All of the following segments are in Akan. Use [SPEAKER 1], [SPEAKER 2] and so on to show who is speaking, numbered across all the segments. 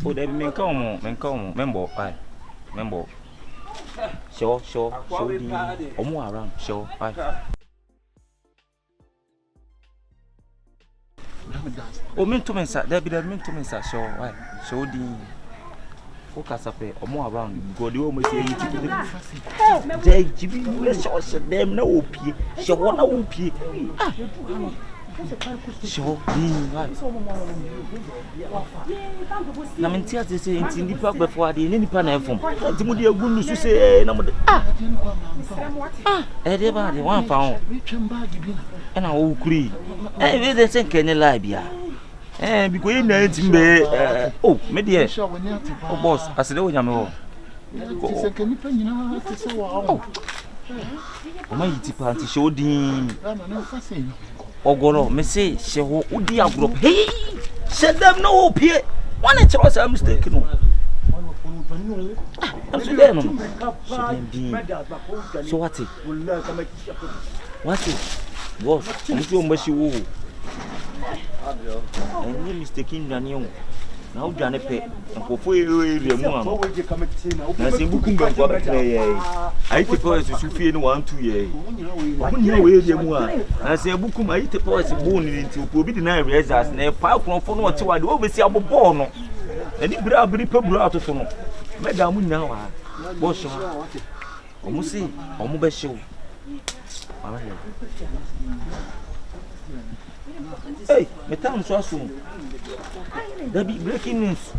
[SPEAKER 1] Oh, they men come, member, I, member. Sure, the more around, sure, I. Oh, meant to mensa, there be the meant to mensa, sure, I. Show the focus up or more around. Go the almost say, JGB, let's show them no pee, show one no pee. Sure, na mentia te se nti nipa gbefo ade ne nipa na efom nti mo de agu nusu se na mo de de ba de wan fa ho e na wo kuri we de se kenye live bia because you na ntimbe me de boss asede wo nyame ho
[SPEAKER 2] ti se ke nipa nyina ti se wa ho
[SPEAKER 1] o ma yiti pa nti show din
[SPEAKER 2] na fa se
[SPEAKER 1] Ogono, me say, she will udi agro. Hey, said them no pie. One inch was a mistake. No, I'm so there. No, so what? What? Boss, I'm so much you. And you mistaking Daniel. Now, Johnny Pay, and for 4 years, I say, Bukumba, I take us to fear 1 2 years. One year, I say, Bukum, I take us born into Pobidina results, and a pile from what you are always see about born. And it brought a people out of phone. Madame, now, Bosch, almost see, almost show. Hey, Madame, so soon. There be breaking news.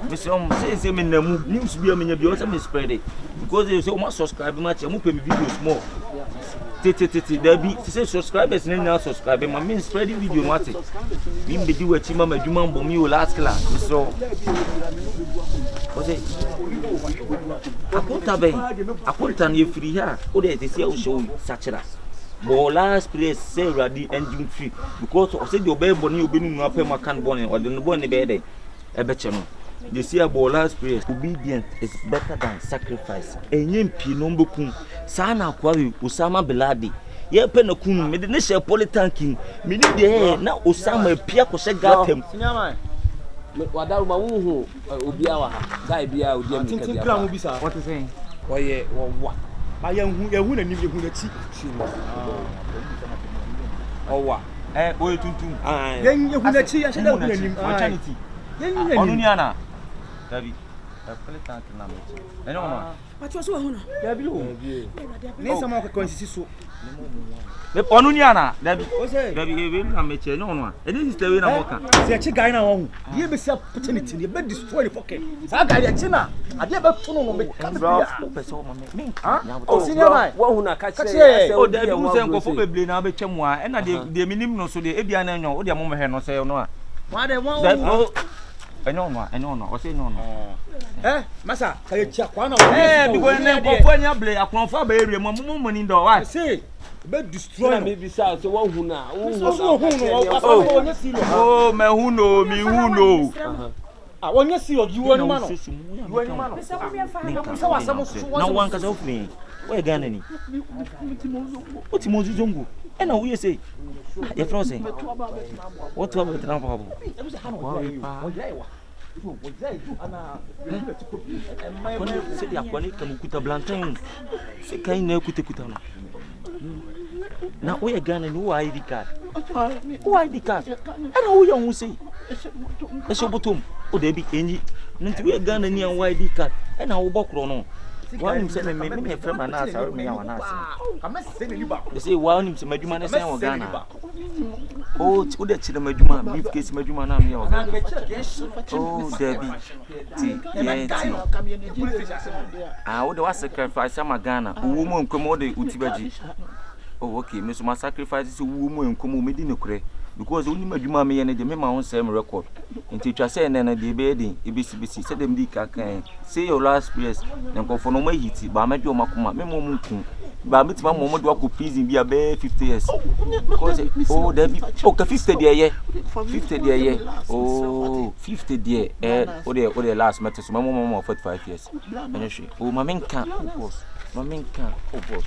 [SPEAKER 1] Mr. Says, news be a minute, you also spread it because they so much subscribe much and pay me videos more. There be subscribers and now subscribing. My mean spreading video matter. We be do a chima, my human bomb you last class. So, what's it? I put on you free here. Oh, they say, I'll show you such as. But last place say ready engine free because I said your baby you been up my can born or the born bed a better. You see about last place obedience is better than sacrifice. And yempi number kun sana kwari Osama Beladi. Ye pen kun me the share politanking me need the na Osama pia ko se gatem.
[SPEAKER 3] Wadaru ma hu obia wa ha guy bia odi am ka.
[SPEAKER 1] What is saying?
[SPEAKER 3] Oye wa
[SPEAKER 4] I am who na nim ye hu na ti.
[SPEAKER 3] Owa.
[SPEAKER 1] Oye tuntum.
[SPEAKER 4] Yen ye hu na ti ya se da hu na nim.
[SPEAKER 1] Chanity.
[SPEAKER 4] Yen hu na nim.
[SPEAKER 1] Onuniana. David. Politanking na me. Eno no.
[SPEAKER 4] Pacho so hu na. David o. Ne sama ko konsisi so.
[SPEAKER 1] Me Onuniana. David. David e na me che no no. Eni sister we na mo kan.
[SPEAKER 4] Se chi guy na wo hu. Ye be sia opportunity ye be destroy the pocket. Sa guy ye chi na. Ade be to no me ka be ya.
[SPEAKER 1] Person mo me.
[SPEAKER 3] Oh senior man. Wo hu na ka che.
[SPEAKER 1] O David wo se nkofo beble na be twem a. E na de minim no so de e bia na nyo. O de mo mehwe no se no a.
[SPEAKER 4] Wa de won.
[SPEAKER 1] Eno no. O se no no.
[SPEAKER 4] Masa, ka ye chi akwa na.
[SPEAKER 1] Because na nkofo anya ble akronfo ba area mo mo mani ndo wa.
[SPEAKER 4] See. Be destroy
[SPEAKER 3] me be say so wo hu na.
[SPEAKER 1] Oh, me hu no, mi hu no.
[SPEAKER 4] Onye serious you any man. You any man.
[SPEAKER 1] Na wan ka so fun. Where Ghana ni? What mo zongo? E na wo ye say. Ye from say. What about the trouble? Se dia kwani kan kuta blantin. Se kai na kuta no. na we Ghana ni wo ID card wo ID card ana wo ya hu sei e so botom o de bi enyi nti we Ghana ni an ID card ana wo bokro no wa nim se me frɛ ma na asa me ya wa na asa they say wa nim se madwuma ne sen wo Ghana oh wo de chire madwuma briefcase madwuma na me ya wo Ghana oh Debbie ti wo de wa sacrifice am Ghana wo mo nkom wo de utibaji oh okay me so ma sacrifice se wo mo nkom me di ne kure because only madwuma me ye ne de me ma won say me record nti twa say na de be edin ebisi say dem di kakan say your last place na nkofo no ma hiti ba ma de o makoma me mo nkum ba me ti ma mo do akọ prison bi abe 50 years because oh there be okay 50 there ye 50 there ye oh 50 there o de last matter so mo 45 years ene hwe oh ma me nka boss ma me nka oh boss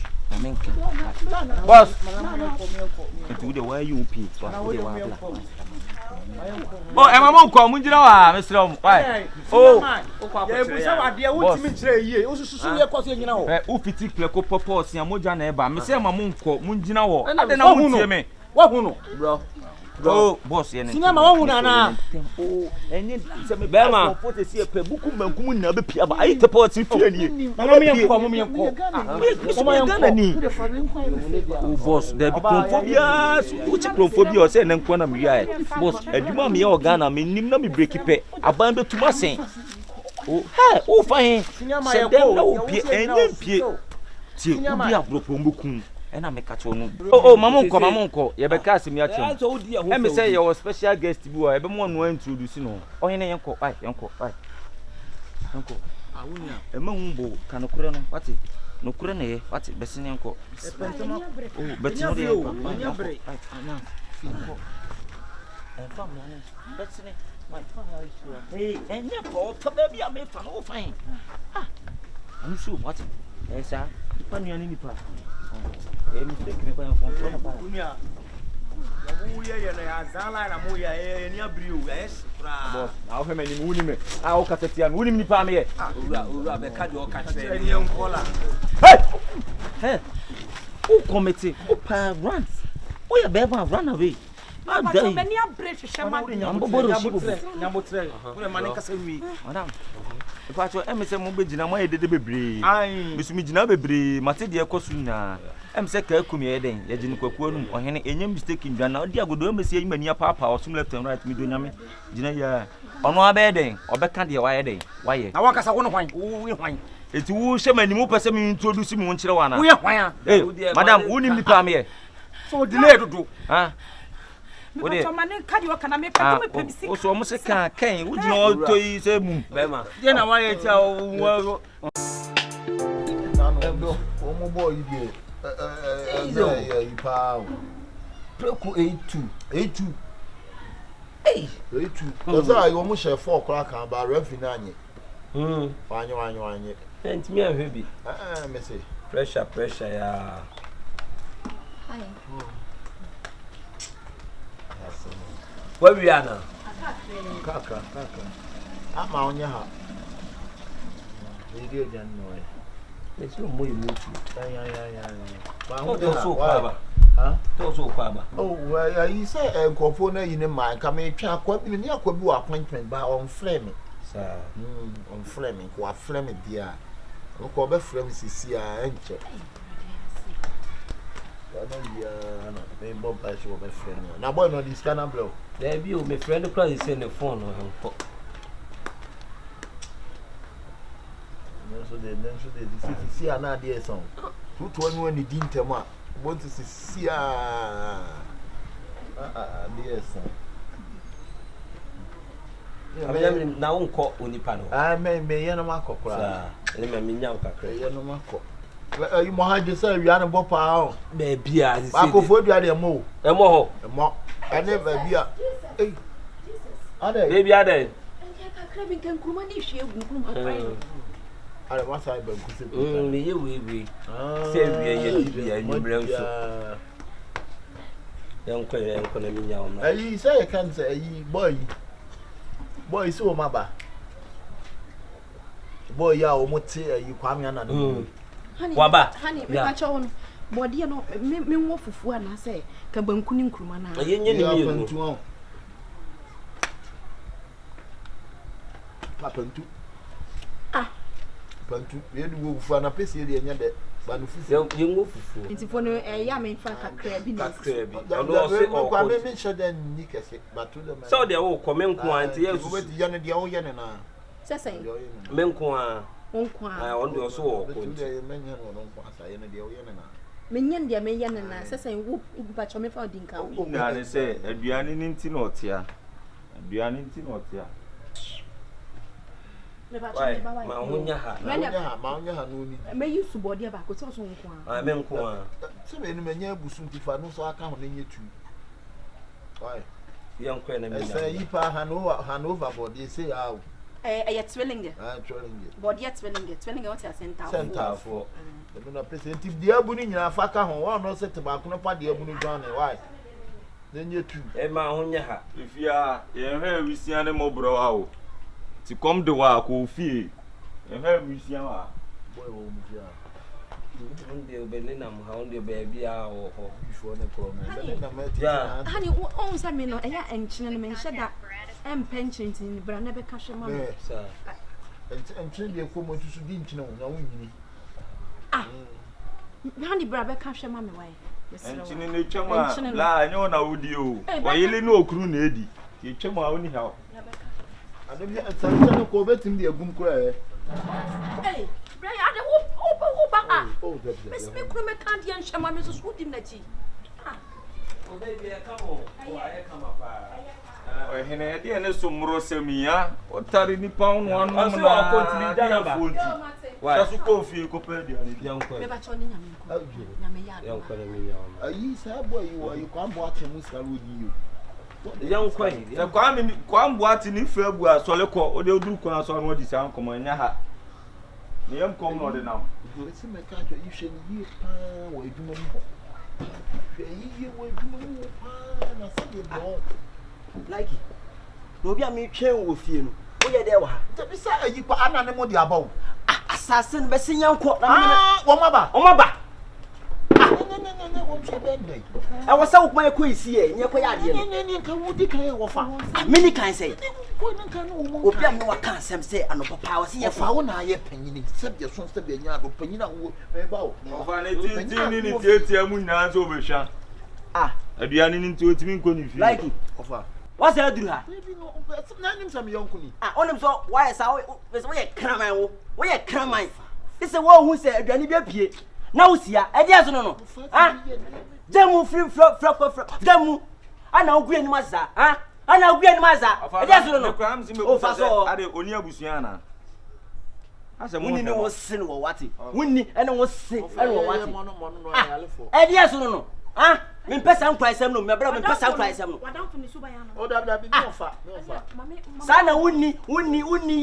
[SPEAKER 1] boss itu de why you pay oh e mama nko mu njira wa mesra o why oh
[SPEAKER 4] e bu se wa de wo timi kire yie o susu ye kwose nyina ho
[SPEAKER 1] o fiti pleko popos ya moja na eba me se mama nko mu njina wo ade na mu tie me
[SPEAKER 4] wa hu no bro
[SPEAKER 1] oh boss ye ne
[SPEAKER 4] sinema wa hu na na
[SPEAKER 1] oh enye se me be ma foto si e pe buku mankum na be pia ba ayi te pot si fie nie
[SPEAKER 4] mama me nko
[SPEAKER 1] o Ghana ni o boss de bi konfobia o ti konfobia o se ne nko na me ya boss adwuma me ya o Ghana me nim na me break pe aban be tuma sen oh hey o fine se dem na o pie enye pie ti o bi abropro mbukun ena me kacho no oh mama nko ye be ka asemi atem e me say your special guest bi o e be mo no introduce no ohene yenko ai yenko awunia e ma humbo kanokure no wati no kure ne ye wati besene yenko oh betino de anya bre anya finko fam na ne besene my father is hey enya ko to be a me fa no fine ah I'm sure wati esa pa nuani ni pa mistake me kwa confront pa dunia ya mu ye na ya zala na mu ya ni abriu yes boss na o fe me ni mu ni me a o katetia me ni pa me ye owura be ka de o ka tire ni enkola hey o committee o pa run o ya be run away
[SPEAKER 5] But many are British shaman.
[SPEAKER 4] Nyambotre. Ure mane kasa wi.
[SPEAKER 1] Madam. If I told em say mo be gina mo e de bebre. Bisu mi gina bebre, mate de ekosu na. Em say Kyekyeku me eden, ye gina kwakuo num ohene enyem mistake ndwa na odi agodo em say imani papa osum left and right mi do nyame. Gina ya. Ono abeden, obeka de wa eden. Waye.
[SPEAKER 4] Na wakasa wo no hwan, wo hwan.
[SPEAKER 1] Eti wo hye mani mu pese mi introduce mi wonkyere wana.
[SPEAKER 4] Wo ye hwan a?
[SPEAKER 1] Madam, wo nim nipa me ye.
[SPEAKER 4] So delay dodo.
[SPEAKER 1] Ha?
[SPEAKER 5] Ode mane kadi o kana me pete me pemisi.
[SPEAKER 1] O so mo se kan wo gina o toyi se mu.
[SPEAKER 3] Be ma.
[SPEAKER 4] Dey na wa ye tia o
[SPEAKER 2] no omo boy dey you pa
[SPEAKER 3] Preku 82
[SPEAKER 2] hey 82 cuz I omo share 4 o'clock kan ba refi na anye wanye
[SPEAKER 3] enti me ahwe bi
[SPEAKER 2] me say
[SPEAKER 3] pressure ya
[SPEAKER 6] hi
[SPEAKER 3] what we are now
[SPEAKER 2] kaka ama onye ha we dey no
[SPEAKER 3] let's go more mutu
[SPEAKER 2] ya ba
[SPEAKER 3] ho de so kwa ba to so kwa ba
[SPEAKER 2] oh well you say nkofo na yi ne man ka me twa akwa bi ni akwa bi wa appointment ba on flame
[SPEAKER 3] sir
[SPEAKER 2] on flame ko flame bia ko be flame sisi a enche ana ya na me bomb pa shi wo be flame na boy no this scanner blow
[SPEAKER 3] there be o me friend cry is in the phone no hanko
[SPEAKER 2] so they see ana dey song tutu anu ani di ntem a want to see dey song
[SPEAKER 3] ya na unko onipa no
[SPEAKER 2] me ye no makokora
[SPEAKER 3] ele me nya ukakra
[SPEAKER 2] ye no mako you mo haje say wi an bopa o
[SPEAKER 3] be bia
[SPEAKER 2] si akofo dua de mo
[SPEAKER 3] ho
[SPEAKER 2] ane ba bia eh ade
[SPEAKER 3] be bia de
[SPEAKER 5] Kakra bin kan kuruma ni hwe egunkum afai.
[SPEAKER 2] ade ma sai ba nkuse
[SPEAKER 3] me ye we say we ye bia nyumre nso yanko na minya o ma
[SPEAKER 2] ayi say kan say ayi boy so maba boy ya o mote ayi kwame ana no
[SPEAKER 3] waba
[SPEAKER 5] Honey, me catch on. body no me wo fufu ana say ka banku ni nkruma na
[SPEAKER 3] Yenye ni mi
[SPEAKER 2] pantu papantu pantu ye du wo fufu ana pese ye nya de ba no fufu
[SPEAKER 3] yengo fufu
[SPEAKER 5] nti fo no ya me fa kakra bi na
[SPEAKER 3] ono se o
[SPEAKER 2] kwa me me shoda ni kese ba to dem
[SPEAKER 3] so de wo komen ko anti ye
[SPEAKER 2] wo ti ya ne de wo ye ne na
[SPEAKER 5] sese
[SPEAKER 3] men ko a
[SPEAKER 5] onko a
[SPEAKER 3] on do so wo ko
[SPEAKER 2] de men nya no nko asa ye ne de wo ye ne na
[SPEAKER 5] menyen dia me ye ne na sese wo ba cho me fa odi nka wo
[SPEAKER 1] na ne se aduane ni nti na otia aduane nti na otia
[SPEAKER 5] me ba cho me ba
[SPEAKER 3] ma hunya ha
[SPEAKER 2] ma nya ha no ni
[SPEAKER 5] me yusu body ba ko so nko a
[SPEAKER 3] men ko a
[SPEAKER 2] se me ni menya abusu ntifa no so aka ho ne nyetu why
[SPEAKER 3] yan ko na mi
[SPEAKER 2] say yipa Hanover body say how
[SPEAKER 5] ya twilling
[SPEAKER 2] twirling
[SPEAKER 5] body ya twilling what ya
[SPEAKER 2] center for the no present di abu ni nyina fa ka ho wa no se te ba ko no pa di abu ni dwan why then nyetu
[SPEAKER 3] ma hunya ha
[SPEAKER 1] ifia ye hwe wisia ne mobro ha o ti kom de wa ko fie ye hwe wisia wa
[SPEAKER 2] boy wo mu fia
[SPEAKER 3] onde obelina mu ha onde baby a wo ho
[SPEAKER 2] before ne ko me na me ti
[SPEAKER 5] honey on sa me no eya enchine no me nheda penchant ni bra na be ka hwe ma me
[SPEAKER 3] sa
[SPEAKER 2] enchine de ko mo tusu di nchine na wo nyini
[SPEAKER 5] honey bra be ka hwe ma me why
[SPEAKER 1] enchine ne twama la anyo na wudi o oyele no okuru na edi ti twama oni ha
[SPEAKER 2] adem ya sanche ko betim de agum kura
[SPEAKER 5] hey bra ya de wo ba
[SPEAKER 2] oh
[SPEAKER 5] me kru me kan de nhwe ma me so so dim na chi
[SPEAKER 3] o baby e kamo o aye kama pa
[SPEAKER 1] o hene de ne somro semia o tari ni pa onu anu
[SPEAKER 3] na so o kontini dana ba
[SPEAKER 1] wa so ko fi ko pe de ani
[SPEAKER 3] yan ko
[SPEAKER 5] me ba cho ni nyame ko nyame ya
[SPEAKER 3] yan ko na mi ya
[SPEAKER 2] ayi sa boy you kwa mbo ache mu sika lo di yo
[SPEAKER 3] yan ko
[SPEAKER 1] se kwa mbo ati ni fa bu asole ko o de oduru ko aso no di san komo nya ha ni yam kom no de nam
[SPEAKER 2] se me ka jo yihwe ni yi pa wo eduma mu ho yi wo eduma mu pa na se de bo
[SPEAKER 4] like no bi a me twen wo fie no wo ye de wa ha
[SPEAKER 2] te bi sa ayi pa ana ne mo di abawo
[SPEAKER 4] assassin be sinyanko na me
[SPEAKER 2] wo maba ne wo tse bende
[SPEAKER 4] e wo sa wo kuma ko isi e nye ko ya de
[SPEAKER 2] ne ka wo di kan wo fa
[SPEAKER 4] mini kan say
[SPEAKER 2] ko nan kan wo mo
[SPEAKER 4] obi a me wa kan sem say ano papa wo se ye
[SPEAKER 2] fa wo na ye panyini se de so se de nya do panyina wo me ba wo
[SPEAKER 1] fa ne tin ni tietia mu nyina so obehwa aduane ni nti otimi nko ni fie
[SPEAKER 4] like
[SPEAKER 2] ofa
[SPEAKER 4] what's that do ha
[SPEAKER 2] baby no na nim sam yonko ni
[SPEAKER 4] onim so why say wo ye kraman wo ye kraman this is what who say aduane bi apie na wo sia e dey so no demu free demu ana ogu ani maza ana ogu ani maza e dey so no
[SPEAKER 1] o fa so ade oni abusua na asa mo
[SPEAKER 4] ni wo sin wo wate wonni ene wo sin ene wo wate e dey so no me pesa nkraisem no me bra me pesa nkraisem no
[SPEAKER 5] wadamfo ni suba ya no
[SPEAKER 2] o da bi me ofa
[SPEAKER 4] sana wonni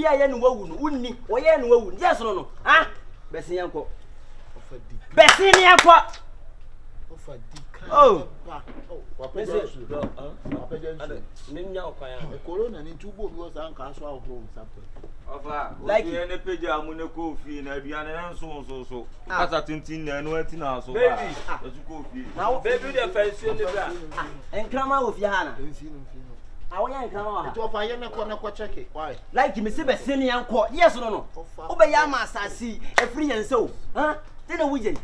[SPEAKER 4] ye no wawu no wonni wo ye no wawu dey so no besin yanko besin yanko
[SPEAKER 2] ofa di kan
[SPEAKER 4] oh
[SPEAKER 3] nya okwan ya
[SPEAKER 2] corona ni tubo bi o san ka so ahoro sample
[SPEAKER 1] ofa like ene page amune ko fi na aduane na so asa tintin na enu ati na so ba ezu ko fi
[SPEAKER 4] now
[SPEAKER 3] baby the fancy ni bra
[SPEAKER 4] enkrama wo fi ha na
[SPEAKER 2] enfi
[SPEAKER 4] awonya enkrama wa ha
[SPEAKER 2] to fa ye na ko check why
[SPEAKER 4] like me se besin yanko yes no obe ya ma asasi e free yanso tena wuje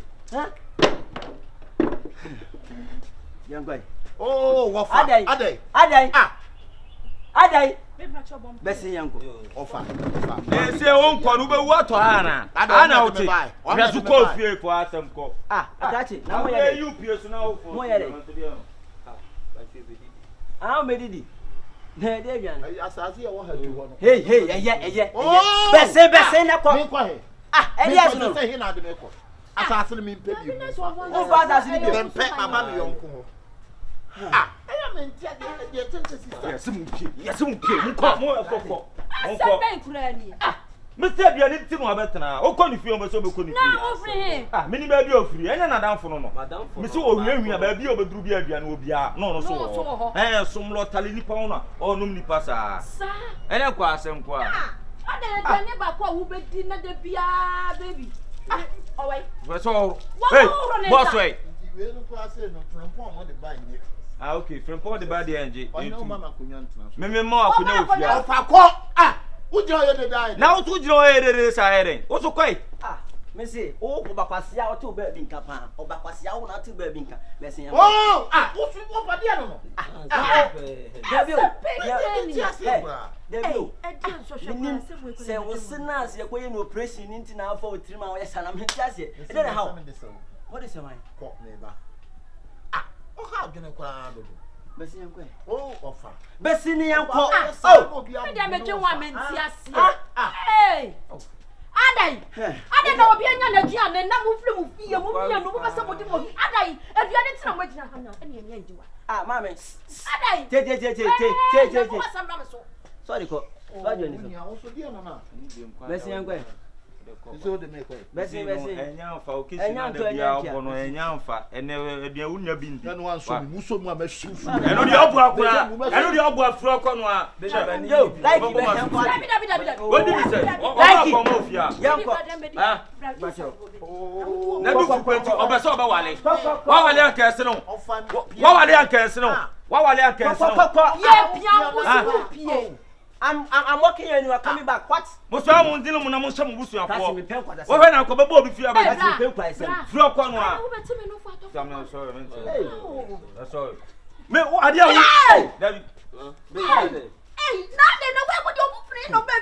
[SPEAKER 4] yango
[SPEAKER 2] oh wafa adai
[SPEAKER 4] besin yanko
[SPEAKER 2] ofa
[SPEAKER 1] se won ko no be wu ato ana ana wote ezu ko fi for asem ko
[SPEAKER 4] atachi na mo ye
[SPEAKER 1] you pie so na wo for
[SPEAKER 4] mo ye medidi na de bian
[SPEAKER 2] asasi ye wo ha tu ho no
[SPEAKER 4] hey eye besin na ko
[SPEAKER 2] me ko he
[SPEAKER 4] yes no
[SPEAKER 2] se he na de me ko asasi mi mpe bi
[SPEAKER 4] o ba asasi ni
[SPEAKER 2] dem pe mama mi yonko ho eya me ntia de tente sister
[SPEAKER 1] yes mu pie mu ko
[SPEAKER 5] asa ben kura ni
[SPEAKER 1] Mr. Biani ti no abetena o ko ni fie o be so be ko ni fie
[SPEAKER 5] na ofri he
[SPEAKER 1] mini ba bi ofri enya na danfo no me se o hwehwia ba bi o beduru bi aduane obia no so somlo tali ni pa ona o num ni pa sa enya kwa asem kwa
[SPEAKER 5] ada ne ba kwa wo bedi na de bia baby Oi.
[SPEAKER 1] What's all?
[SPEAKER 5] What
[SPEAKER 1] Hey,
[SPEAKER 5] more on
[SPEAKER 1] boss
[SPEAKER 5] it?
[SPEAKER 1] way.
[SPEAKER 2] We don't class it no from point the buy here.
[SPEAKER 1] Ah, okay. From Paul the body NG.
[SPEAKER 2] I know mama kunyan tna.
[SPEAKER 1] Me more akunya ofia.
[SPEAKER 2] Ofakọ ah. Wo jọ ye dey die.
[SPEAKER 1] Now to jiro e sa eren. Wo so kwai.
[SPEAKER 4] Ah, me say, oh, Obakwasia, or 2 baby in Capa, Obakwasia, or not 2 baby in Capa.
[SPEAKER 2] Oh, ah, what's what for the no?
[SPEAKER 4] Say, was sinners, you're going to press in into now for 3 hours, and I'm here. What is your mind?
[SPEAKER 2] Cock neighbor. Ah, oh, how can I cry? Oh, offer.
[SPEAKER 4] Bessini and Cock.
[SPEAKER 5] Oh, I make you one man. Hey. Adai. Adai no be anya na gian na mo fle mo fie mo bia no mo basa mo di mo. Adai, aduane tena mo gina ha na ene enya ndiwa.
[SPEAKER 4] Ah, mama.
[SPEAKER 5] Adai.
[SPEAKER 4] Te. Sorry ko. What do you need?
[SPEAKER 2] Also dear no.
[SPEAKER 4] Bessi yankwe.
[SPEAKER 2] So the make.
[SPEAKER 4] Bessi.
[SPEAKER 1] Enya fa okisi na de bia obono enya mfa ene de unya bi ndi.
[SPEAKER 2] Enu wan so mi muso mu amesu.
[SPEAKER 1] Eno de obu akura. Eno de obu afro kono a.
[SPEAKER 4] Yo, like it.
[SPEAKER 1] What did you say? Like it.
[SPEAKER 4] Yanko.
[SPEAKER 1] Ah. Na du fukwenti obeso oba wale. Wa wale ankese no. Wa wale ankese no. Wa wale ankese no.
[SPEAKER 5] Ye pian pie.
[SPEAKER 4] I'm walking here and you are coming back. What?
[SPEAKER 1] Muso amu ndinu mu na mo shamu busu afo. Wo he na ko bebo obi fi aba. Fro ko no a. I'm sorry. That's sorry. Me ade awu. David.
[SPEAKER 5] Hey, na de no we go do free no be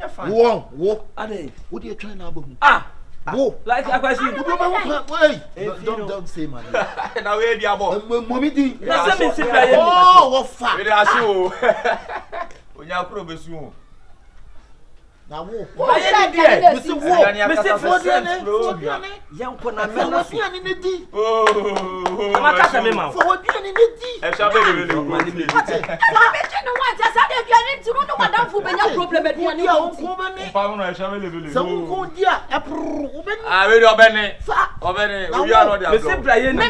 [SPEAKER 5] fi
[SPEAKER 2] Wo, wo.
[SPEAKER 4] Ade.
[SPEAKER 2] What are you trying to do?
[SPEAKER 1] Ah.
[SPEAKER 2] Wo.
[SPEAKER 4] Like Akwasi.
[SPEAKER 2] Don't say man.
[SPEAKER 1] Na we di abo.
[SPEAKER 2] Mommy di.
[SPEAKER 4] Na se me si prayer.
[SPEAKER 2] Oh, what fuck.
[SPEAKER 1] We dey ase o. Onya kuro besu o.
[SPEAKER 2] Na wo.
[SPEAKER 5] Aye di e.
[SPEAKER 2] Me say wo diane.
[SPEAKER 4] Yanko na me
[SPEAKER 2] Na
[SPEAKER 4] na
[SPEAKER 2] fi ani ne di.
[SPEAKER 1] Oh.
[SPEAKER 4] Amaka me ma.
[SPEAKER 2] For wo diane ne di.
[SPEAKER 1] E sha be le.
[SPEAKER 5] Fa me je no want asa de aduane nti no madam fu benya problem aduane
[SPEAKER 2] Ya
[SPEAKER 5] wo
[SPEAKER 2] wo ko ma ne.
[SPEAKER 1] Pa mo na e sha be le.
[SPEAKER 2] Se wo ko dia e pro wo be ni.
[SPEAKER 1] Ah, we do obene.
[SPEAKER 2] Fa.
[SPEAKER 1] Obene. We are not there.
[SPEAKER 4] Me si prayer
[SPEAKER 5] me
[SPEAKER 4] ni.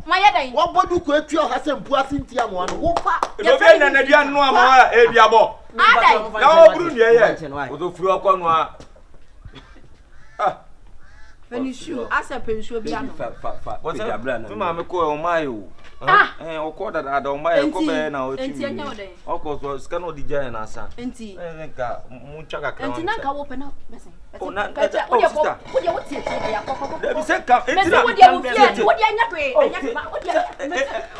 [SPEAKER 5] ma ye dai
[SPEAKER 2] Wo bodu ko etu o ha se mpu asinti amo ano. Wo fa.
[SPEAKER 1] Do be na na dia no ama e di abo.
[SPEAKER 5] Adai.
[SPEAKER 1] Na o buru ni ye. O do furu okọ no a. Ah.
[SPEAKER 5] Penishu asa penishu bia no.
[SPEAKER 1] What's up? Tu ma me ko o mai o. O ko da o mai ko be na o ti.
[SPEAKER 5] Enti anya o dey.
[SPEAKER 1] O ko so ska no di ja na sa.
[SPEAKER 5] Enti.
[SPEAKER 1] Nka mu twa kakra.
[SPEAKER 5] Enti na ka wo pe na besen.
[SPEAKER 1] Oh, na
[SPEAKER 5] sister. Wo de wo tie tie ya kokoko.
[SPEAKER 1] Dem se ka enti
[SPEAKER 5] na. Wo de wo fie, wo de anya pe, anya pe. Wo de.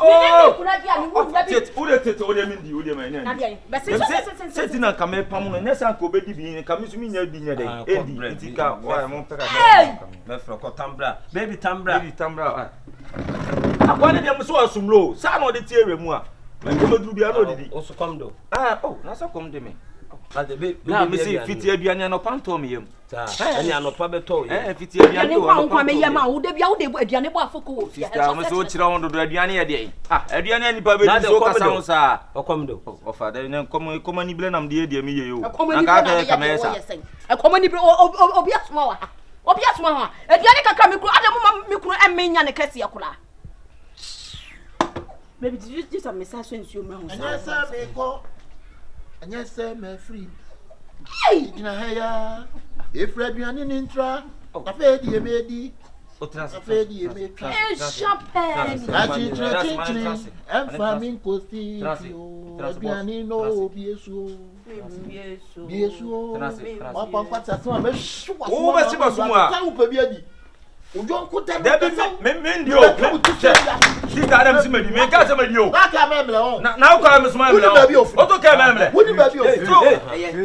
[SPEAKER 5] Oh. Kuna bia ni wo da bi.
[SPEAKER 1] Wo de tete wo de mi di wo de ma nya.
[SPEAKER 5] Na bia. Besen
[SPEAKER 1] se ti na ka me pam no ne san ko be di bi ka mi su mi nya bi nya dey. Edi enti ka wa mo pe ka.
[SPEAKER 3] Me fro ko tambra. Baby tambra.
[SPEAKER 1] Akwa ne dem so asumlo. Sa na o de tie we mu a. Me ko meduru bia na o didi.
[SPEAKER 3] O so kom do.
[SPEAKER 1] Ah, oh, na so kom de me.
[SPEAKER 3] Ade be.
[SPEAKER 1] Na me say fiti aduane no panto me yam.
[SPEAKER 3] Ta. Ani anopa be to ye.
[SPEAKER 1] Fiti aduane
[SPEAKER 5] ni kwa nkwa me yam a wo de bia wo de aduane bo afoko wo fie.
[SPEAKER 1] Sister, me so chira won do aduane ye de. Ah, aduane ani pa be di so kasa won sa.
[SPEAKER 3] O kom do.
[SPEAKER 1] O fa de ne kom ani bile nam de me ye yo.
[SPEAKER 5] Na ka ka me sa. E kom ani bile obi asoma wa ha. Obi asoma ha. Aduane kakra me kru ade me kru emmenya ne kase yakura. Baby, did you just a message when you me
[SPEAKER 2] Anya sa me ko. Anya sa me free.
[SPEAKER 5] Hey!
[SPEAKER 2] Ina haya. Efra duane ni ntra. Afa di emedi.
[SPEAKER 1] O trans.
[SPEAKER 2] Afa di emedi.
[SPEAKER 5] Eh, champagne.
[SPEAKER 2] Achi tra. Emfa min kosti. Duane no biesu. Biesu. Wa pa kwata so me shu wa.
[SPEAKER 1] O be si basu a.
[SPEAKER 2] Ka u pa bi adi. Ojo ko te
[SPEAKER 1] Debi me ndio. Sister Adam si medi. Me ka se medi o.
[SPEAKER 2] Ba ka me mle on.
[SPEAKER 1] Na ko am suma mle. O to ka me mle.
[SPEAKER 2] Woni ba bi o.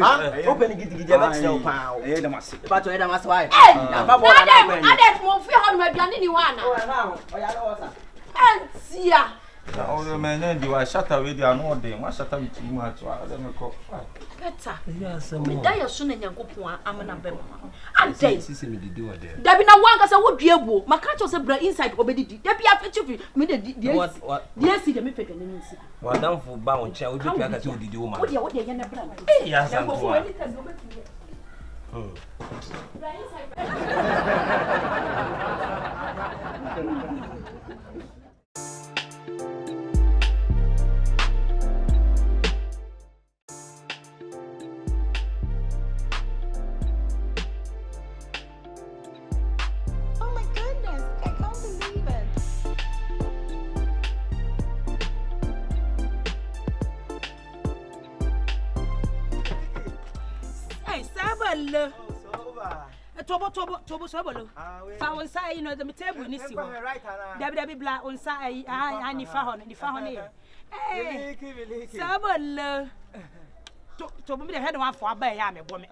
[SPEAKER 4] Ah, open gidi be tell pa o.
[SPEAKER 1] Eh, da masi.
[SPEAKER 4] Ba to e da mas why?
[SPEAKER 5] Na ba bola na gbe. Ade mo fi ho no aduane ni wa na.
[SPEAKER 4] O na o ya lo sa.
[SPEAKER 5] Entia.
[SPEAKER 1] O me ne ndi wa shata we di anu ode. Wa shata mi ti mu atu. Ade me ko.
[SPEAKER 5] Beta. Me da ya so na Nyankopon amana be mo. Ade.
[SPEAKER 3] Sisi me didi wo there.
[SPEAKER 5] Dabi na wan ka se wo duebuo. Maka cho se bra inside obedidi. Dabi afechi me de die si de me fede ne nsi.
[SPEAKER 3] Wadamfo ba won chia wo bi pia ka se wo didi wo ma.
[SPEAKER 5] Wo de ye na bra.
[SPEAKER 3] Ya san to a.
[SPEAKER 5] Bra inside. Sobolo. Tobo sobolo. Fa on sa you know the table ni si ho. Dabi bla on sa ni fa ho ni. Eh. Sobolo. Tobo me the head one for aba ya me bo me.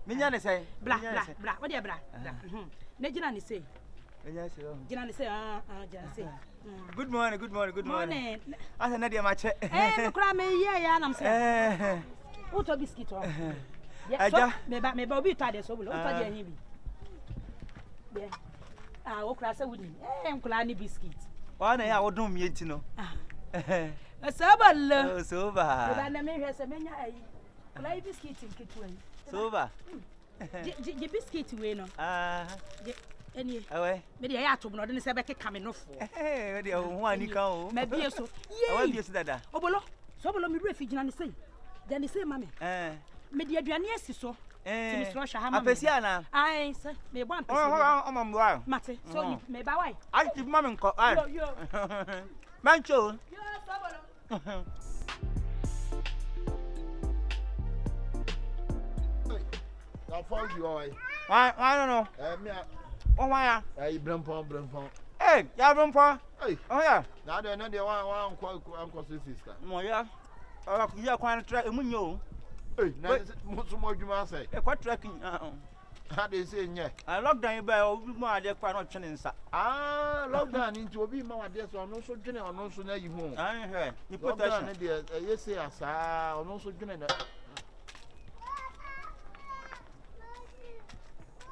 [SPEAKER 4] Minya ne say.
[SPEAKER 5] Bla. What dey bla? Na gina ni say. Gina ni say gina say.
[SPEAKER 4] Good morning. I na dey ma che.
[SPEAKER 5] Me kura me ya na am say. Uto biscuit o. Yeah, me ba obi to ade so bulo. Uto dey hin bi. Yeah. O kura say wudi. Nkula ni biscuit.
[SPEAKER 4] Wa na ya wodun mi enti no.
[SPEAKER 5] Sobolo.
[SPEAKER 4] Soba.
[SPEAKER 5] Ba na me hwese menya ayi. Kula biscuit nkitu ayi.
[SPEAKER 4] Soba.
[SPEAKER 5] Je biscuit we no. Eni.
[SPEAKER 4] Awe.
[SPEAKER 5] Me dey ya to no de se be keka me no fo.
[SPEAKER 4] We dey ho ani kan o.
[SPEAKER 5] Me bie so.
[SPEAKER 4] Awe bie so dada.
[SPEAKER 5] Obolo. Sobolo mi refi gina ni sei. De ni sei mame. Me dey aduane asi so. Ti mi so hwa ha mame.
[SPEAKER 4] Apesi ana.
[SPEAKER 5] Ai se me bo ampesi.
[SPEAKER 4] O mamwa.
[SPEAKER 5] Mate. So me ba wai.
[SPEAKER 4] Ai ti mame nko. Ai.
[SPEAKER 5] Yo.
[SPEAKER 4] Mancho.
[SPEAKER 5] Yo Sobolo.
[SPEAKER 2] I found you all.
[SPEAKER 4] I don't know.
[SPEAKER 2] Me
[SPEAKER 4] Oh why?
[SPEAKER 2] I Brempon.
[SPEAKER 4] Hey, ya brompa.
[SPEAKER 2] Hey.
[SPEAKER 4] Oh yeah.
[SPEAKER 2] Now they one uncle sister.
[SPEAKER 4] Mo ya. Ora ku ya kwan tra emu nyo.
[SPEAKER 2] Hey, na so mo dwuma say.
[SPEAKER 4] E kwa tracking
[SPEAKER 2] How they say nye.
[SPEAKER 4] I lockdown ba obi mo ade kwa no twene nsa.
[SPEAKER 2] Lockdown into obi ma wade so no so dwene ono so na yi hu.
[SPEAKER 4] He. Ni
[SPEAKER 2] Lockdown
[SPEAKER 4] protection.
[SPEAKER 2] dey you say asa ono so dwene na.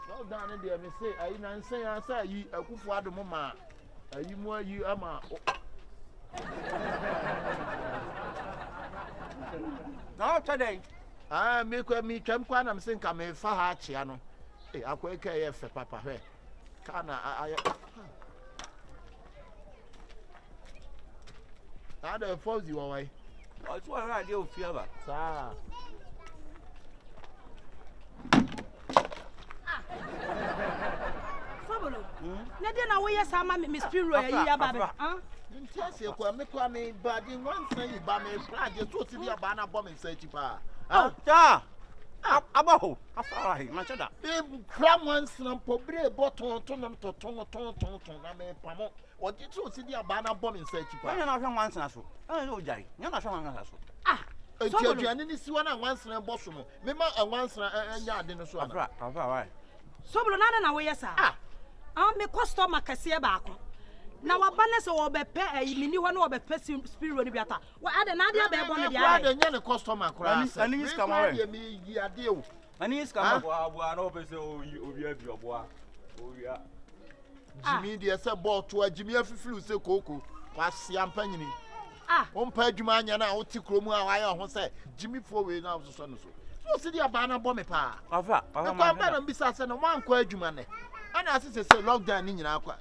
[SPEAKER 2] Lockdown dey me say ayi na nsan asa yi akufu adomo ma ayi mu ayi ama.
[SPEAKER 4] No today.
[SPEAKER 2] Me twam kwa na me say nka me fa ha achia no. Akweka ye fe papa hwe. Kana aye. Ada fauzi wa wai.
[SPEAKER 4] O so ra de o fia ba.
[SPEAKER 2] Sa.
[SPEAKER 5] Sobolo. Na de na wo yes ama me spin roll yi ya ba be.
[SPEAKER 2] Nti ase kwa me ba di wan san yi ba me plan je so ti dia ba na bo me say chi pa.
[SPEAKER 4] Ta. Abaho. Afara he, ma chada.
[SPEAKER 2] Cram one san pobre botton ton na me pamo. O di so ti dia ba na bo me say chi pa.
[SPEAKER 4] Anya na hwa wansa so. O jai. Nya na hwa wansa so.
[SPEAKER 2] Enti aduane ni siwa na wansan bo so no. Me ma wansan anya ade no so ana.
[SPEAKER 4] Afara why?
[SPEAKER 5] Sobolo na wo yes me customer kase ba ako. Na wabane se wo be pe mini ho na wo be pe spirit ni biata. Wa ade na ade be bo no dia.
[SPEAKER 2] Wa ade nya ne customer kura.
[SPEAKER 4] Ani is come away.
[SPEAKER 2] Me yi ade o.
[SPEAKER 4] Ani is come aboa na obe se obi abi oboa. Owia.
[SPEAKER 2] Jimi de se ball to Jimi afifiru se koko. Wa sia mpanyini. On pa adwuma anya na wo ti kromu a wa ya ho se Jimi fo we na so no so. So se dia ba na bo me pa.
[SPEAKER 4] Afa
[SPEAKER 2] ma na mbisa se no wan kwa adwuma ne. Ana asese se lockdown ni nyina akwa.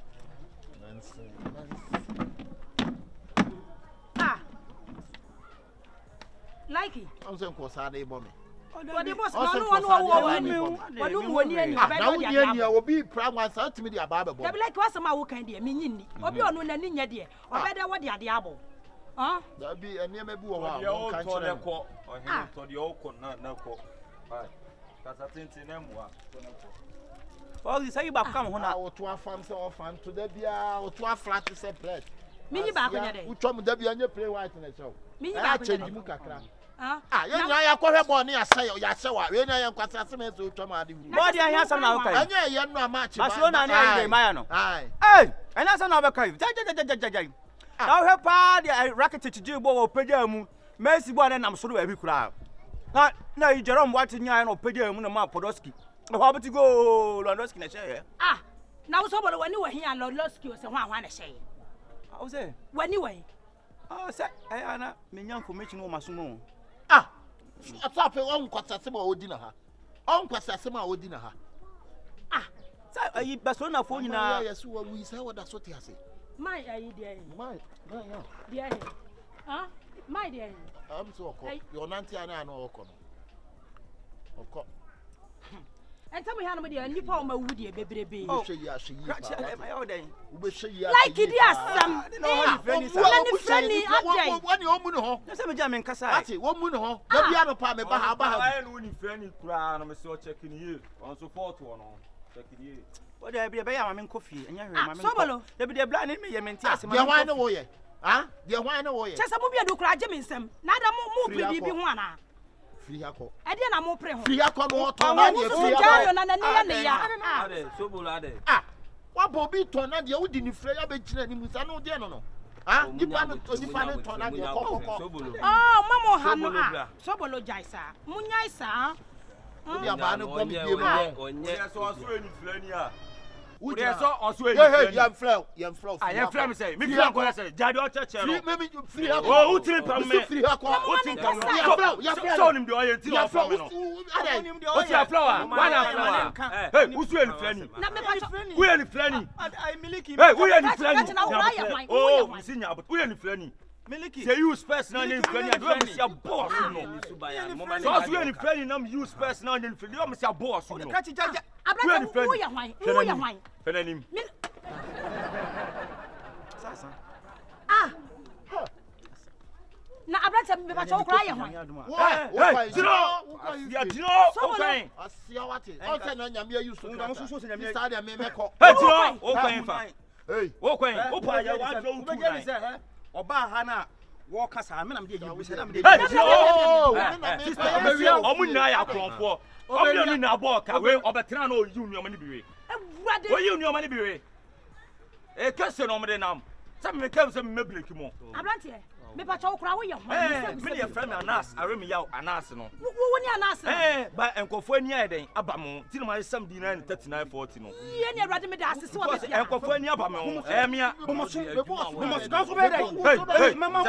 [SPEAKER 5] Like
[SPEAKER 2] I'm saying ko sa dey bo me.
[SPEAKER 5] What the boss no woni ani ba
[SPEAKER 2] na woni ani obi pra wan sa timi dia ba be bo.
[SPEAKER 5] Dey like what some wo kan dey me nyinni. Obi onu na ni nya dey. Obeda wo dey ade abo.
[SPEAKER 2] Da bi ene ma bi wo wa
[SPEAKER 1] o kan chere ko. Ohin to de o ko na ko. Ai. Kasa tintin na mu a.
[SPEAKER 4] All this say ba kam ho na.
[SPEAKER 2] O to afam se o fan to da bia o to aflat se plate.
[SPEAKER 5] Minyi ba ko nya dey.
[SPEAKER 2] U to mu da bia nya play white na show.
[SPEAKER 5] Minyi ba ko
[SPEAKER 2] nya mu kakra.
[SPEAKER 5] Ya
[SPEAKER 2] nya ya ko hwe bo ne ya se wa. We nya ya nkwasa se me so to ma ade hu.
[SPEAKER 4] Body ahia sam na wo kai.
[SPEAKER 2] Anya ye no amachi ba.
[SPEAKER 4] Baso na ne ayi maya no.
[SPEAKER 2] Ai.
[SPEAKER 4] Ena sam na wo kai. Jai. Na wo pa the racket to jibo wo pagya mu. Messi bo na nam so do abi kura. Na yi Jerome what nya no pagya mu na ma Podolski. Ho beti go Lewandowski na share.
[SPEAKER 5] Na wo so bo wani wa hia Lewandowski o se hwa na share.
[SPEAKER 4] How say?
[SPEAKER 5] Wani wa.
[SPEAKER 4] Say ana me nya information wo masomo.
[SPEAKER 2] Atape on kwasase ma odi na ha. On kwasase ma odi na ha.
[SPEAKER 4] Say ayi Barcelona fo nyina.
[SPEAKER 2] Yes wo wi say what that so te ase.
[SPEAKER 5] My ayi dey.
[SPEAKER 2] My
[SPEAKER 5] yeah. Dey. My dey.
[SPEAKER 2] Am so ko. Your nanti ana no oko no. Oko.
[SPEAKER 5] And tell me how many and you call my woody baby.
[SPEAKER 2] Oh, say yes, you
[SPEAKER 5] like it is some friendly
[SPEAKER 2] what you own home.
[SPEAKER 4] Some German Cassati, 1 moon home. The piano palm about
[SPEAKER 1] I only friendly crown, I'm so checking you. On support one on checking you.
[SPEAKER 4] What there be a bear, I'm in coffee, and you're
[SPEAKER 5] Sobolo.
[SPEAKER 4] There be a blind in me, and Mentas.
[SPEAKER 2] Dear wine away. Ah, dear wine away.
[SPEAKER 5] Just a movie do cry Jimmy some. Neither more be one.
[SPEAKER 2] Free Hako.
[SPEAKER 5] I didn't know pre.
[SPEAKER 2] Free Hako, ah, what Bobby Tona, the old in the Freya Bench, no, dear no. Ah, you can't Tona, the
[SPEAKER 5] oh, Mamma Hano, Sobolo Jaisa, Munyaisa.
[SPEAKER 2] Yeah, young flow. I am from say, me say, Jado Church. Maybe you free. Oh, who tell me free? Show him the oil. What's your flower? One flower. Hey, who's really friendly? We are friendly. Hey, we are friendly. Oh, we see now, but we are friendly. Say use personal name friendly. I don't see a boss. So as we are friendly, I'm use personal name friendly. I'm see a boss. We are friendly. Fenenim.
[SPEAKER 5] Ah. Na abrata me ba cho cry hwan.
[SPEAKER 2] Hey,
[SPEAKER 1] you know, okay.
[SPEAKER 2] Asia what? O say na nyame use so. Na so say nyame. Start me meko.
[SPEAKER 1] Hey, you know, okay fa.
[SPEAKER 2] Hey,
[SPEAKER 1] okay. Opa ya wa do tu
[SPEAKER 4] na. Oba ha na wo kasa me na me dey you say na me dey.
[SPEAKER 1] Hey, sister, omu na ya kronfo. Obi onu na ball ka we obetena na oyu nuoma ni biwe. Oyu nuoma ni biwe. E kese no mde nam. Say me kem say me break mo.
[SPEAKER 5] Abrante me pa cho kra wo ye hwan.
[SPEAKER 1] Me dey friend Anas, aremi yaw Anas no.
[SPEAKER 5] Wo ni Anas.
[SPEAKER 1] Ba enkofo ani aden aba mo. Ti no ma 79 39 40 no.
[SPEAKER 5] Ye ni Awurade me da asese wo be.
[SPEAKER 1] Enkofo ani aba mo. Mia.
[SPEAKER 4] Bomo so ka so be dey.
[SPEAKER 1] Hey, mama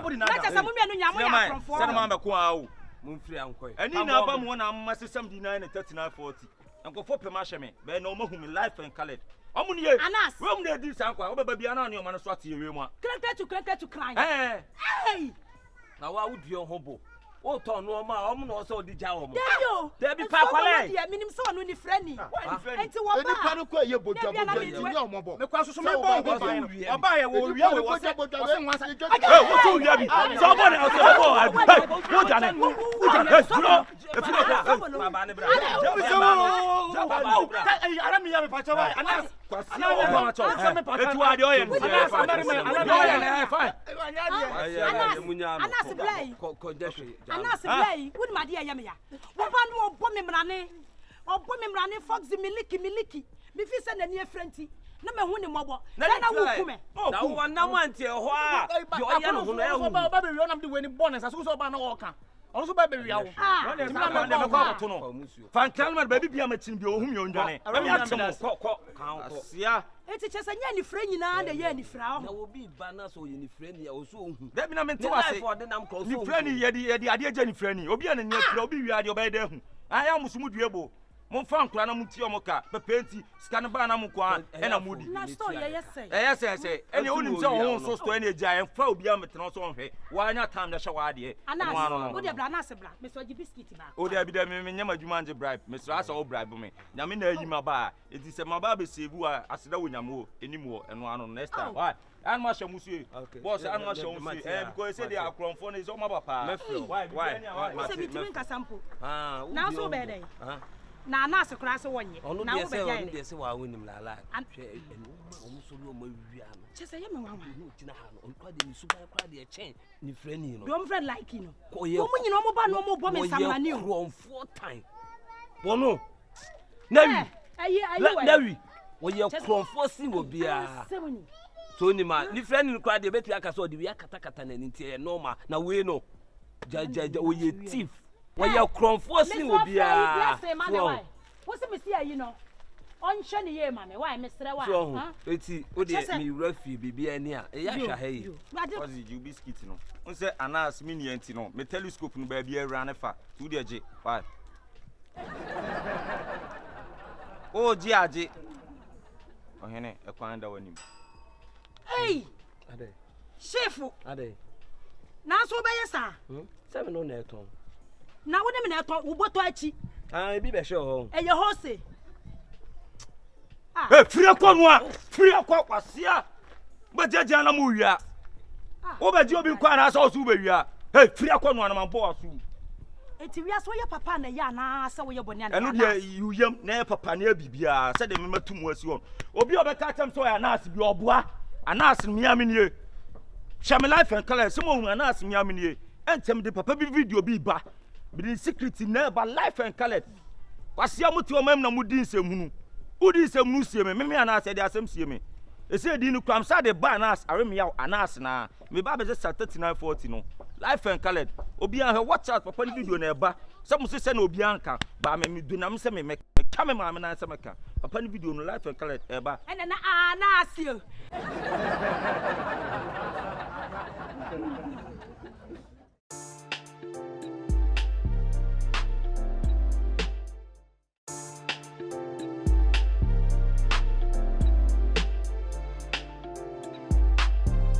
[SPEAKER 1] body na.
[SPEAKER 5] Na tesa mo mi anu nya mo ya afronfo.
[SPEAKER 1] Say mama ko awo.
[SPEAKER 4] Mumfiri ankoy.
[SPEAKER 1] Ani na aba mo na mma 79 39 40. Enkofo pema hye me. Be na o mahu me life and colored. Omu ye.
[SPEAKER 5] Anas.
[SPEAKER 1] We mu na di sankwa. Wo baba bia na oni o ma no so ate ewe mu a.
[SPEAKER 5] Krekre to cry.
[SPEAKER 1] Hey.
[SPEAKER 4] Na wa wudi hobo. O to no ma o mu na o so di ja wo mo.
[SPEAKER 5] Debi pa kwale. Dia minim so onu ni friendly. Enti wo ba.
[SPEAKER 2] Eni pa no kwa ye bodwa ni omobo.
[SPEAKER 4] Me kwa so so me bo ho ba. Oba ye wo wi wo se nwansa.
[SPEAKER 1] Hey, wo so wi bi. So bo na o so bo. Hey, wo jane. Hey, duro. E fi ko.
[SPEAKER 4] Baba ne bra.
[SPEAKER 1] Ara mi ya me pa chawa. Anas. Kwasi o ba ma chawa. Etu ade o ye. Fine.
[SPEAKER 5] Anas blay.
[SPEAKER 4] Ko deshi.
[SPEAKER 5] Anas blay. Wudi ma dia ya me ya. Wo ba no obo me mrane. Obo me mrane fox miliki. Me fi se na ni efrenti. Na me hu ni mobo. Na wo ku me.
[SPEAKER 4] Na wo na mantie ho a. Yo ya no ho na ya hu.
[SPEAKER 3] Ba be wi onam de weni bonus aso so ba na wo ka. Ono so ba be wi awo.
[SPEAKER 1] Na me ko ato no. Fan kalma ba bibia ma chin bi o hum yo ndwane. Na me atem ko kan ko. Sia.
[SPEAKER 5] Eti chese nya ni fra nyina na ye ni fra ho.
[SPEAKER 4] Na wo bi ba na so ye ni fra ni ya wo so hu.
[SPEAKER 1] Da bi na me to ase. Ni fra ni ye di ade je ni fra ni. Obi ana ni fra obi wi ade oba ye da hu. Aya musumu duebo. Mon fan kura na muti omoka pepenti scan ba na mukwa e na mudi
[SPEAKER 5] na store ye say
[SPEAKER 1] yes ene onim se ho so store ene gya en fa obi am tena so hwe wa anya time na hye wa ade
[SPEAKER 5] ana o de bra na se bra me so gi biscuit ba
[SPEAKER 1] o de bi de me nyama djuma anje bribe me so asa o bribe me na me na yi ma ba enti se ma ba be save a aseda wo nyamo enim wo eno ano next time why an ma hye musu boss an ma hye musu because say they are cromfo is o ma ba pa why
[SPEAKER 5] se bi timi ka sample
[SPEAKER 4] na
[SPEAKER 5] so be dey na Anas kura se wonye
[SPEAKER 4] na wo be ya onu de se wa wonim la la hwe enu omu so lo ma wi ano
[SPEAKER 5] chese ye me wa
[SPEAKER 4] no tina ha no kwa de ni suba kwa de chen ni friend no
[SPEAKER 5] do friend like no
[SPEAKER 4] wo
[SPEAKER 5] mu nyina omo ba no omo bo me samani o
[SPEAKER 4] from 4 time wono nawi nawi wo ye from 4 si wo bia so ni ma ni friend ni kwa de betu aka so de wi akata na ni tie normal na we no ja wo ye thief wo ye kromfo si wo bia
[SPEAKER 5] wo se me si ayi no on hwe ne ye ma me why me sere wa
[SPEAKER 4] ha eti o de me rafi bibia ni a e ya hwa ha yi
[SPEAKER 1] cause you biscuit no on say Anas me ni anti no me telescope no ba bia ra ne fa tu de je why o ji aje ohene e kwan da wanim
[SPEAKER 5] hey
[SPEAKER 4] ade
[SPEAKER 5] Shifo
[SPEAKER 4] ade
[SPEAKER 5] na so be yesa
[SPEAKER 4] se me no na eton
[SPEAKER 5] na wo de me na eton wo boto achi
[SPEAKER 3] Ah, bi be show.
[SPEAKER 5] E ye hose.
[SPEAKER 1] Eh, free akwa kwasia. Ba jeje na mu wia. Wo ba je obi kwa na so so ba wia. Eh, free akwa no na mampo asu.
[SPEAKER 5] Eti wia so ye papa na ya na asa wo ye bone na.
[SPEAKER 1] Eno de yuyam na papa na bibia, se de me matum asi on. Obi obeka tem so ya na as bi oboa. Anas miami nie. Shame life and color some anas miami nie. Entem de papa bi video bi ba. Bi the secret never life and color. Kwasia muti o mam na mudi nsem hunu. Udi nsem nu sie me anas de asem sie me. E say di nu kwam sa de ba anas arem yaw anas na. Me ba be just 3940 no. Life and color. Obi an watch out papa ni video na eba. Some say na obi anka ba me do na me say me kame ma me na say me ka. Papa ni video no life and color eba.
[SPEAKER 5] Ene na anas.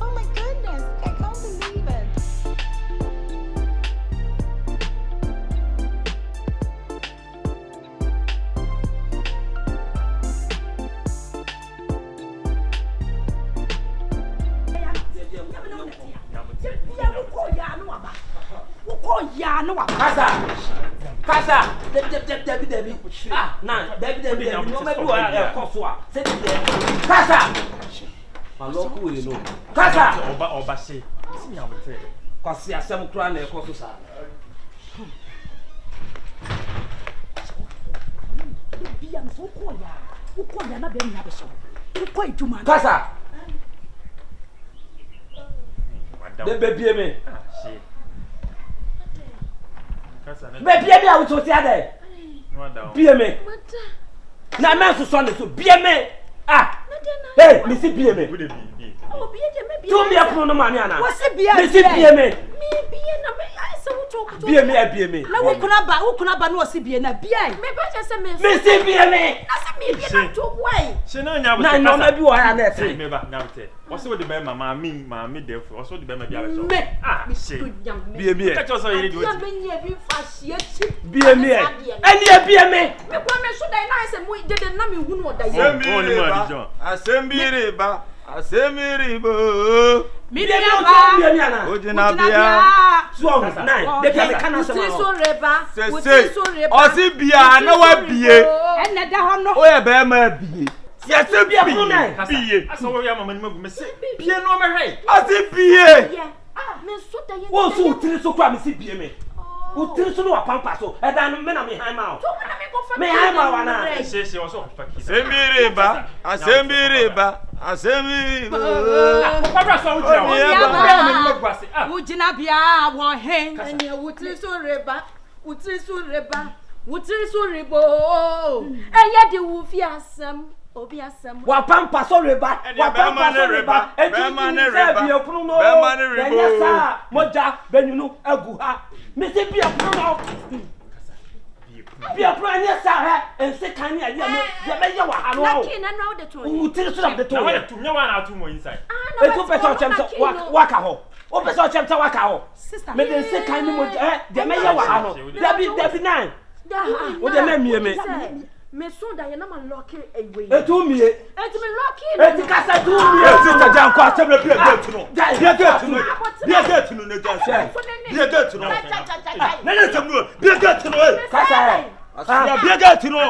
[SPEAKER 6] Oh my goodness, I can't believe it.
[SPEAKER 3] Kasa. Debi. Ah, na, Debi. No me do a kofo. Say Debi. Kasa. Maloku we no. Kasa.
[SPEAKER 7] Oba se. Si nya bote.
[SPEAKER 3] Kwasi asem kura na ekoso sa.
[SPEAKER 5] Bia so ko ya na be mi abeso. Ko ejuma.
[SPEAKER 3] Kasa. De bebie me.
[SPEAKER 7] Ah, shit. Kasa na.
[SPEAKER 3] Bebie me a wo ti ade.
[SPEAKER 7] No down.
[SPEAKER 3] Bie me. Na me so so ne so bie me. Ah. Hey, me si bie me.
[SPEAKER 7] Wo de bi.
[SPEAKER 5] Oh, bia je me bia.
[SPEAKER 3] Tu me apro no ma me ana.
[SPEAKER 5] Wo se bia.
[SPEAKER 3] Me si bie me.
[SPEAKER 5] Me bia na me ai se wo to.
[SPEAKER 3] Bie me.
[SPEAKER 5] Na wo kuna ba no se bia na bia. Me ba je se me.
[SPEAKER 3] Me si bie me.
[SPEAKER 5] Na se me bia na to boy.
[SPEAKER 7] Se na nya bote.
[SPEAKER 3] Na no ma bi wo ya na e.
[SPEAKER 7] Me ba na bote. What's what the be mama me therefore. What's what the be me bia so.
[SPEAKER 5] Me.
[SPEAKER 7] Ah, shit.
[SPEAKER 3] Bie.
[SPEAKER 7] Catch us here
[SPEAKER 5] Ya me nya bi fa hie chi.
[SPEAKER 3] Bie me. Eni e bie me.
[SPEAKER 5] Me kwa me so dai na se mo de na me hunu oda ye.
[SPEAKER 1] Asembiri bo.
[SPEAKER 5] Mi de ba.
[SPEAKER 1] Ojina bia.
[SPEAKER 3] So nine. De bia me kana se ma.
[SPEAKER 5] So reba.
[SPEAKER 1] Say. Osi bia na wa bie.
[SPEAKER 5] Enne da ho no.
[SPEAKER 1] O ye be ma bie.
[SPEAKER 3] Ya se bia pro nine.
[SPEAKER 7] Bie. Asa wo ya mama ni magu me se. Bie no me hwe.
[SPEAKER 1] Osi bie.
[SPEAKER 5] Ah, me so da ye.
[SPEAKER 3] Wo so tiri so kwa me si bie me. Utiri so no wa pampa so. E da no me na me han ma o.
[SPEAKER 5] To na me go fa.
[SPEAKER 3] Me han ma wa na.
[SPEAKER 7] Se also faki.
[SPEAKER 1] Asembiri ba. Asembiri bo.
[SPEAKER 7] Papa so wo jira.
[SPEAKER 5] Yeah,
[SPEAKER 7] Me magu ase. Ah.
[SPEAKER 5] Ujina bia wo hen. Ene utiri so reba. Utiri so rebo. Eye di wu fi asem. Obi asem.
[SPEAKER 3] Wa pampa so reba. Wa pampa so reba. Bia pro no. Enya sa moja benunu agu ha. Me se bia pro no. Bia pro anya sa ha. Ense kan ya me. Ya be ya wa ha no.
[SPEAKER 5] Na kin na no de to.
[SPEAKER 3] Utiri so de to.
[SPEAKER 7] Na wa tu nya wa na tu mo inside.
[SPEAKER 5] Ah,
[SPEAKER 3] Etu pesa chem so waka ho. O pesa chem so waka ho.
[SPEAKER 5] Sister.
[SPEAKER 3] Me de se kan ni mo de me ya wa ha no. Debi nine. O de me mie me.
[SPEAKER 5] Me so da ye na ma lock away.
[SPEAKER 3] Etu mie.
[SPEAKER 5] Eti me lock.
[SPEAKER 3] Eti kasa tu mie.
[SPEAKER 1] Sister Jan kwa asem bia gate no. Bia gate no na Jan. Bia gate no. Na na sem no. Bia gate no.
[SPEAKER 3] Kasa
[SPEAKER 1] Asia bia gate no.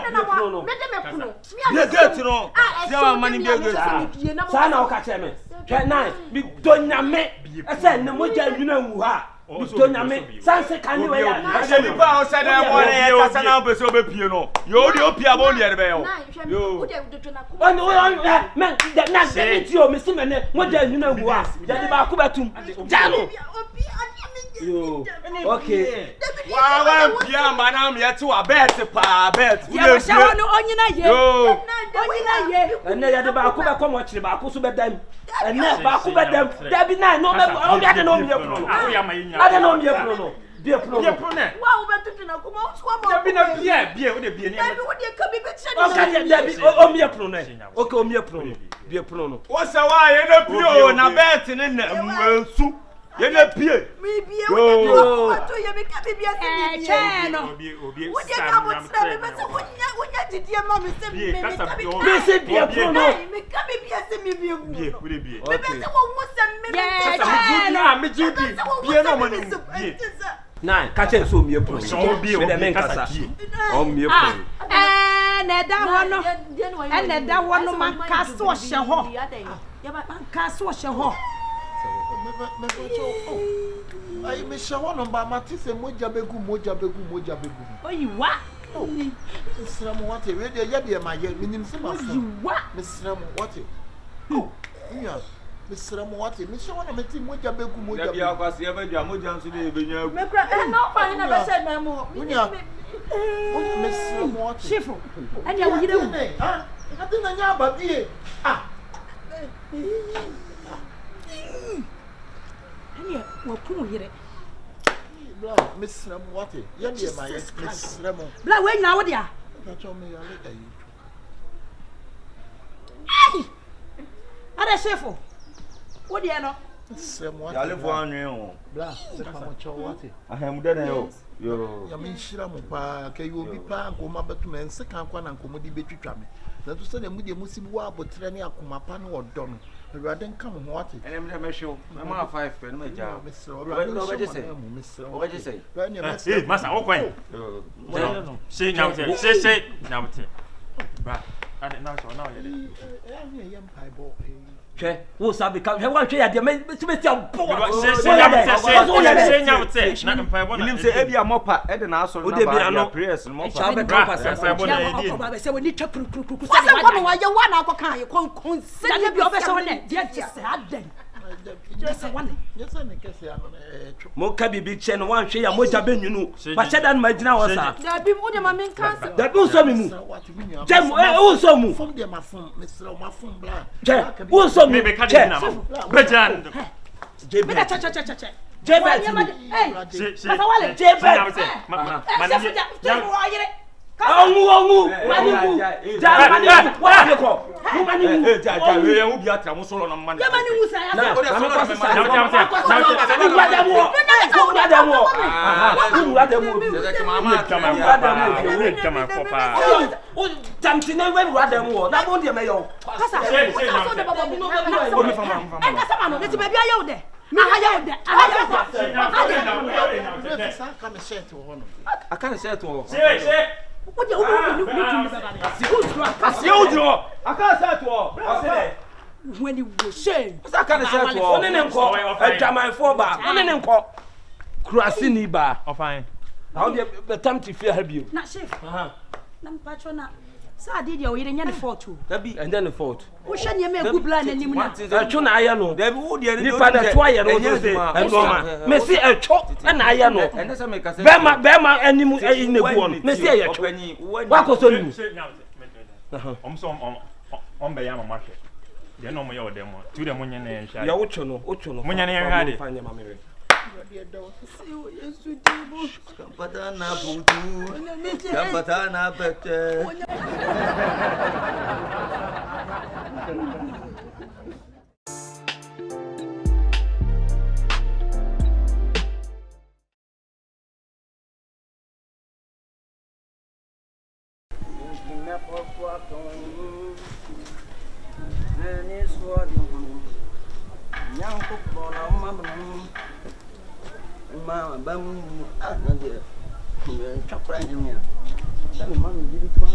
[SPEAKER 3] no.
[SPEAKER 5] Me de me kuno.
[SPEAKER 1] Bia gate no. Sia wa mani bia gate.
[SPEAKER 3] Sa na o ka che me. Hwe nine bi donya me. Ese ne moja nwuna nwu ha. Bi donya me. Sanse kan ni we ya.
[SPEAKER 1] Ase ni pa o se na mo le kasa na be so be pie no. Yo di opia bo le be yo. Yo.
[SPEAKER 3] On men na de ti o me si me ne moja nwuna nwu ha. Ja di ba ku betum. Ja no. Yo. Okay.
[SPEAKER 1] Wa pia ma na me yete wa bet pa bet.
[SPEAKER 5] Ya sha wono onyina ye.
[SPEAKER 1] Yo.
[SPEAKER 5] Onyina ye.
[SPEAKER 3] Enne ya de ba ku be komo kire ba ku so be dam. Enne ba ku be dam. Da bi nine no me o ya de no me pro no.
[SPEAKER 7] Ah, ya ma yinya.
[SPEAKER 3] Ade no me pro no. Bie pro
[SPEAKER 7] Bie
[SPEAKER 3] no.
[SPEAKER 7] pro ne.
[SPEAKER 5] Wa wo betutu na kuma o tuwa mo.
[SPEAKER 7] Ya bi na bie wo de bie ni.
[SPEAKER 5] Dabi wo de ka bi be tse
[SPEAKER 3] O ka de da bi o me pro no. Okay, o me pro no. Bie pro no.
[SPEAKER 1] Wo se wa ye na pio na bet ni na nsu. Ye na pie.
[SPEAKER 5] Me bie what to ye me ka bibia se bibia.
[SPEAKER 7] Obi
[SPEAKER 5] What you got what say me say wonya didi ma me say me ka bibia.
[SPEAKER 1] Me say bia pro no.
[SPEAKER 5] Me ka bibia se me bia mu.
[SPEAKER 7] bie, we dey bie.
[SPEAKER 5] Me be say wo hu se me.
[SPEAKER 7] Me judi. Bie no money. Bie.
[SPEAKER 3] Nine, catch it so me pro.
[SPEAKER 7] So bie,
[SPEAKER 3] Me the men kasa. O me pro.
[SPEAKER 8] Na da wono. Na da wono man ka so hye ho. Man ka so hye ho.
[SPEAKER 2] Ayi me shawo no ba mati se moja begu.
[SPEAKER 8] Oyi wa.
[SPEAKER 2] Misra mo wate we de ye ma ye minim se ma fo. Misra mo wate. Nya misra mo wate me shawo no meti moja begu.
[SPEAKER 1] Da bia kwase e ba dua moja nso de ebenya.
[SPEAKER 5] Me kra no fa na be say na mo.
[SPEAKER 2] Nya misra mo wate.
[SPEAKER 8] Shifo. Anya wo yire wu.
[SPEAKER 2] Ah, ade na nya ba bie. Ah.
[SPEAKER 8] Anya wo pu yire.
[SPEAKER 2] Bla misra mo wate. Ye de ma ye misra mo.
[SPEAKER 8] Bla we nyina wo dia.
[SPEAKER 2] Ka cho me ya le ayi.
[SPEAKER 8] Ai. Ada Shifo. Wo dia no.
[SPEAKER 2] Misra mo wate.
[SPEAKER 1] Ya le fo anwen o.
[SPEAKER 2] Bla se pa mo cho wate.
[SPEAKER 1] Aham de na yo. Yo.
[SPEAKER 2] Ya me nshira mo pa ka yo bi pa nkoma betu me nse kan kwa na nkomo di betwitwa me. Na to se na mu de musibi wa abotre ne akoma pa ne odo no. Awurade nka mo ho wate.
[SPEAKER 1] Ene me de me hwe. Me ma 5 pe no ma ja.
[SPEAKER 2] Obeje
[SPEAKER 1] say.
[SPEAKER 7] Eh, masa wo kwan. She nyamte. She nyamte. Ba. Ade na so na ye de.
[SPEAKER 3] Hwe, wo sabi ka hwe wan hwe ya de me ti ampo.
[SPEAKER 7] She nyamte. Na mpa bo na.
[SPEAKER 1] Nim say e bia mopa e de na aso na ba prayers no mopa.
[SPEAKER 3] Cha be ka pasa.
[SPEAKER 7] Mpa bo na ye di.
[SPEAKER 8] Ba se woni twa kru.
[SPEAKER 5] Asa kwa no wa ye wa na akoka ye kon se
[SPEAKER 8] Ya bi obe se woni dia se aden. Just one.
[SPEAKER 2] Yes, I kese ya no
[SPEAKER 3] Mo ka bibi che no wan hwe ya moja benwunu. Ba che dan ma gina wo sa.
[SPEAKER 5] da bi wo de ma men kan.
[SPEAKER 3] Da bi so mi mu. Jem wo so mu.
[SPEAKER 2] Fom de ma fom, Mr. Ma fom bla.
[SPEAKER 3] Che, wo so mu.
[SPEAKER 7] Me be ka de na ma. Bejan.
[SPEAKER 8] Me da che.
[SPEAKER 3] Jebet.
[SPEAKER 8] Hey. Papa wale.
[SPEAKER 3] Jebet.
[SPEAKER 7] Ma
[SPEAKER 8] Shifo wo yire.
[SPEAKER 3] Ongu. Mani. Ja mani. Wa ne ko. Mu mani.
[SPEAKER 1] Ja we yan obi atra mo solo no mani.
[SPEAKER 8] Ya mani wusa ya.
[SPEAKER 3] Na,
[SPEAKER 1] o de solo na me mani.
[SPEAKER 8] What you when you go say
[SPEAKER 3] Asa ka ne se to one ne nko adwamanfo ba one ne nko kurasi ni ba
[SPEAKER 7] fine.
[SPEAKER 3] how dey betam ti fear ha bio
[SPEAKER 8] na chef na mpacho sa ade dia o yire nya ne fault o
[SPEAKER 3] dabi and then the fault
[SPEAKER 8] wo hwe ne me good plan anim na
[SPEAKER 3] atwo na aye no
[SPEAKER 1] dabi wo de
[SPEAKER 3] ni fa da to aye no do se enoma me si atwo na aye no
[SPEAKER 1] ene se me ka se
[SPEAKER 3] be ma anim ayi ne gu on me si aye atwo wa ko so ni
[SPEAKER 7] On be yama market. They no mo yo dem. Tu dem nya na hia.
[SPEAKER 3] ya wo two no
[SPEAKER 7] Munya ne hia de.
[SPEAKER 3] fanya ma mere
[SPEAKER 1] Kapatana putu. Kapatana pete.
[SPEAKER 4] Mama bam na de chakra nyamia sabe mama didi kwa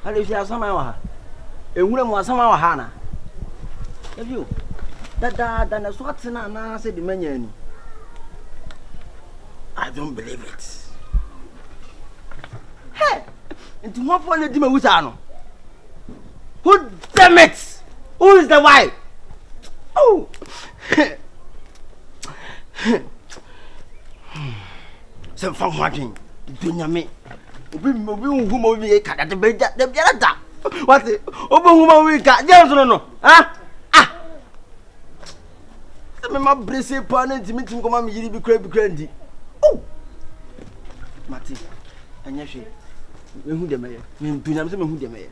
[SPEAKER 4] hali fi asama wa enwure mu asama wa ha na ebio da na so atina na se de manya ni I don't believe it. Hey, into one for the dima wusa no. Who damn it? Who is the wife? Oh. Some fun watching. Dunya me. Obi hu mo bi ka da be ja de biara da. What? Obi hu mo wi ka je so no. Ah. me ma brese pa na ntimi tim ko ma me yiri bi kra ndi oh mate anya hwe me hu de meye me ntunyam se me hu de meye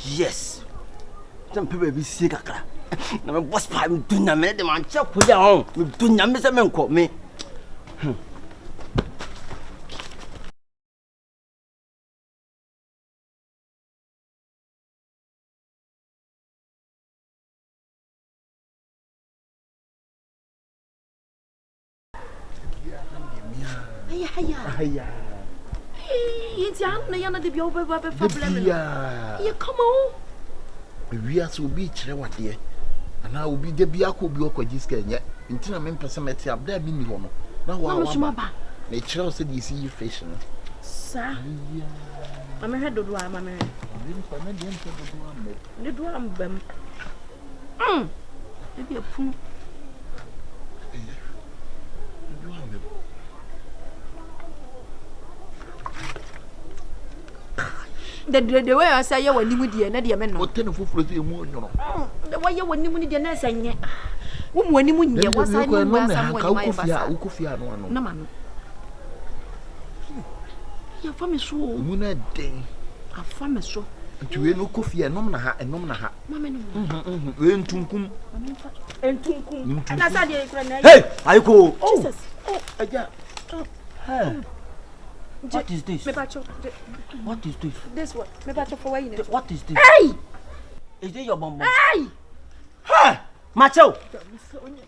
[SPEAKER 4] yes tam pe bi sie kakra na me boss pa me ntunyam me de man che ko de ho me ntunyam me se me nko me
[SPEAKER 2] Aya.
[SPEAKER 5] It's na yana de bio ba problem. Yeah, come on.
[SPEAKER 2] We are so be chere wade. Ana obi de bia ko bi okwaji ska nye. Ntina me mpese meti abda bi ni ho no. Na wa wa. Na chere se di see fish no.
[SPEAKER 5] Sa. Mama he dodo a mama he. Ne do am bam. E bi apun. The way I say you were new dear, Nadia men.
[SPEAKER 2] What 10 fufuro e mu onyo.
[SPEAKER 5] The way you were new dear na sanye. Wo mu ani mu nye was I know where someone my basa.
[SPEAKER 2] Ukofia no ano.
[SPEAKER 5] Na man. Ya fami so.
[SPEAKER 2] Mu na den.
[SPEAKER 5] Afami so.
[SPEAKER 2] Nti we no kofia enom na ha.
[SPEAKER 5] Mama no.
[SPEAKER 2] We ntunkum.
[SPEAKER 5] Entunkum. Na sa de kura na.
[SPEAKER 4] Hey, ayiko.
[SPEAKER 5] Jesus.
[SPEAKER 2] Oh, aja.
[SPEAKER 4] Hey. What is this? What is this?
[SPEAKER 5] This what? Me bacho for why you.
[SPEAKER 4] What is this?
[SPEAKER 5] Hey!
[SPEAKER 4] Is it your bomb?
[SPEAKER 5] Hey!
[SPEAKER 4] Hey! Macho.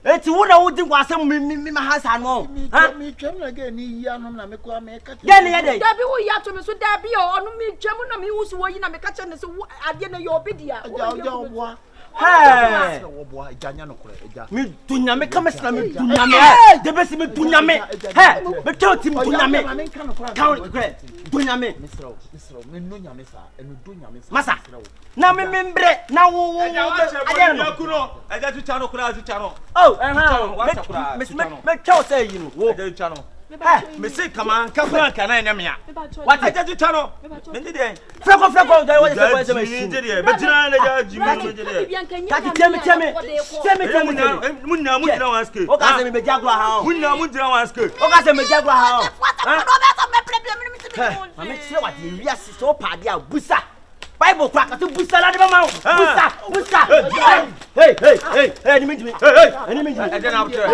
[SPEAKER 4] Eti wo na wo din kwa asem mi ma hasa no.
[SPEAKER 2] Ha? Mi twem na ga ni ya no na me kwa me ka.
[SPEAKER 4] Ge ne ye dey.
[SPEAKER 5] Da bi wo ya to me so da bi o onu mi twem na mi wusu wo yi na me ka che ne so ade na yo obi dia.
[SPEAKER 2] Aja oboa.
[SPEAKER 4] Hey!
[SPEAKER 2] Oboa ejanya no kore eja.
[SPEAKER 4] Mi dunyame kamesna mi dunyame. De besi mi dunyame. Hey! Me tell tim dunyame. Count kore. Dunyame.
[SPEAKER 2] Misro, me no nyame sa, enu do nyame sa.
[SPEAKER 4] Masa. Na me membre na wo.
[SPEAKER 7] Eja kuno. Eja tu chano kura tu chano.
[SPEAKER 4] Oh, me tell say you know.
[SPEAKER 7] Eja tu chano.
[SPEAKER 4] Hey, me say come on, come on, can I name ya?
[SPEAKER 7] What eja tu chano? Me ndi dey.
[SPEAKER 4] Freko, there was a me
[SPEAKER 7] ndi dey. Me jina na eja jimi me dey.
[SPEAKER 4] Kaki teme.
[SPEAKER 7] Munna wanske.
[SPEAKER 4] O ka se me jagwa ha.
[SPEAKER 7] Munna wanske.
[SPEAKER 4] O ka se me jagwa ha.
[SPEAKER 5] Ha?
[SPEAKER 4] Ma me tire wa de wiase so pade a busa. Bible crack to busa la de ma. Busa. Hey, ni minjimi. Hey.
[SPEAKER 7] Eja na butere.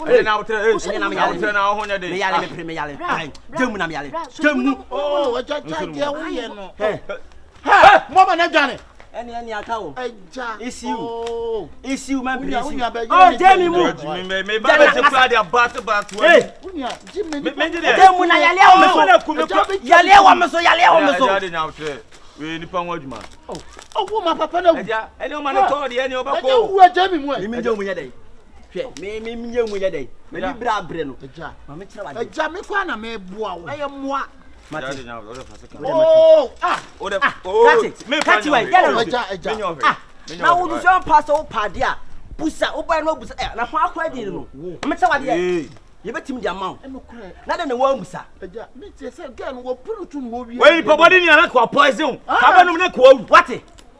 [SPEAKER 7] Eja na butere.
[SPEAKER 4] Eja na me yale.
[SPEAKER 7] Butere na ho nya dey.
[SPEAKER 4] Me yale me pre me yale. Jemu na me yale. Jemu.
[SPEAKER 2] Oh, aja cha dia wo ye no.
[SPEAKER 4] Hey.
[SPEAKER 2] Mo ba na dwane.
[SPEAKER 4] Any aka o.
[SPEAKER 2] Eja.
[SPEAKER 4] Issue man please.
[SPEAKER 2] Oh,
[SPEAKER 4] Jemi mu.
[SPEAKER 7] Me ba be te kura dia bat.
[SPEAKER 4] Hey.
[SPEAKER 2] Unya, Jimmy.
[SPEAKER 7] Me ndi dey.
[SPEAKER 4] Jemu na yale o me so. Yale o me so.
[SPEAKER 7] Eja dey na butere. We ni pa won adwuma.
[SPEAKER 2] Oh, wo ma papa na wu.
[SPEAKER 7] Eja, eni o ma na to de eni o ba
[SPEAKER 2] Eja
[SPEAKER 7] ko.
[SPEAKER 2] wu aja mi mu e.
[SPEAKER 4] Mi nje mu ye dey. Hwe, mi nje mu ye dey. Me ni bra bre no.
[SPEAKER 2] Eja.
[SPEAKER 4] Ma me tire wa.
[SPEAKER 2] Eja me kwa na me boa wo. Aye moa.
[SPEAKER 7] Eja dey na o de fa se kan.
[SPEAKER 2] Oh,
[SPEAKER 7] O de oh.
[SPEAKER 4] Me catch you yellow.
[SPEAKER 2] Eja.
[SPEAKER 7] Me nyo fe.
[SPEAKER 4] Na wo du so pass o pade a. Busa, o boy no busa. Na ho akwa di no. Me tire wa de. Ye betim di amount. Na de ne wa musa.
[SPEAKER 2] Eja, me tie se gan wo purutu no wo wi.
[SPEAKER 7] We pa body ni ana kwa poison. Ka ba no na kwa wu.
[SPEAKER 4] What?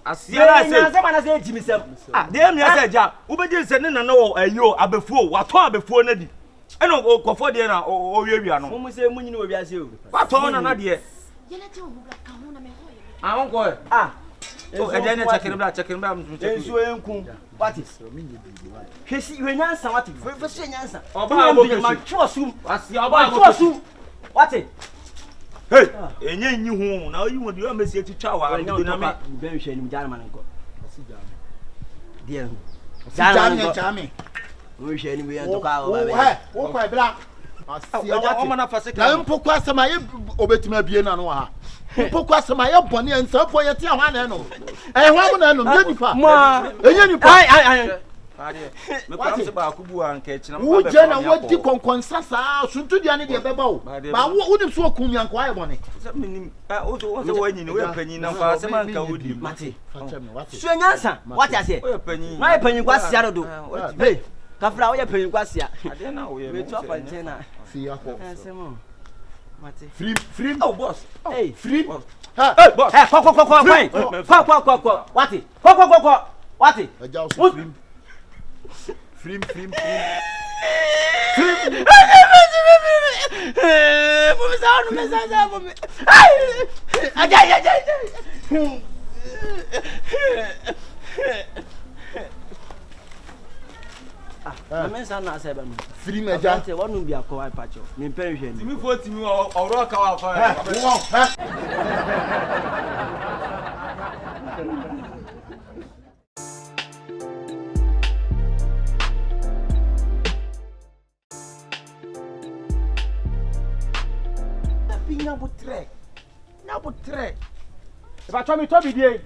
[SPEAKER 7] Asia na
[SPEAKER 4] Na
[SPEAKER 7] se.
[SPEAKER 4] se na se jimisem.
[SPEAKER 7] Ah, de mi ase ja. Wo be je se ne na wo ayo abefuo. Wa to abefuo na di. E no kofo de na o wiawia no.
[SPEAKER 4] Mo se munyi no wi ase o.
[SPEAKER 7] Wa to na de.
[SPEAKER 5] Yele te o mu bra ka ho na me ho ye.
[SPEAKER 7] Ahun ko. Oh, eja na check bra.
[SPEAKER 4] Ensu enku. What is? Hwesi hwenyansa what? Hwesi nyansa.
[SPEAKER 7] Oba abokesu.
[SPEAKER 4] Ma twosum.
[SPEAKER 7] Asia oba abokesu.
[SPEAKER 4] What?
[SPEAKER 7] Hey, enye nyi hu na oyi wodi o mesi etitwa wa
[SPEAKER 4] Di na me ben hwe nim jana man nko. Dia.
[SPEAKER 2] Jami.
[SPEAKER 4] Mo hwe nim yan to ka o
[SPEAKER 2] ba.
[SPEAKER 4] ba.
[SPEAKER 2] Wo kwa bla. Asia
[SPEAKER 7] o
[SPEAKER 2] what?
[SPEAKER 7] ma na fase
[SPEAKER 2] Na
[SPEAKER 7] ka.
[SPEAKER 2] mpoko asema ye obetima bie na no ha. Mpoko asema ye bone ensa po ye tie hwa na no. Hwa na no me nipa. Enye nipa.
[SPEAKER 4] Ai.
[SPEAKER 7] Ade. Me kwa se ba akubu an ka china
[SPEAKER 2] wo je na wo di konkonsa sa suntu dia ne de beba wo. Ba wo nim so okun mi anko aye bone.
[SPEAKER 7] Minim. O so wo nyi ni we panyin na fa se man ka wodi.
[SPEAKER 4] Mate.
[SPEAKER 2] What?
[SPEAKER 4] Hwenyansa. What ase?
[SPEAKER 7] O panyin.
[SPEAKER 4] Ma panyin kwa sia do. Hey. Kafra wo ye panyin kwa sia.
[SPEAKER 7] Ade na wo ye.
[SPEAKER 4] Me to apantena.
[SPEAKER 2] See akọ.
[SPEAKER 4] Semo. Mate.
[SPEAKER 2] Free.
[SPEAKER 7] Oh boss.
[SPEAKER 4] Hey.
[SPEAKER 2] Free.
[SPEAKER 7] Hey boss.
[SPEAKER 4] Hey, kwa. What? Kwa. What?
[SPEAKER 2] Eja o free. Frim.
[SPEAKER 4] mensa na say ba no
[SPEAKER 2] Firi meja
[SPEAKER 4] say wonu bi akọ ipacho me pen hwe ni
[SPEAKER 7] timi fo timi oro ka wa fa
[SPEAKER 2] Nyabutre. Ipacho mi to bidie.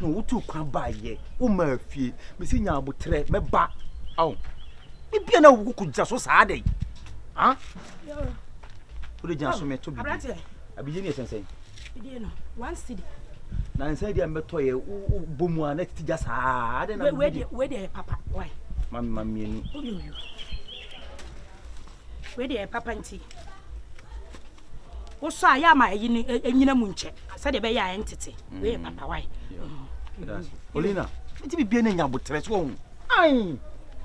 [SPEAKER 2] No wutu kwan ba ye wo ma afie me si nyabutre me ba aw bibia na wo kugya so saa dai ha wo de gya so me to bidie abije ne sensen
[SPEAKER 8] bidie no 1 cedi
[SPEAKER 2] na nsa dia me to ye bomu ana tija saa de na
[SPEAKER 8] we de papa why
[SPEAKER 2] mammi ni
[SPEAKER 8] we de papa nti wo so aya ma enyina mu nche se de be ya entity we papa why
[SPEAKER 2] Olina nti bibia na nyabutre so wo ai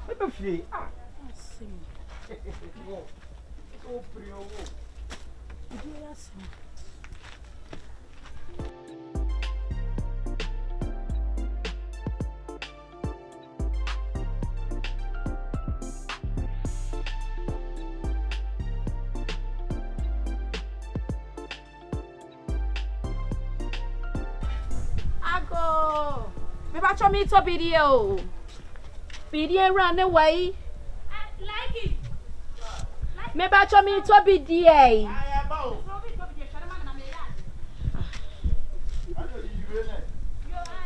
[SPEAKER 2] me be fie ah o prio wo
[SPEAKER 5] Me ba cho me to video run away. Like it. Me ba cho me to video.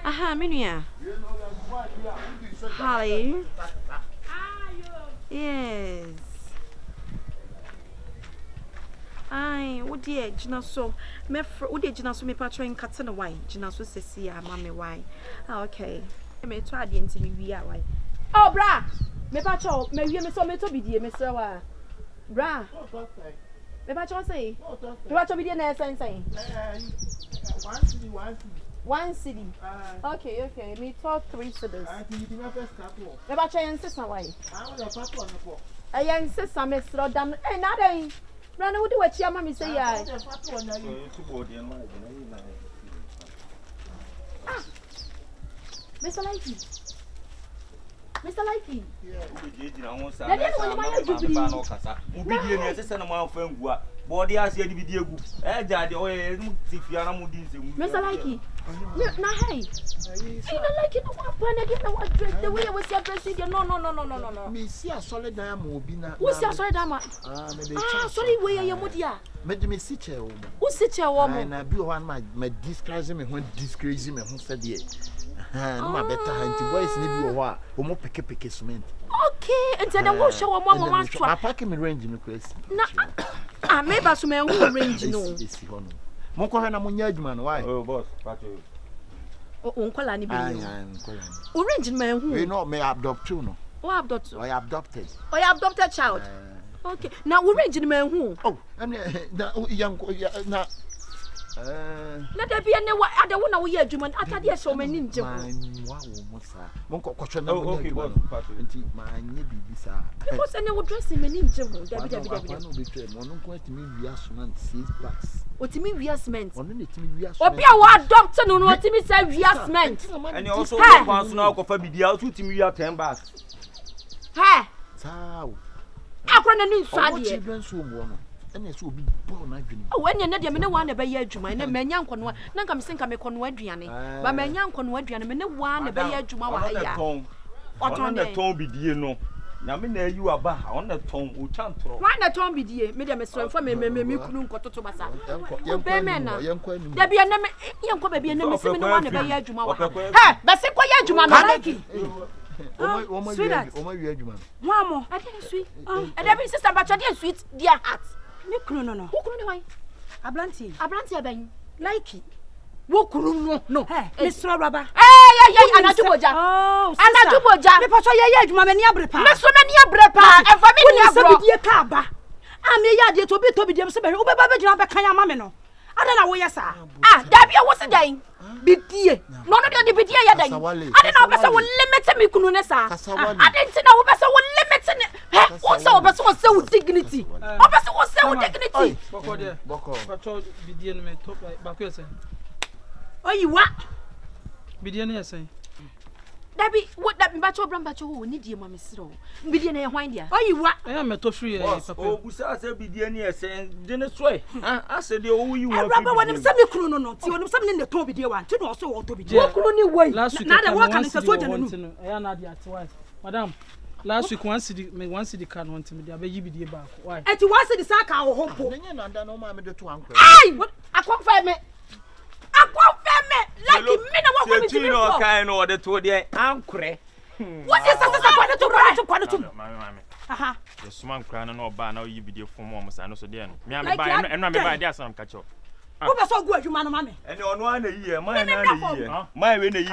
[SPEAKER 5] Aha, minua. Hi. Yes. Ai, wo die gina so me wo die gina so me patro en kate na why gina so sesi ya ma me why. Ah, okay. Me to ade enti me wi a why. Oh bra, me patro me wi me so me to bidie me sra wa. Bra. Me patro say. Me patro bidie na sen. 1 cedi. Okay. Me talk 3 cedis. Me patro en sesa why. Ayen sesa me sra dan. Eh na den. Run with what your mommy say, yeah. Mr. Likey. Yeah, body as you did you. Eh, Daddy, oh, if you are not Mr. Likey. No, hey. I don't like it. The way I was dressing. No.
[SPEAKER 2] Me see a solid diamond be na.
[SPEAKER 5] Who's your solid diamond? Sorry, where you mudia?
[SPEAKER 2] Me sit here.
[SPEAKER 5] Who sit here, woman?
[SPEAKER 2] And I be one my disgrace me when disgrace me who said ye. No, my better hunting boys need you what? More pick cement.
[SPEAKER 5] Okay, and then I will show a mama once.
[SPEAKER 2] I pack him in range in the quest.
[SPEAKER 5] I may pass me a range. No.
[SPEAKER 2] Moko na munyadman why?
[SPEAKER 7] Oh boss, pato.
[SPEAKER 5] Uncle Annie be.
[SPEAKER 2] Orange man who we know may adopt you no.
[SPEAKER 5] Oh adopted.
[SPEAKER 2] I adopted.
[SPEAKER 5] Oh adopted child. Okay. Now orange man who?
[SPEAKER 2] Oh, and young na
[SPEAKER 5] let there be any other one we are human after there so many ninja.
[SPEAKER 2] Monko question na
[SPEAKER 7] okay boss, pato.
[SPEAKER 2] Enti ma nye bibi sa.
[SPEAKER 5] Because any would dress him ninja.
[SPEAKER 2] David. No be try. Mo no kwet me wiase man 6 bucks.
[SPEAKER 5] Otimi wiasment.
[SPEAKER 2] Ono na timi wiase.
[SPEAKER 5] Obi a wa doctor no otimi say wiasment.
[SPEAKER 1] And you also want now go for bidia otimi wia 10 bucks.
[SPEAKER 5] Hey.
[SPEAKER 2] Sao.
[SPEAKER 5] Akwa na ni nsade.
[SPEAKER 2] Children so mo no. Ene so obi bo na dwene.
[SPEAKER 5] Oh, when you na dia me ne wa na be ya adwuma na menya nkono na nka me senka me kono aduane. Ba menya nkono aduane me ne wa na be ya adwuma wa ya.
[SPEAKER 1] Oton na ton bidie no. Na me na ayu aba on na ton o chantro.
[SPEAKER 5] Why na ton bidie? Me dia me so mfa me kunu nkototo basa. Be me na. Da bia na me yenko ba bia na me se me ne wa na be ya adwuma wa. He, be se ko ya adwuma na like.
[SPEAKER 2] O ma wi adwuma.
[SPEAKER 5] Wa mo, I dey sweet. E dey be sister ba dey sweet dear heart.
[SPEAKER 8] Me kunu no.
[SPEAKER 5] Wo kunu ne wan?
[SPEAKER 8] Ablanti
[SPEAKER 5] aban.
[SPEAKER 8] like
[SPEAKER 5] Wo kunu no.
[SPEAKER 8] Hey, Mr. Raba.
[SPEAKER 5] Anaju boja.
[SPEAKER 8] Oh,
[SPEAKER 5] Anaju boja.
[SPEAKER 8] Me pacho ye adwuma me ni abrepa.
[SPEAKER 5] Me so me ni abrepa. E fa me ni abro.
[SPEAKER 8] Bidie ka ba. A me ya de to bi de se be. Wo be ba be gina be kan ya ma me no. Ada na wo yesa.
[SPEAKER 5] Dabi e wo se dan. Bidie. No no de bidie ya dan. Ada na wo pese wo limit me kunu ne sa. Ada nti na wo pese wo limit ne. Wo se wo pese wo se wo dignity. Wo pese wo se wo dignity.
[SPEAKER 9] Boko de. Boko. Pato bidie no me top ba ko yesa.
[SPEAKER 8] Oyi wa.
[SPEAKER 9] Bidie no yesa.
[SPEAKER 5] Dabi wo dabi bacho bram bacho wo ni die ma mesiro. Bidie na ye hwan dia.
[SPEAKER 8] Oyi wa.
[SPEAKER 9] Eh meto free papa.
[SPEAKER 1] O busa se bidie ni ese de ne soe. Ase de o yi wo.
[SPEAKER 8] Raba wonim se me kunu no ti wonim se me ne to bidie wa. Ti no so wo to bidie.
[SPEAKER 5] Wo kunu ni wai.
[SPEAKER 9] Last week
[SPEAKER 8] na da wo kan se so jana nu.
[SPEAKER 9] Eh na de atwa. Madam, last week one city can want me dey abeyi bidie back. Why?
[SPEAKER 8] Eti one city sa ka wo hompo.
[SPEAKER 2] Nenye na nda no ma me de to ankwa.
[SPEAKER 8] Ai! Akonfa me. Like me na wo ko mi ti me.
[SPEAKER 1] No kind no de to de ankure.
[SPEAKER 8] What is that kwano to?
[SPEAKER 7] Mami.
[SPEAKER 8] Aha.
[SPEAKER 7] The smart crown no ba na yi video for mo so so there no. Me am ba and me ba there some catch up.
[SPEAKER 8] Wo be so gu adwuma no mame.
[SPEAKER 1] Ene ono ana yi e, man na yi e. Man we na yi.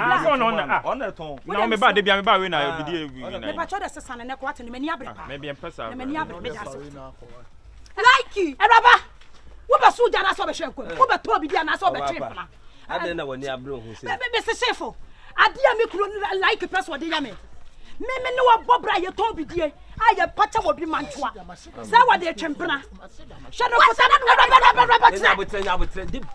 [SPEAKER 1] On ton.
[SPEAKER 7] Na me ba de bia me ba we na video na.
[SPEAKER 8] Me ba cho de sesa ne ko atene mani abre pa.
[SPEAKER 7] Me bia pesa.
[SPEAKER 8] Me mani abre me da so. Like Eraba. Wo be so jara so be hwe ko. Wo be to bibia na so be twe pa.
[SPEAKER 3] Ade na woni abre ho se.
[SPEAKER 8] Be se Shifo. Ade a me kuro like person de ya me. Me ne wa bobra ye ton bidie. Aye pacha wo bi mantoa. Sa wa de twempena. Hwe no ko sa na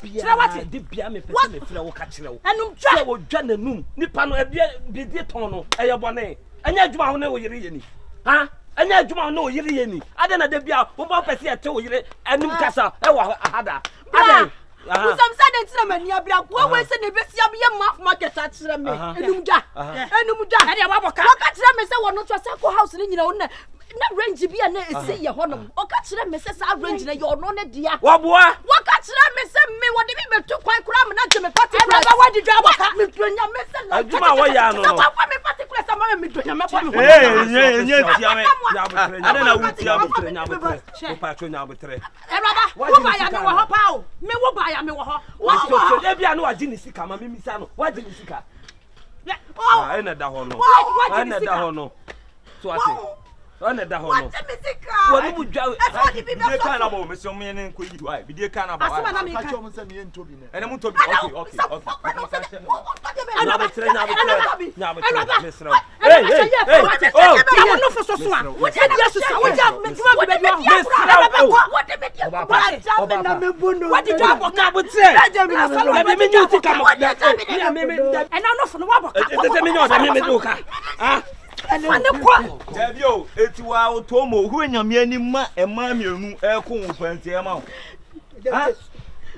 [SPEAKER 3] Nya de bia me pese me fira wo ka kire wo.
[SPEAKER 8] Enum
[SPEAKER 3] Se
[SPEAKER 8] twa.
[SPEAKER 3] wo dwa nanum. Nipa no ebia bidie ton no eye bone. Anya adwuma ho na wo yire ye ni. Ha? Anya adwuma ho na wo yire ye ni. Ade na de bia wo ba pese ye te wo yire enum kasa e wa ahada. Ade
[SPEAKER 5] Usam sa de tira mani abia ko we se ne besi abia maf market a tira me enum ja
[SPEAKER 8] E de wa boka.
[SPEAKER 5] wo ka tira me se wo no to se ko house ni nyina wo na range bia na esi ye honom o ka tira me se sa range na ye ono ne dia
[SPEAKER 3] wo boa.
[SPEAKER 5] wo ka tira me se me wo de bi betu kwan kura me na je me party
[SPEAKER 8] Eraba wa di dwa boka.
[SPEAKER 5] me donya me se na
[SPEAKER 3] Adwuma wo ya no no.
[SPEAKER 5] kwa me party kura sa ma me donya me kwa me
[SPEAKER 1] Nye tia me.
[SPEAKER 3] Ade na wo tia me nya botre. Wo pa tro nya botre.
[SPEAKER 8] Eraba wo ba ya me wo ho pa o. Me wo ba ya me wo ho.
[SPEAKER 3] So de bia no agi ni sika ma me misa no. Wa agi ni sika. Ah, ena da ho no. Ena da ho no. So ate. Ena da ho no. Wo ni mu dwa.
[SPEAKER 1] Bidie kan na ba me so me ne ko yi wa. Bidie kan na ba.
[SPEAKER 8] Asuma na me
[SPEAKER 2] Ka
[SPEAKER 8] ka.
[SPEAKER 2] cho mo se me ento bi ne.
[SPEAKER 1] Ene mu to bi. Okay. Nya botre. Mesra.
[SPEAKER 3] Hey.
[SPEAKER 8] Oh, you no for so so. What did you say? What did you be be?
[SPEAKER 5] what de me dia
[SPEAKER 8] What did you boka botre?
[SPEAKER 3] Me nyu sika ma.
[SPEAKER 8] And now no for no boka.
[SPEAKER 3] Me nyu da me do ka. Ah.
[SPEAKER 1] Dabio etiwa otomo hu enyame ani ma ema mienu eko nkwanti ema wo. Ha?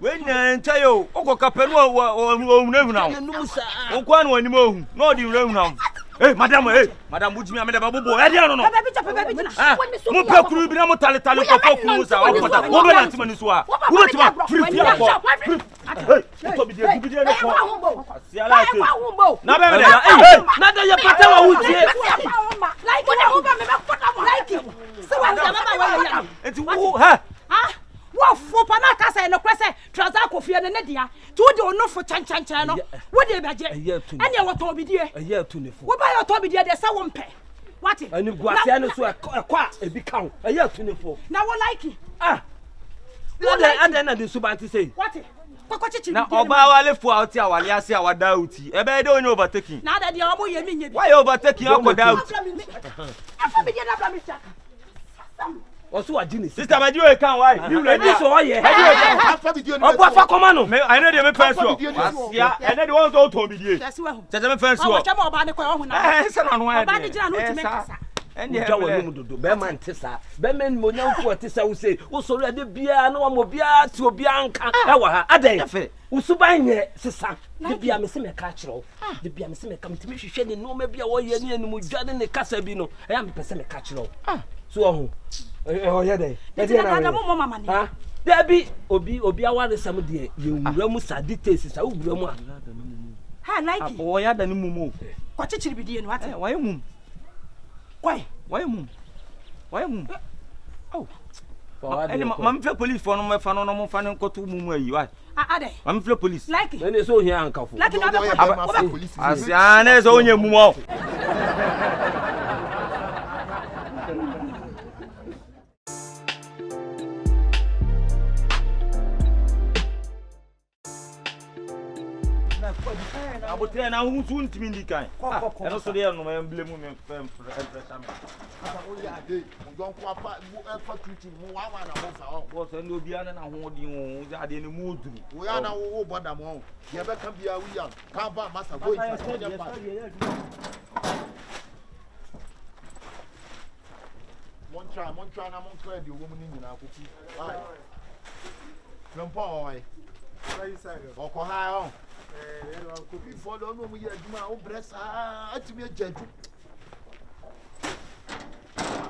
[SPEAKER 1] We nya ntayo okoka penu ohunahuna wo. Nkwa no anim ohun. No di hunahuna. Madam bujimi amede babubo. E dia no no. Ah. Mu pekuru bi na mu tale ko kunu sa opota. Wo be na timani so a. Wo be tima free akọ. To bi de ko. Asiala se. Na be me
[SPEAKER 3] Na da ye pata wa wutie.
[SPEAKER 8] Like what who ba me pota mo like. So what am I wa ya?
[SPEAKER 1] Enti wo ha.
[SPEAKER 8] Wo fo pa na kasa no kwese trouser kofie ne dia. Tu de ono fo chan no. Wo de beje. Ene wo to bidie.
[SPEAKER 3] Eye tu ne fo.
[SPEAKER 8] Wo ba yo to bidie de se wo mpe. What?
[SPEAKER 3] Ani guase ane so ekwa ebi kan. Eye tu ne fo.
[SPEAKER 8] Na wo like.
[SPEAKER 3] Ah. Ade na de subanti say.
[SPEAKER 8] What? Koko chichi.
[SPEAKER 1] Na oba wale fu out ya wale ase awada uti. Ebe de onye overtaking.
[SPEAKER 8] Na da de omo ye mi nye bi.
[SPEAKER 1] Why overtaking akoda out?
[SPEAKER 8] Afa bi de na bla mi cha.
[SPEAKER 3] Oso agi ni.
[SPEAKER 1] Sister Madio e kan why?
[SPEAKER 3] You ready so oye.
[SPEAKER 2] Afa video ni.
[SPEAKER 3] Obo afa koma no.
[SPEAKER 1] Me I know dey me fence you. Asia, ene dey want to be dey.
[SPEAKER 8] Yes we hu.
[SPEAKER 1] Cheche me fence you.
[SPEAKER 8] O cha mo ba ne ko hu na.
[SPEAKER 1] Se na no
[SPEAKER 8] Oba ni jira no ti me kasa.
[SPEAKER 1] Ene
[SPEAKER 3] Dwa wonu dodo be man tesa. Be men monyamfo tesa wo say wo sori ade bia na wo mo bia ti obi anka. E wa ha adan. Usuban ye sesa. De bia me se me ka kire wo. De bia me se me ka mtimi hwehwe ne no ma bia wo ye ne anu dwa ne kasa bi no. E ya me pese me ka kire wo. So ho. Oye dey.
[SPEAKER 8] E ti na mo mama ni.
[SPEAKER 3] Ha? Dabi obi aware sam de ye wura mu sa details sa wura mu a.
[SPEAKER 8] Ha like.
[SPEAKER 1] Abo ya da ni mumu.
[SPEAKER 8] Ko chichiri bidie no ate.
[SPEAKER 1] Why mum? Why mum? Oh. Ene mam fe police for no me fa no mo fa no koto mumu ayi why?
[SPEAKER 8] Ade.
[SPEAKER 1] Mam fe police.
[SPEAKER 8] Like.
[SPEAKER 3] Na so hia ankafo.
[SPEAKER 8] Like na be
[SPEAKER 2] Police.
[SPEAKER 1] Asia na so onye mumu. abotre na hu su ntimi ndi kan eno so de no emblem me pressure me
[SPEAKER 2] asa o ya de mo don ko apa fa tutu mo wa na mo fa o
[SPEAKER 1] bo so ndo bia na ho di ho ade ne mu oduru
[SPEAKER 2] wo ya na wo boda mo ye be kan bia wi ya kan ba masa go inside the park Montra na montra di wo mu ni nyina akuku ai Grandpa oi oko ha o ko bi fo do no mu ye aduma o bresa atimi ajaju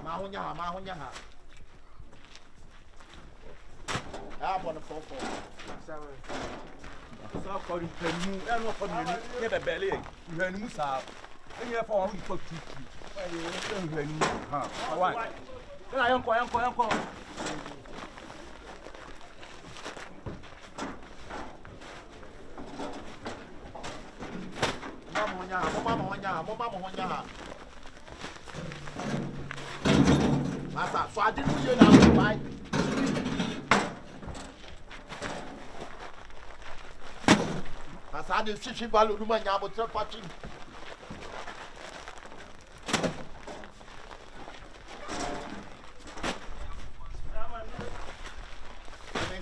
[SPEAKER 2] ma ho nya ha ah bon fo
[SPEAKER 1] so ko ri penu e no ko ni ne bebele e hwanu mu sa e ye fo ho ko tutu e hwanu ha awan ela yanko mama honya masa so ade no ye na bai masa ade chichi balu numa nya bo tre pachi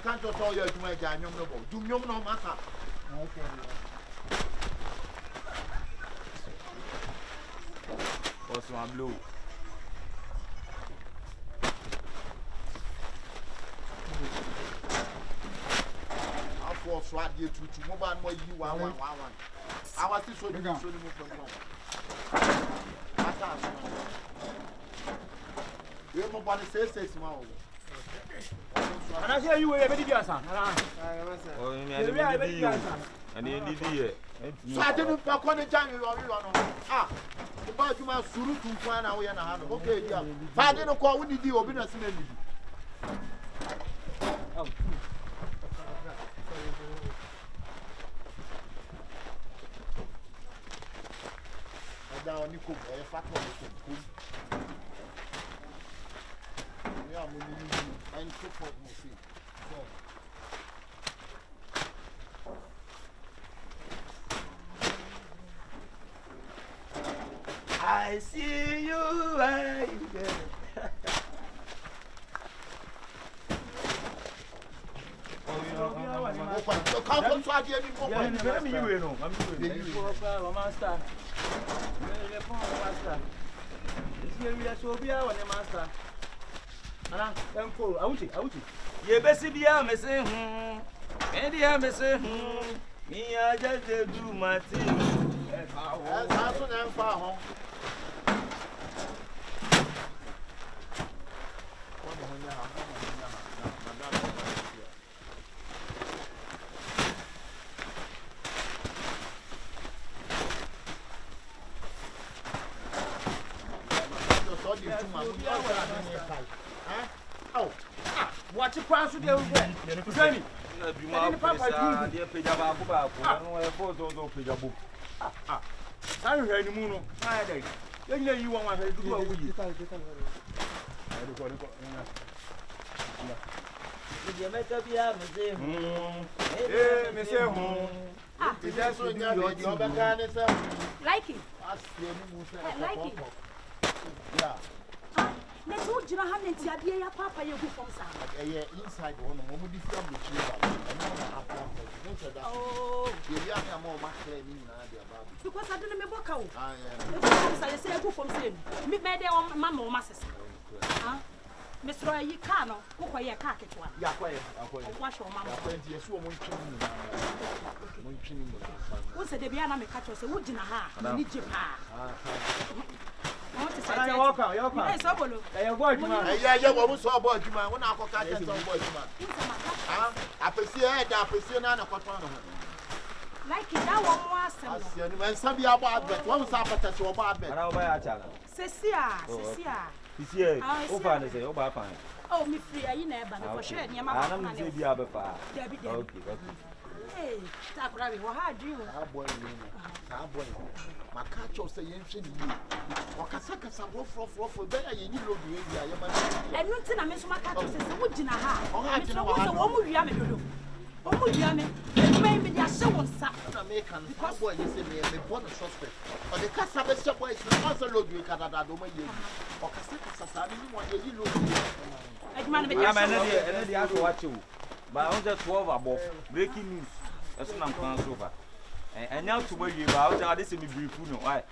[SPEAKER 1] kan to so ye duma ja nyom no bo dum nyom no masa okay also am blue afo flat ye tutu mo ba no yi wa awa ti so ni mo from asa ye mo ba ni say ma o ana se you we be di asa ana o ni ani di ani di ye so ade no pa ko ni jan yo no ah o ba juma suru tun kwa na wo ye na ha no okay dia fa ade no ko wo ni di obi na se na ni ada oni ko e fa to ko yeah, I'm so for music. I see you right there. Ana enko awuti ye besi bia me se me dia me se mi aja je du mati e sa so na mfa ho What you pass with your friend? Papa, dear Pijama, no, I suppose also Pijabo. I heard the moon. I day. Then you want to do what we you make up your like it. Yeah.
[SPEAKER 8] Na so jira ha nti ade ya papa ye gu fom sa
[SPEAKER 2] inside one mo di from the tree oh ye ya na mo ma clear ni na dia babu
[SPEAKER 8] because I don't me boka o
[SPEAKER 2] ah
[SPEAKER 8] yeah say say gu fom say me dey mama o ma sesa ah me sro yi ka no ko ye ka ketwa
[SPEAKER 2] ya kwa
[SPEAKER 8] wa sho mama
[SPEAKER 2] ya kwa nti yeso mo ntwini ni mo ntwini mo
[SPEAKER 8] wo se de bia na me ka cho say wo gina ha ni je pa
[SPEAKER 2] Ana yoka.
[SPEAKER 8] Eh so bolo.
[SPEAKER 2] Eh go aduma. Eh wo mu so bo aduma. Wo na akoka te so bo aduma. Ah, apesi da apesi na na koton no.
[SPEAKER 8] Like that one more asem.
[SPEAKER 2] Asia ni men sabi abo advert. Wo sa apata se obo advert.
[SPEAKER 1] Ara oba ya chala.
[SPEAKER 8] Sesia.
[SPEAKER 1] Isi o fa ne se o ba fa.
[SPEAKER 8] Oh me free ayi na e ba me ko hwe ne ma
[SPEAKER 1] ba na me se bi aba fa. Okay.
[SPEAKER 8] Hey, ta kura bi wo ha adwi wo.
[SPEAKER 2] Ah boy ni. Ah boy. Maka cho say yen hwe ni. Wakasa wo fro be ya yen lo bi ya ma.
[SPEAKER 8] Enu nti na me so maka cho say wo gina ha. Me so wo so wo mu wia me dodo. Omo dia me. Me dia hye won sa.
[SPEAKER 2] Na me kan boy you say me born suspect. O the kasa be say boy is also load we kadada do ma ye. O kasa sa ni mo ye load.
[SPEAKER 8] Adwuma no be dia.
[SPEAKER 1] Ene dia to watch you. But on the 12 above breaking news. That's not plan so far. And now to where you are, this is me brief no. Why?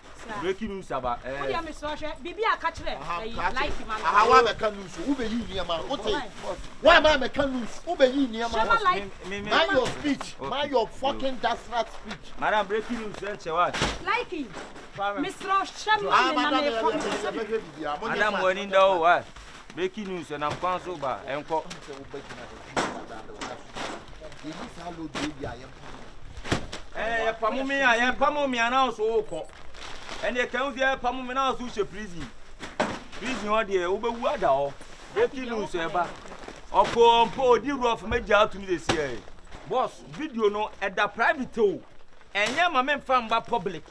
[SPEAKER 1] Breaking news about
[SPEAKER 8] What do you mean so share? Bibi aka kire. Like man.
[SPEAKER 2] How am I news? Who be you near man? Why am I news? Who be you near man? Mind your speech. Mind your fucking desperate speech.
[SPEAKER 1] Madam, breaking news and what?
[SPEAKER 8] Like him. Mr. Shema na me
[SPEAKER 1] Madam, when in the what? Breaking news and I'm cancelled by and call. Eh, Pamumi announced Oko. And they can't hear Pamumi now to prison. Prison one day, Uber Wada. Breaking news, Eba. Or dear of Major to me this year. Boss, video no at the private tool. And yeah, my man found by public.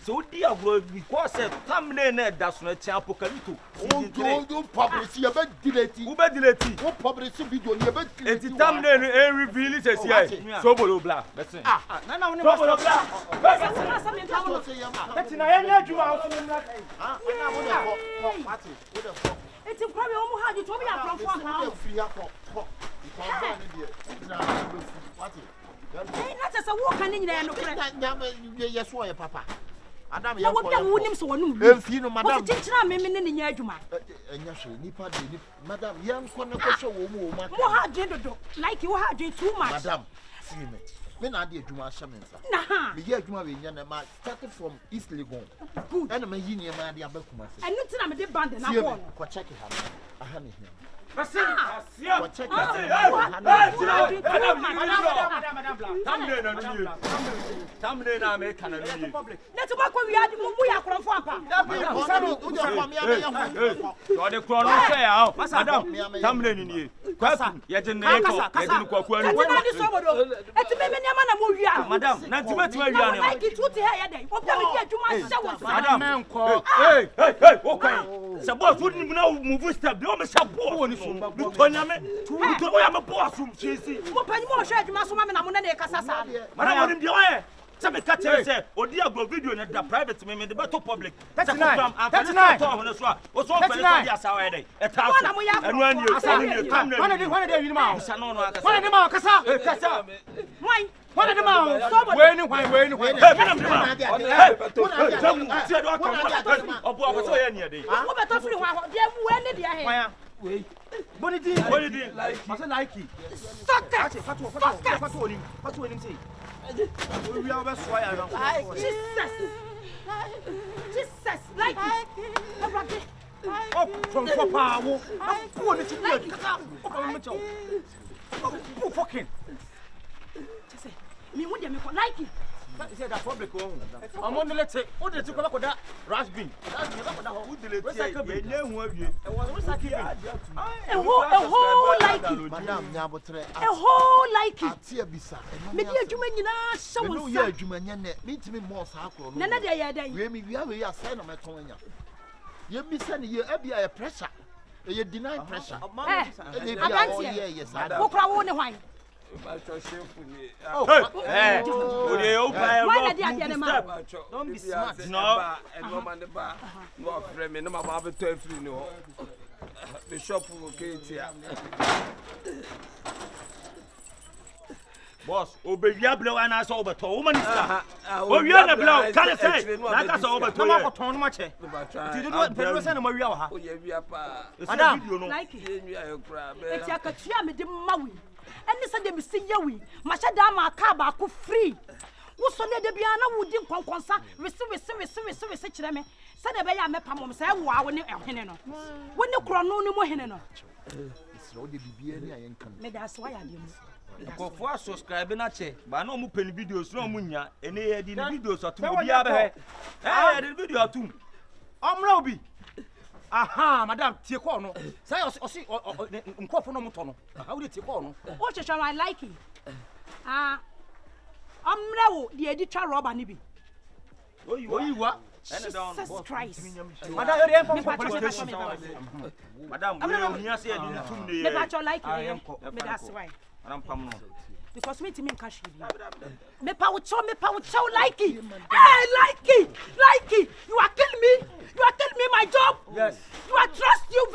[SPEAKER 1] So dear word because come there that's not apocalypse.
[SPEAKER 2] Oh, publish your bed delete.
[SPEAKER 1] Who bed delete?
[SPEAKER 2] Who publish video in your bed?
[SPEAKER 1] It's a time then reveal it as yeah. So blah blah. That's it.
[SPEAKER 3] No,
[SPEAKER 8] It's probably almost how you told me I'm from not as a walk in there.
[SPEAKER 2] Yes, why, Papa? Adam,
[SPEAKER 8] you wouldn't so one.
[SPEAKER 2] If you know, Madam,
[SPEAKER 8] in your juma.
[SPEAKER 2] Madam, young corner woman.
[SPEAKER 8] What had you do? Like you had you too much.
[SPEAKER 2] Madam, see me. When I did Juma Shaman, the year Juma Yana started from East Legon. Good. And I'm a union man, the Abakuma.
[SPEAKER 8] I know I'm a dead band and I want
[SPEAKER 2] to check it. I had him.
[SPEAKER 1] I'm a boss from Chasey.
[SPEAKER 8] What are you sharing my woman? I'm going to Casasa.
[SPEAKER 1] Madam, what do you Somebody catch it, or dear go video in the private me, the battle public. That's nice. That's nice. What's all for yes, already? And when you come, one of them, why? One of them out.
[SPEAKER 8] Jesus, like
[SPEAKER 3] from Papa, I'm poor little fucking.
[SPEAKER 8] Me would you like it?
[SPEAKER 3] That public home. I'm on the let's say, what did you come up with that raspberry? That's the whole delay.
[SPEAKER 8] A whole like it,
[SPEAKER 2] Madam Nabotre.
[SPEAKER 8] a whole like it.
[SPEAKER 2] Tia Bisa.
[SPEAKER 8] Maybe a Jumana, so
[SPEAKER 2] yeah, Jumania, meet me more sacro.
[SPEAKER 8] Nana day,
[SPEAKER 2] we are sign of my tongue. You be sending you a pressure. You deny pressure. Yes, I
[SPEAKER 8] don't know.
[SPEAKER 3] Don't be smart. No, and no man the bar. No, friend, no, my Bible 12 no. The shop will get here.
[SPEAKER 1] Boss, obey your blow and I saw the toll, man. Oh, you're the blow, can I say? That's over to my ton much. Did you know what Pedro Maria? Oh, yeah, Madam, you know, like it.
[SPEAKER 8] It's a Katriam, the Maui. And this is the see you. Mashadama Kabaku free. Who so let the Biana would do conconsa, receive them. Said the Baya Mepam say, wow, when you are Heneno. When you crown no more Heneno.
[SPEAKER 2] It's all the BBN.
[SPEAKER 8] That's why I didn't.
[SPEAKER 1] For subscribing at it, but no more penny videos, no munya, and they had videos or two. I the video too.
[SPEAKER 3] I'm Robbie. Aha, Madam Tiekono. Say, or see, or Cofono Motono. How did Tiekono?
[SPEAKER 8] What shall I like it? I'm now the editor Robber Nibi.
[SPEAKER 1] Oh, you are.
[SPEAKER 8] Jesus Christ.
[SPEAKER 1] Madam, I'm not here saying, I like it. That's why. I'm
[SPEAKER 8] because me to me cash you. Me power chow like it. Hey, like it. You are killing me. You are telling me my job.
[SPEAKER 3] Yes.
[SPEAKER 8] You are trust you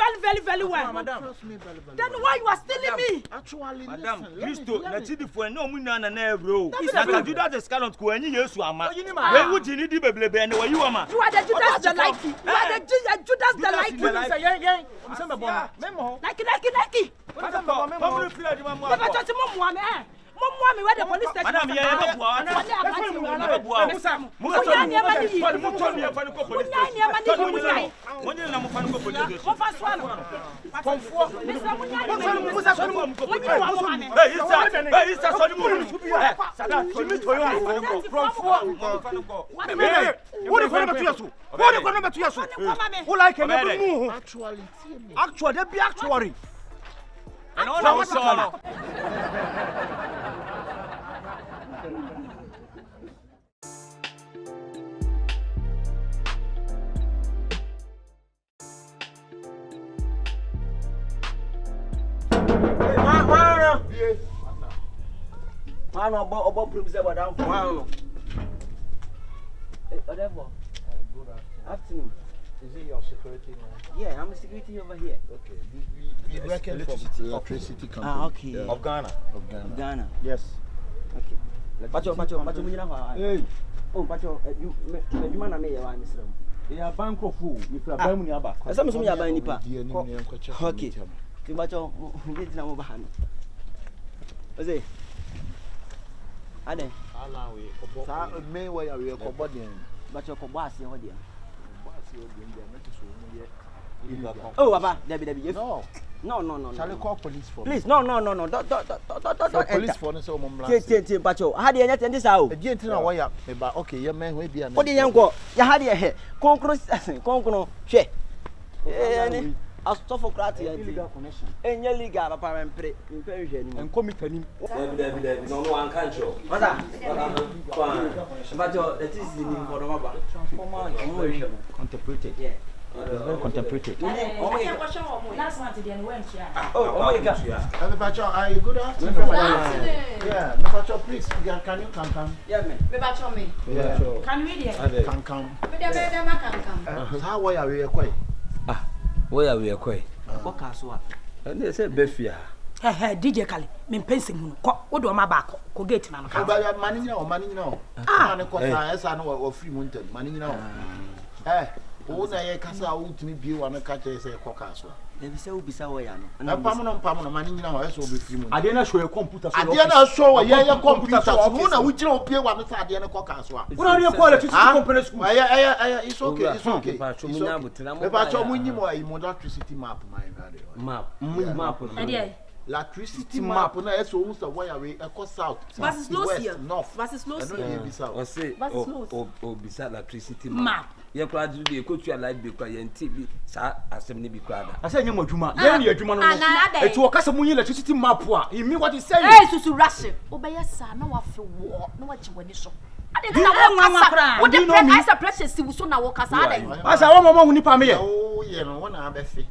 [SPEAKER 8] very well.
[SPEAKER 2] Madam, trust me very well.
[SPEAKER 8] Then why you are stealing me?
[SPEAKER 2] Actually,
[SPEAKER 1] Madam,
[SPEAKER 2] listen,
[SPEAKER 1] Christo,
[SPEAKER 2] let
[SPEAKER 1] na
[SPEAKER 2] me-
[SPEAKER 1] chidi for no muna na na bro.
[SPEAKER 8] That is
[SPEAKER 1] Na
[SPEAKER 8] true.
[SPEAKER 1] Judas the Scarlet ko anyi Yesu ama.
[SPEAKER 3] Oyi ni ma.
[SPEAKER 1] We wuti ni di beblebe and we you ama.
[SPEAKER 8] You are the Judas the like it. You are the Judas the like
[SPEAKER 1] the
[SPEAKER 8] it.
[SPEAKER 1] like.
[SPEAKER 3] Say yen. I'm saying me mo.
[SPEAKER 8] Like it.
[SPEAKER 1] Come free di mama.
[SPEAKER 8] Never touch mom where the police station.
[SPEAKER 1] Madam, yeah,
[SPEAKER 8] Musa.
[SPEAKER 3] And all I saw.
[SPEAKER 4] Man, about promise about down for one. Whatever.
[SPEAKER 10] Good
[SPEAKER 4] Afternoon.
[SPEAKER 10] Is it your security now?
[SPEAKER 4] Yeah, I'm a security over here.
[SPEAKER 10] Okay. We reckon from electricity company.
[SPEAKER 4] Ah, okay.
[SPEAKER 10] Yeah.
[SPEAKER 1] Of Ghana.
[SPEAKER 10] Of Ghana.
[SPEAKER 4] Ghana.
[SPEAKER 10] Yes.
[SPEAKER 4] Okay. Pacho,
[SPEAKER 10] Hey.
[SPEAKER 4] oh, Pacho, you man, I may have Mr.
[SPEAKER 10] Yeah, bank of food. If you're buying your back.
[SPEAKER 4] Some of me are buying nipa.
[SPEAKER 10] Okay.
[SPEAKER 4] Pacho, get na mo bahan. Ose. Ade.
[SPEAKER 10] Ala we obo. Sa me we ya we ko body.
[SPEAKER 4] Pacho ko boss here dia.
[SPEAKER 10] Boss here dia make so mo ye.
[SPEAKER 4] Oh, Baba, Debbie.
[SPEAKER 10] No.
[SPEAKER 4] No.
[SPEAKER 10] Shall I call police for?
[SPEAKER 4] Please, no. Don't.
[SPEAKER 10] Police for so mo mla.
[SPEAKER 4] Tie, Pacho. How dey anything this how?
[SPEAKER 10] E dey ntina wire me ba okay, ye man we bia.
[SPEAKER 4] What dey yanko? Ya ha dey he. Konkro hwe. Ni aristocrat ya
[SPEAKER 10] Illegal connection.
[SPEAKER 4] Enye legal papa mpre hwe ni.
[SPEAKER 10] Enko mitanim.
[SPEAKER 3] David. No one can show.
[SPEAKER 4] Mother. Pacho, that is the name for the baba. Transformer.
[SPEAKER 10] Contemplated.
[SPEAKER 4] Yeah.
[SPEAKER 10] Very contemplated.
[SPEAKER 5] Last month they went here.
[SPEAKER 4] Oh my God.
[SPEAKER 10] Pacho, are you good afternoon? Yeah, no Pacho, please. Can you come?
[SPEAKER 4] Yeah, man.
[SPEAKER 5] Me bacho me.
[SPEAKER 10] Yeah.
[SPEAKER 5] Can we there?
[SPEAKER 10] Come.
[SPEAKER 5] Me there can come.
[SPEAKER 10] How why are we quite?
[SPEAKER 3] Where we are quite.
[SPEAKER 4] What castle?
[SPEAKER 3] And they say Befia.
[SPEAKER 8] DJ Kali, me pensing mu ko do ma ba ko gate na no.
[SPEAKER 10] About money now. Man ko sa esa no wa free mountain. Money now. O na ye kasa utimi bi wa no ka che se ko kaso.
[SPEAKER 4] Dem say obisa wo ya no.
[SPEAKER 10] Na pam no money now esa o be free mountain.
[SPEAKER 3] Ade na show your computer so.
[SPEAKER 10] Ade na show ye computer so. Mo na wujira o pie wa no sa ade na ko kaso a.
[SPEAKER 3] What are you call electricity company school?
[SPEAKER 10] It's okay. Me ba cho mo nyimo ayi mo electricity map
[SPEAKER 3] Map.
[SPEAKER 10] electricity map na eso o so wire we e south.
[SPEAKER 5] Versus Lucia.
[SPEAKER 10] North.
[SPEAKER 5] Versus Lucia.
[SPEAKER 3] Or say oh beside electricity
[SPEAKER 8] Map.
[SPEAKER 3] Ye kra do dey ko tua light be kra ye TV sa asem ne bi kra da.
[SPEAKER 9] Asa nya madwuma. Ye ne adwuma no. Eti wo kasa munyi electricity map a. You mean what you say?
[SPEAKER 5] Hey, susu rush. Obeye sa na wa fe wo, na wa jiwani so. Ade na wo kasa. Wo de pressure pressure si so na wo kasa ade.
[SPEAKER 9] Asa wo mama huni pa me ye.
[SPEAKER 10] Oh, ye no wona abefe.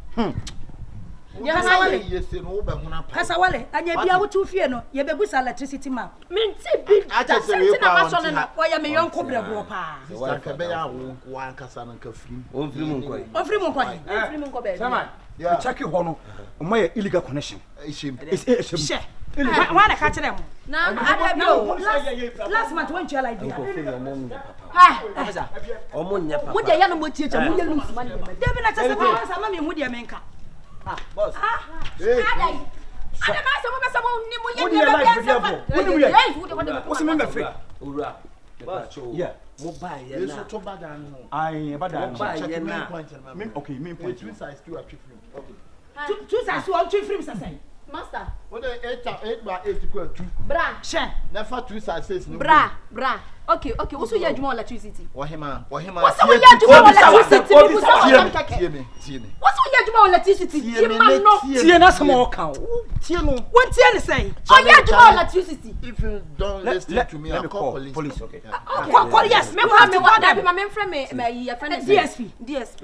[SPEAKER 8] Kasa wale, anya bia wo tu fie no, ye begusa electricity map.
[SPEAKER 5] Minti bi.
[SPEAKER 10] Acha se we pa
[SPEAKER 5] so no.
[SPEAKER 8] Oya me yonko brebo pa.
[SPEAKER 10] Sister ka be ya wo ankasa na ka free.
[SPEAKER 3] On free mun koy.
[SPEAKER 8] Ofri mon kwa.
[SPEAKER 5] Free mun ko be.
[SPEAKER 9] Sama. Yeah. Check it hono. O my illegal connection.
[SPEAKER 10] Ishim.
[SPEAKER 9] It's
[SPEAKER 8] She. Wa na ka kire mo.
[SPEAKER 5] Na ade bi o.
[SPEAKER 8] Last month when you like that.
[SPEAKER 5] Ha.
[SPEAKER 3] Omo nya papa.
[SPEAKER 5] Mo de ya no mo tie mu ye lu suma ni me.
[SPEAKER 8] Debi na chese ma sa ma me mu de menka.
[SPEAKER 3] Boss.
[SPEAKER 5] Ade. Ade ma sa mo be sa mo ni mo ye ni be ya.
[SPEAKER 9] What's me free?
[SPEAKER 3] Ura.
[SPEAKER 9] Yeah.
[SPEAKER 3] Mobile ye
[SPEAKER 10] Yesu
[SPEAKER 3] na.
[SPEAKER 10] to badan no.
[SPEAKER 9] Ai bada.
[SPEAKER 3] Mobile ye na.
[SPEAKER 9] Okay, main point.
[SPEAKER 10] Two sides still are free. Okay.
[SPEAKER 8] Tu sa so on tu free sa say.
[SPEAKER 5] Master.
[SPEAKER 10] What the 8 by 8 equal 2.
[SPEAKER 5] Bra.
[SPEAKER 8] She.
[SPEAKER 10] Never 2 sides says no.
[SPEAKER 5] Bra. Okay, what's your adwuma electricity?
[SPEAKER 10] Wahima.
[SPEAKER 5] What's your adwuma electricity? What's your adwuma electricity?
[SPEAKER 3] Tie na small count. Tie no.
[SPEAKER 8] What tie say?
[SPEAKER 5] Oh, your adwuma electricity.
[SPEAKER 10] If you don't listen to me, I'll call police.
[SPEAKER 8] Okay. Call yes. Me have me what that be my friend me DSP.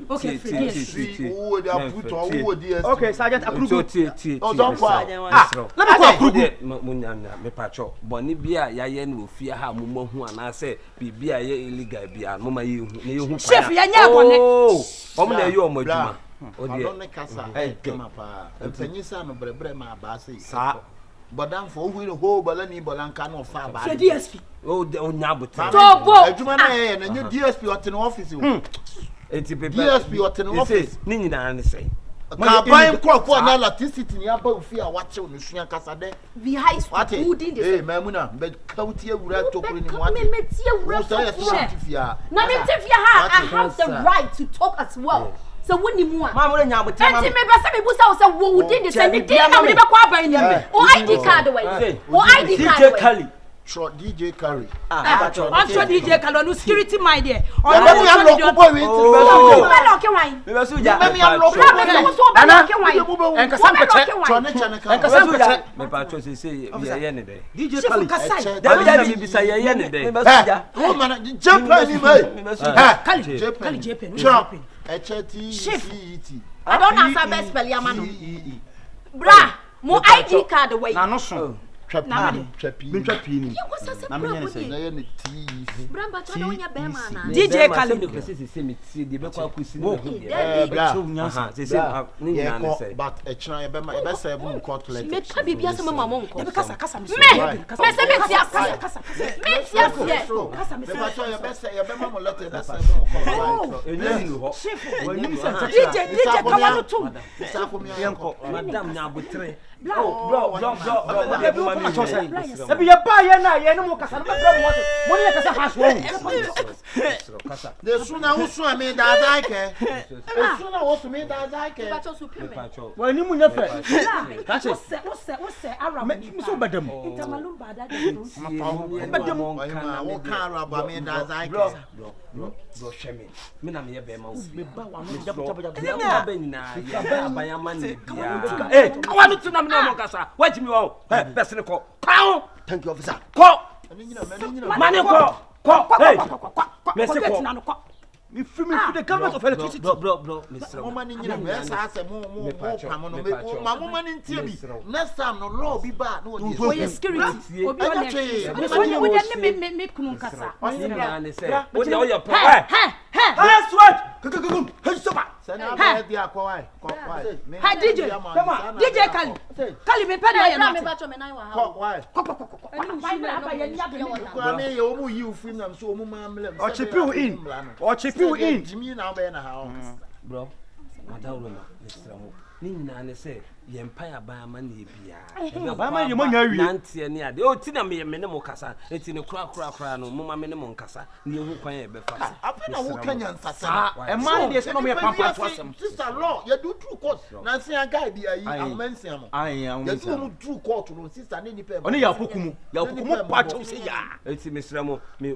[SPEAKER 8] Okay,
[SPEAKER 10] DSP. Who they put on who DSP?
[SPEAKER 3] Okay, Sergeant approve.
[SPEAKER 10] Oh, don't call.
[SPEAKER 3] Let me call approve. Me pacho. Boni bia ya ye no fie ha mo hu ana say bibia ye illegal bia no ma ye hu. Ne ye hu.
[SPEAKER 8] Chef ya nya bone.
[SPEAKER 3] Omo na ye o madwuma.
[SPEAKER 10] Odie kasa kama pa mpanyisa no brebre ma ba sei sa bodam fo hu no ho balani bolanka no fa ba
[SPEAKER 8] DSP
[SPEAKER 3] o nya bote
[SPEAKER 5] tobo
[SPEAKER 10] adwuma na ye na nye DSP ote no office o
[SPEAKER 3] enti pepe
[SPEAKER 10] DSP ote no office
[SPEAKER 3] ni nyina ne sei
[SPEAKER 10] ka ban kwafo na electricity ni aba ofi a wache no sua kasa de
[SPEAKER 5] vi high school who did this
[SPEAKER 10] eh mamuna be kauti ewura tokuru ni wache
[SPEAKER 5] me tie ewura
[SPEAKER 10] tokuru
[SPEAKER 5] na me tie ha I have the right to talk as well. So when you move,
[SPEAKER 3] Mamma, you have to
[SPEAKER 5] me who did this and did not be or ID card away. Or ID card away.
[SPEAKER 10] DJ Curry.
[SPEAKER 8] I'm sure DJ Curry, no security my dear.
[SPEAKER 10] Or let me unlock the boy.
[SPEAKER 5] I don't answer best spell Yamano. Bra, more ID card away.
[SPEAKER 8] DJ Kali
[SPEAKER 10] but a try best court letter.
[SPEAKER 5] Make a baby as a mamma.
[SPEAKER 3] Ebi ye ba ye na ye no mo kasa no ba mo ye kasa has wo.
[SPEAKER 10] The sooner who so me da zaike. The sooner who so me da zaike.
[SPEAKER 3] Wa ni mu nya fe. Ka che.
[SPEAKER 8] Wo se Arab.
[SPEAKER 3] Me so badam.
[SPEAKER 8] Intamalum ba da.
[SPEAKER 3] Badam.
[SPEAKER 10] Wo ka Arab me da zaike.
[SPEAKER 3] Bro sheme. Me na me ye be ma wo.
[SPEAKER 10] Me ba wa no
[SPEAKER 3] jabo. Ni na ba nyina. Ya ba ba ya man ni bia. Eh, kawa no tu na me no mo kasa. Wa jimi wo. Eh, person ko. Kawo.
[SPEAKER 10] Thank you officer.
[SPEAKER 3] Ko. Mane ko. Hey. Merci ko. Me free the government of electricity. Bro, Mr.
[SPEAKER 10] Woman in your say more woman in TV. Next time no law be bad. No
[SPEAKER 8] security. Obi on me kunun kasa.
[SPEAKER 3] What are your plan? Let's what?
[SPEAKER 8] Hi DJ. Come on. DJ Kali me pay na me ba cho me na wa ha.
[SPEAKER 10] Why?
[SPEAKER 3] You in.
[SPEAKER 10] Jimmy now be na house.
[SPEAKER 3] Bro, madam Mr. Mo. Ni nyina ne say ye empire ba ma na bia. Ba ma ye mo nya wi. Nantie ne ade. O ti na me ne mo kasa. Eti ne kura no mo ma me ne mo nkasa. Ne hu kwan ye be fa.
[SPEAKER 10] Apa na wo kanya nsasa.
[SPEAKER 3] E man dey say no me pampa to asem.
[SPEAKER 10] Sister law, you do true court. Na say guy bi ayi amansia mo. You do true court no sister ne ni pe.
[SPEAKER 3] Oni ya pokumu. Ya pokumu pa cho say ya. Eti Mr. Mo me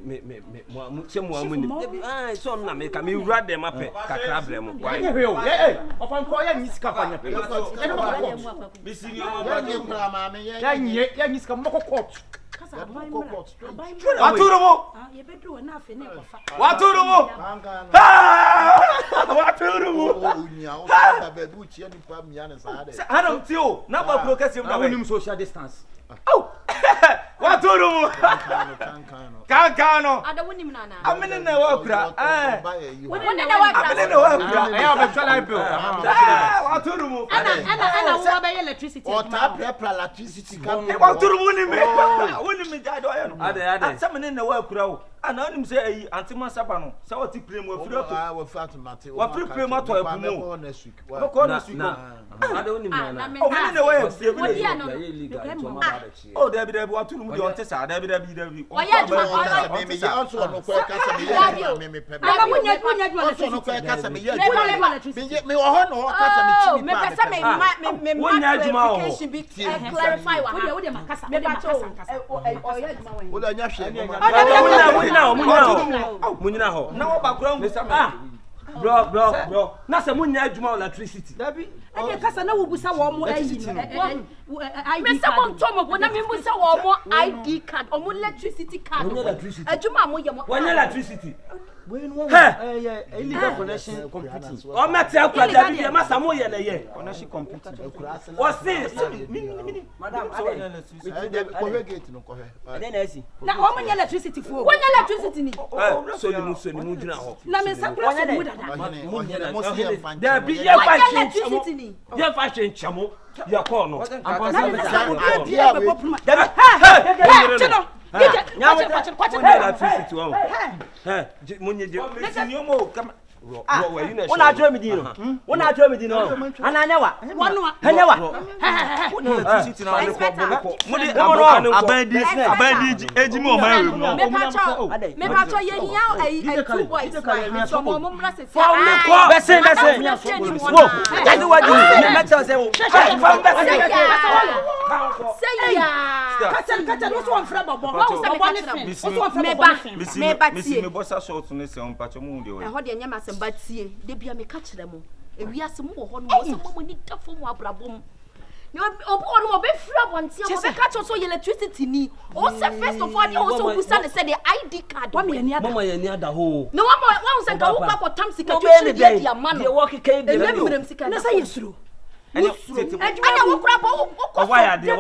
[SPEAKER 3] se mo amuni. Ah, so na me ka me wura dem ape kakra bre mo. Eh, ofan ko ya nisika fanya. Social distance. Oh, Waturumu. Kankano.
[SPEAKER 5] Ada woni mnana.
[SPEAKER 3] Amene na wakura.
[SPEAKER 5] Woni na wakura.
[SPEAKER 3] Amene na wakura. Eya be twa life bill. Waturumu.
[SPEAKER 5] Ana wo ba electricity.
[SPEAKER 10] O ta prepare electricity kan.
[SPEAKER 3] Waturumu ni me. Woni me jado ayo no. Ade. Asamene na wakura o. Ana onim say ayi antima saba no. Say what prem wa firi to.
[SPEAKER 10] Wa fat mate.
[SPEAKER 3] Wa firi prem ato abumu.
[SPEAKER 10] Ko next week.
[SPEAKER 3] Ko next week. Ade onim na. O me na wa firi bi na. Oh, Debbie, Waturumu don tesa. Debbie.
[SPEAKER 5] Oya juma.
[SPEAKER 10] Me also no ko kasa me me pepe.
[SPEAKER 8] Aba munya
[SPEAKER 10] also no ko kasa me ye. Me wo ho no kasa me chimi pa.
[SPEAKER 5] Me kasa me clarification be clarify wa.
[SPEAKER 8] Wo de makasa. Me makasa.
[SPEAKER 5] Oya juma wa.
[SPEAKER 10] Wo da nya hwe.
[SPEAKER 3] munyina ho na wo ba kura bro na se munya adwuma electricity
[SPEAKER 8] dabi ade kasa na wo busa wo mo ayi
[SPEAKER 5] me se mo ntomo bo na me busa wo mo ID card o mo electricity card adwuma mo ye mo
[SPEAKER 3] wonya electricity
[SPEAKER 4] illegal connection computing
[SPEAKER 3] o mete akura dabi de masa mo ye na ye
[SPEAKER 4] connection computing
[SPEAKER 3] o se
[SPEAKER 4] madam
[SPEAKER 2] ko gate no ko
[SPEAKER 8] na o mo nya electricity fo
[SPEAKER 5] wonya electricity ni
[SPEAKER 3] so ni mu dina ho
[SPEAKER 8] na me sakura so mu dada
[SPEAKER 3] da bi ye fa electricity ni ye fa chamo ye call no
[SPEAKER 4] Una draw me dino. Una draw me dino. Ananyawa. Anyawa.
[SPEAKER 1] Electricity na le ko mo de abandi ejimi o ma ewu no.
[SPEAKER 5] Me pa cho ye hia ai two boys. So mo mra se se.
[SPEAKER 4] Bese. Wo. That's what you me tell say wo.
[SPEAKER 5] Say ya.
[SPEAKER 8] Kata no so on fra bobo. Wo so on fra bobo.
[SPEAKER 5] Me ba tie.
[SPEAKER 1] Me bossa short no se on pa cho mu de o.
[SPEAKER 5] E ho de nyama se ba tie. De bia me ka kire mo. Ewiase mo wo ho no mo se mo ni dafo mo abrabom. Ni obo no be free abontia mo be ka cho so electricity ni. O se first of all o so busa ne say the ID card.
[SPEAKER 3] Mama ye ni ada ho.
[SPEAKER 5] No wa se ka wo kwa tam sika twetwe dia ma no.
[SPEAKER 3] De work kai de
[SPEAKER 5] no.
[SPEAKER 8] Na say yesuro.
[SPEAKER 5] Ana wo kura bo wo
[SPEAKER 3] wire
[SPEAKER 5] wo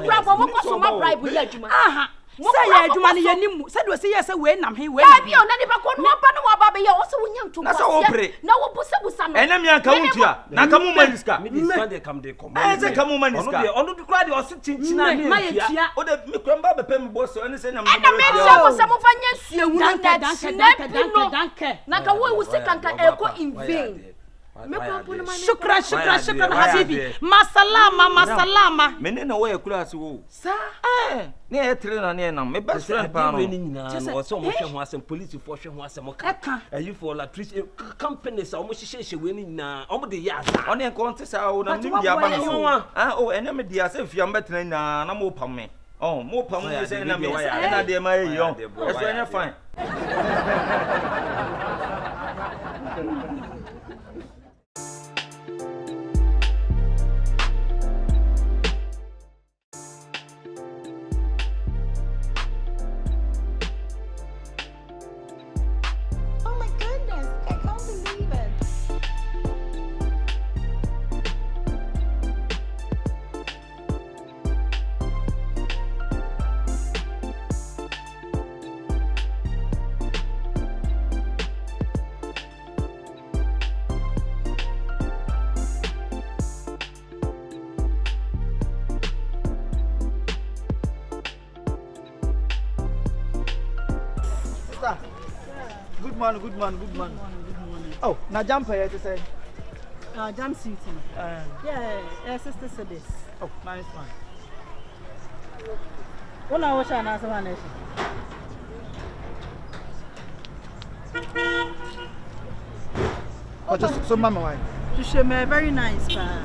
[SPEAKER 5] kura bo mo ko so ma bribe ya adwuma.
[SPEAKER 8] Aha. Say ya adwuma ne yanimu. Say do say yes we nam he we.
[SPEAKER 5] Ya bi o na ni ba ko no ba no wa ba be ya o so wo nya nto.
[SPEAKER 1] Na so wo pre.
[SPEAKER 5] Na wo busa no.
[SPEAKER 1] Ena mi anka wontua. Na ka mu maniska.
[SPEAKER 3] Me discount dey come dey come.
[SPEAKER 1] Say ka mu maniska.
[SPEAKER 3] Ono de kura de o se chinchina mi
[SPEAKER 8] tia.
[SPEAKER 1] O de mi kura ba be pem boss o ne say na mo.
[SPEAKER 5] Ena me tia ko se mo fanya suehu na
[SPEAKER 8] danke.
[SPEAKER 5] Na ka wo sika nka e ko in vain.
[SPEAKER 8] Shukran habibi. Masalama.
[SPEAKER 1] Mene na wo ye kura ase wo. Sa ne e tre na ne na me best friend pa no.
[SPEAKER 3] O so mo hwe ho asem police for hwe ho asem ka. Ayi for electricity companies o mo hyehyehye we ni na o mo de ya asa.
[SPEAKER 1] O ne ko nte sa o na nim dia ba no so. O ene me dia se fia mbetena na mo pam me. Oh, mo pam me se na me ya. Na de ma yi yo. Eso ene fine.
[SPEAKER 4] Good man. Oh, na jumper here to say.
[SPEAKER 8] Jump suit. Yeah, sister said this.
[SPEAKER 4] Oh, nice one.
[SPEAKER 8] Una washa na sama na shi.
[SPEAKER 4] Oh, just so mama why?
[SPEAKER 8] To show me very nice pa.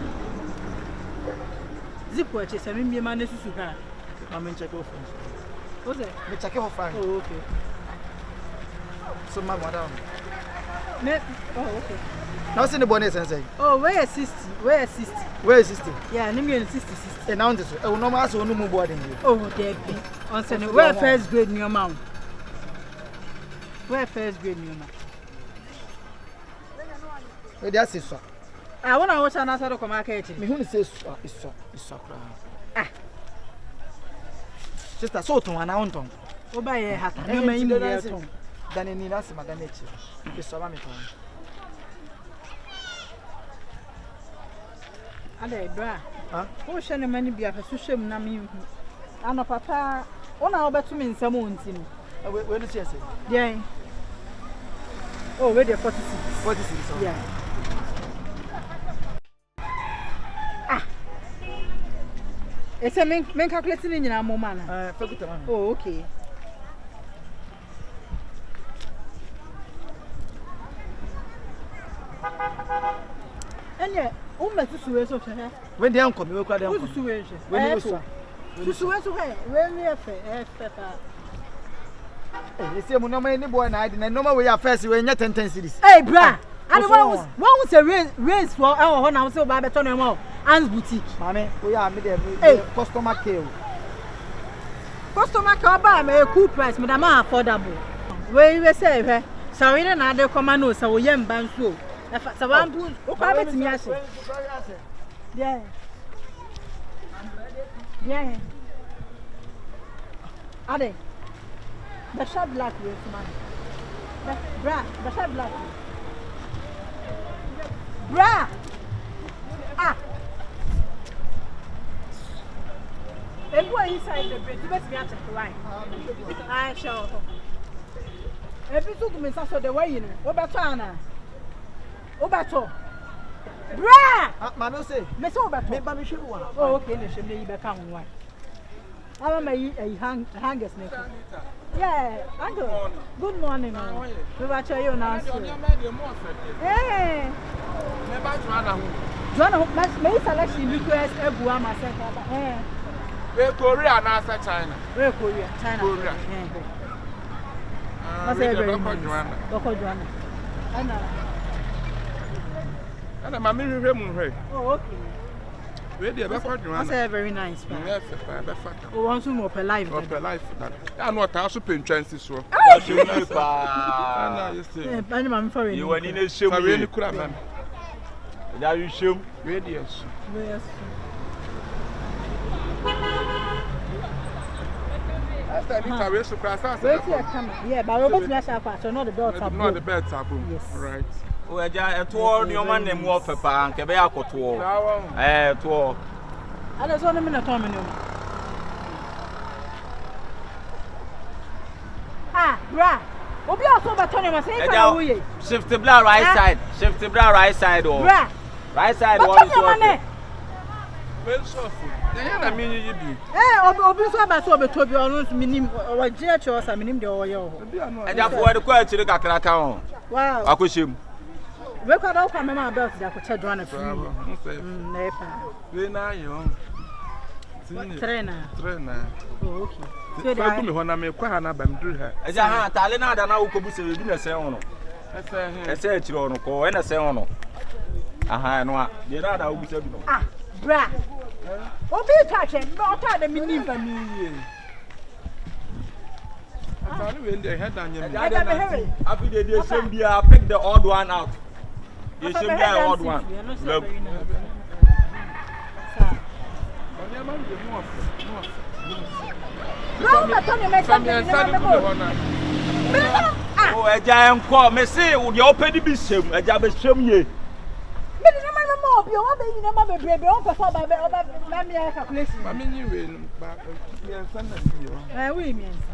[SPEAKER 8] Zipo che se mi ma na susu ka.
[SPEAKER 4] I'm check off.
[SPEAKER 8] What's it?
[SPEAKER 4] Me check off fine.
[SPEAKER 8] Oh, okay.
[SPEAKER 4] So my madam.
[SPEAKER 8] Oh, okay.
[SPEAKER 4] Now see the bonnet sensei.
[SPEAKER 8] Oh, where is 60?
[SPEAKER 4] Where is 60?
[SPEAKER 8] Yeah, name you 60.
[SPEAKER 4] And now this. Oh, no matter so no more boarding you.
[SPEAKER 8] Oh, there be. On Sunday, where first grade new mount? Where first grade new mount?
[SPEAKER 4] Where that's it, sir.
[SPEAKER 8] I want to watch another come market.
[SPEAKER 4] Me who says it's so. Ah. Just a sort of one out on.
[SPEAKER 8] Oh, by a hat.
[SPEAKER 4] You may need that. Dan ni nasi maganechi. Kisoma mito.
[SPEAKER 8] Ade bra. O hwe ne mani bia fa hwehwem na me hu. Ano papa, ona obetu me nsam onti no.
[SPEAKER 4] We no see say.
[SPEAKER 8] Bien. Oh, we dey 46.
[SPEAKER 4] 46.
[SPEAKER 8] Yeah. Ese men calculate ni nyina mo ma na.
[SPEAKER 4] Fakuta ma.
[SPEAKER 8] Oh, okay. Anya, o me susuwe so hwe.
[SPEAKER 4] When dey anko me we kwa dey anko.
[SPEAKER 8] Susuwe hwe.
[SPEAKER 4] When you so.
[SPEAKER 8] Susuwe so hwe. We mi efe pa.
[SPEAKER 11] You see, no man, any boy, and I didn't know we are first. We are not 10 cities.
[SPEAKER 8] Hey, bra. And one was a race for our own house. So, by the time, Anne's boutique.
[SPEAKER 11] Mammy, we are made customer care.
[SPEAKER 8] Customer care buy me a cool price, madam, affordable. Where you say, hey, sorry, and other command, so we am bound to. If one put, okay, me, yeah. Yeah. Ade. The shot black with man. Bra, the shot black. Bra. Ah. The boy inside the bed. You must be at the right. I shall. If you took me so the way you know. Obatana. Obato. Bra.
[SPEAKER 11] Manu say.
[SPEAKER 8] Me so obato.
[SPEAKER 11] Me ba me show one.
[SPEAKER 8] Oh, okay. Me should be back on one. I am a hangers. Yeah, uncle. Good morning. We were trying you now. Hey. Joanna, may selection request Yeboah second.
[SPEAKER 12] Where Korea now China.
[SPEAKER 8] Where Korea? China.
[SPEAKER 12] Korea.
[SPEAKER 8] What's Joanna? Local Joanna.
[SPEAKER 12] And I'm a mirror.
[SPEAKER 8] Oh, okay.
[SPEAKER 12] That's
[SPEAKER 8] very nice.
[SPEAKER 12] Yes,
[SPEAKER 8] we want to more per life.
[SPEAKER 12] Per life. I know how to pay chances. So,
[SPEAKER 1] you were in a show.
[SPEAKER 12] I really could have.
[SPEAKER 1] Now you show
[SPEAKER 12] radius.
[SPEAKER 8] Yes. Yeah, but we're going to not the door taboo.
[SPEAKER 12] Not the bed taboo. Yes. Right.
[SPEAKER 1] Oh, I told your man name of a pan, Kyekyeku to all.
[SPEAKER 8] I just want a minute. Ah, bra. Obi also ba Tony ma say fa wo ye.
[SPEAKER 1] Shift the bra right side. Shift the bra right side oh.
[SPEAKER 8] Bra.
[SPEAKER 1] Right side one so.
[SPEAKER 12] Well so. Na me yi bi.
[SPEAKER 8] Obi so ba so obeto bi onu minim o gina cho sa minim de o ye o.
[SPEAKER 1] Eja fo de ko achiri kakra ka ho.
[SPEAKER 8] Wow.
[SPEAKER 1] Akoshim.
[SPEAKER 8] We kwa da kwa mama belt da ko che Joanna free.
[SPEAKER 12] Na pa. We na yo.
[SPEAKER 8] Trainer. Oh okay.
[SPEAKER 12] So they are me hona me kwa na ba mduru ha.
[SPEAKER 1] Eja ha tale na da na ukobu se bi na se ho no. Ese achiri ho no ko e na se ho no. Aha no a. De na da ubu se bi no.
[SPEAKER 8] Ah, bra. Obi tache, no ta de minim ba mi ye.
[SPEAKER 12] Atani we dey head anya me.
[SPEAKER 1] Afi de same bia pick the odd one out. The same bia odd one. Look. Oh, eja enko me say wo de opedi bi sem, eja be sem ye.
[SPEAKER 8] Me ni ma mo bi o wa be yi na ma be brebe o ko fa ba be o ba na me ya calculation.
[SPEAKER 12] Ma me ni we no ba me ensa na bi yo.
[SPEAKER 8] We mi ensa.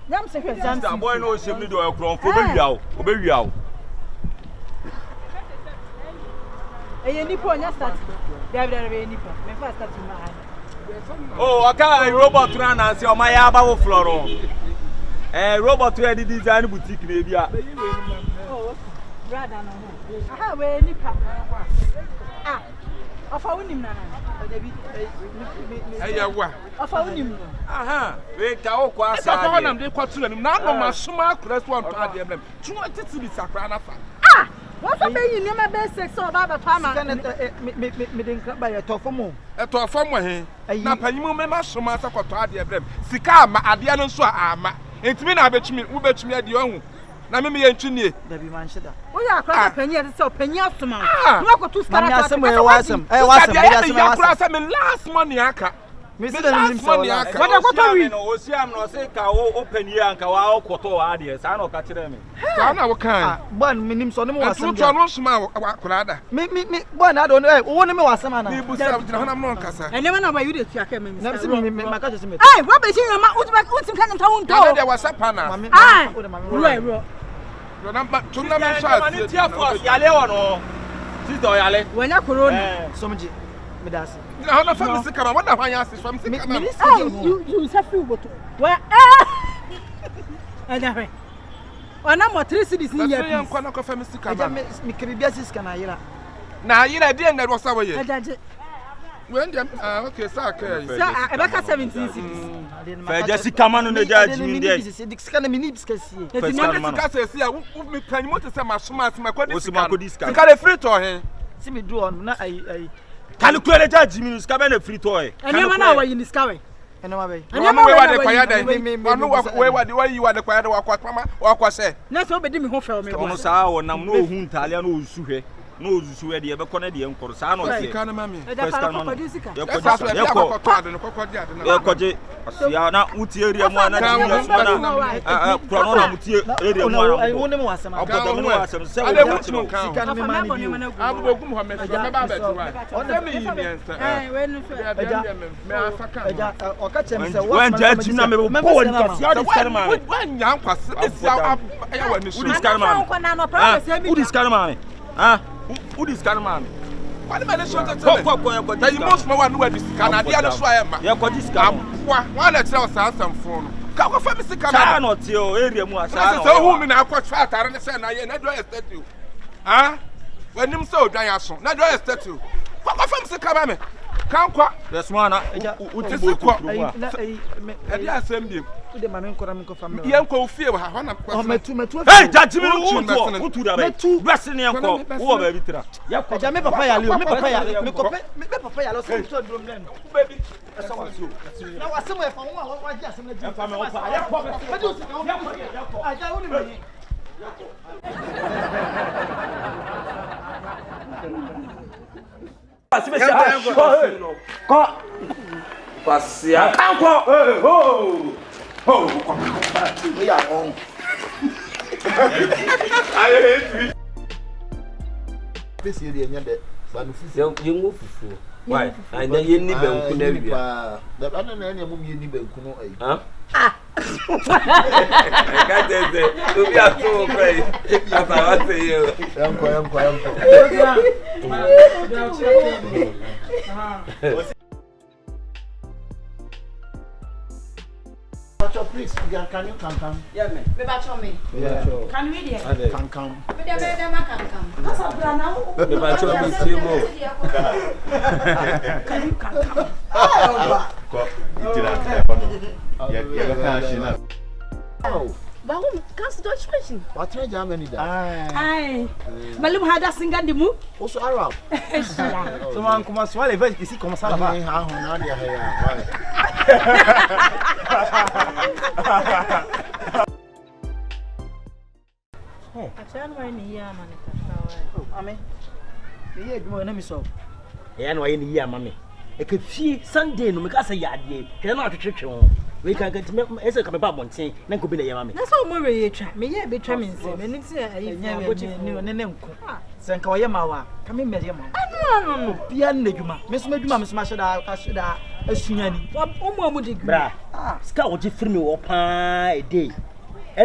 [SPEAKER 8] Yam se hwe
[SPEAKER 1] jam. That boy no sem ni do e kron fo be wia o, o be wia o.
[SPEAKER 8] Eye ni po nya start. David be ni po. Me fa start ma.
[SPEAKER 1] Oh, aka robot run and say o ma ya ba wo floro. Robot we dey design boutique na bia.
[SPEAKER 8] Oh, brother no. Aha we ni pa. Ah. Ofa unim na na. Odebi.
[SPEAKER 12] Eyewa.
[SPEAKER 8] Ofa unim.
[SPEAKER 1] Aha. We ka o kwa asa.
[SPEAKER 12] Ka ho nam dey kwatu anim na no ma soma akura so on to ade emem. 20 bi sakra na fa.
[SPEAKER 8] Ah! What's up in your basic so about the time?
[SPEAKER 11] Me didn't clap by a tofomo.
[SPEAKER 12] A tofomo, eh? Now, Panimu, my so much of what I did. Sika, my Adian so ama. It's me, I bet me, who bet me at the own. Now, me and Chini.
[SPEAKER 11] Debbie Manchester.
[SPEAKER 8] We are quite a penny at the penny of some. You go to start
[SPEAKER 11] somewhere. I was some
[SPEAKER 12] last money.
[SPEAKER 1] Mr. What are we? I'm not saying open here and Kawa Koto Adias. I know catch them.
[SPEAKER 12] I can.
[SPEAKER 11] One minimum son was some
[SPEAKER 12] smile.
[SPEAKER 11] Me, one, I don't know. One was some man.
[SPEAKER 8] I never know why you did.
[SPEAKER 11] Never seen me, my cousin.
[SPEAKER 8] Hey, what is your mouth?
[SPEAKER 12] There was a panel.
[SPEAKER 8] When I corona,
[SPEAKER 11] so much.
[SPEAKER 12] No, no, from the camera. What the hell is from
[SPEAKER 8] you suffer what? Where? And I'm 3 cities in here. I'm going to
[SPEAKER 11] famous to come. Me can be a can I?
[SPEAKER 12] Now, you know, that was our way. when them okay sir okay
[SPEAKER 8] sir Ebeka 17 cities
[SPEAKER 1] fa just come on no ja Jimmy dey
[SPEAKER 11] sika na me need sika sie
[SPEAKER 12] eti no sika se a me panimo te se masoma se makodi sika sika le free to he
[SPEAKER 11] si me do on na ai
[SPEAKER 1] calculate ja Jimmy sika be na free to he
[SPEAKER 8] enema na wa yin sika we
[SPEAKER 11] enema be
[SPEAKER 12] enema we wa de kwaya dan wanu we wa de wa yi wa de kwaya de wa kwa se
[SPEAKER 8] na so be di me ho fe o me
[SPEAKER 1] ono saa wo nam no ohun talia no osuhwe no osuhwe de be ko na de enkoro saa no se
[SPEAKER 12] sika na mami
[SPEAKER 8] sika no kodisika
[SPEAKER 1] ye koje asia na uti area mu ana ti ya so na krono na muti area mu ana
[SPEAKER 11] ai woni mu asem
[SPEAKER 1] abodo mu asem se wo
[SPEAKER 11] sika na me mani bi
[SPEAKER 12] abugo gum ho me ba ba tu wa ona me yi miensa
[SPEAKER 8] we no so
[SPEAKER 12] me afaka
[SPEAKER 11] eja oka chem se
[SPEAKER 1] wan ja Jimmy na me bo woni kasi ya diskar ma
[SPEAKER 12] wan nya nkwase esia ya wani so
[SPEAKER 1] diskar ma diskar ma who this kind of man?
[SPEAKER 12] What am I shot at? That you most one who is Canada, so I am.
[SPEAKER 1] You got this guy.
[SPEAKER 12] One that sells some phone. Come on, family,
[SPEAKER 1] cannot your area.
[SPEAKER 12] So, whom in our coach fat, I understand. I not do a statue. Ah, when him so die, not do a statue. What family, come on, can't quite.
[SPEAKER 1] That's one.
[SPEAKER 12] What is it? I send him.
[SPEAKER 11] De mame nkora me kofa me
[SPEAKER 12] yenko fie wa ha na
[SPEAKER 11] kwasa metu
[SPEAKER 1] hey judge me utu da be best ne yenko wo ba bi tira
[SPEAKER 11] ja me papa ya leo me papa ya me papa ya lo so so drum len
[SPEAKER 1] baby esa wa so
[SPEAKER 11] na wasem e fa wo wa ji asem na ji
[SPEAKER 1] fa me wo fa ya ko
[SPEAKER 11] me do so aja wo ni me
[SPEAKER 1] ko pasia kanko ho oh, we are on. I hate you.
[SPEAKER 10] This year,
[SPEAKER 3] you move fufu. Why? I know you need to be
[SPEAKER 10] the other name you need to be.
[SPEAKER 3] Huh? I can't say you are so great. As I was saying,
[SPEAKER 10] Please, can you come?
[SPEAKER 5] Yeah, me. Me bacho me.
[SPEAKER 10] Yeah.
[SPEAKER 5] Can we there?
[SPEAKER 10] Come.
[SPEAKER 5] Me there can come. That's a plan now.
[SPEAKER 3] me bacho me simo.
[SPEAKER 5] Can you come? Oh. Warum kannst du Deutsch sprechen?
[SPEAKER 10] What try Germany da?
[SPEAKER 8] Ai. Malum hada singa ndimu?
[SPEAKER 10] Also Arab.
[SPEAKER 11] So man commence à lever ici comme ça là-bas.
[SPEAKER 10] Ah, on a dit ah.
[SPEAKER 8] Hey, achana wa ni ya mane ka.
[SPEAKER 11] Oh, ame. Me ye dwuma na mi so.
[SPEAKER 3] Ya na wa ni ya mame. E ka fie Sunday no me ka say ya ade. Ke na atwetwe ho. We can get me ese ka me ba monten na ko bi na ya mame.
[SPEAKER 8] Na so mo we ye twa. Me ye be twa me nse. Me ni se ayi
[SPEAKER 11] ni ne nko. Senka oye mawa. Ka me me ye mawa.
[SPEAKER 8] No.
[SPEAKER 11] Bia na dwuma. Me so madwuma me so ma hweda ka hweda asunyani.
[SPEAKER 8] Omo degree.
[SPEAKER 3] Bra. Ska wo ji free me wo pa a day.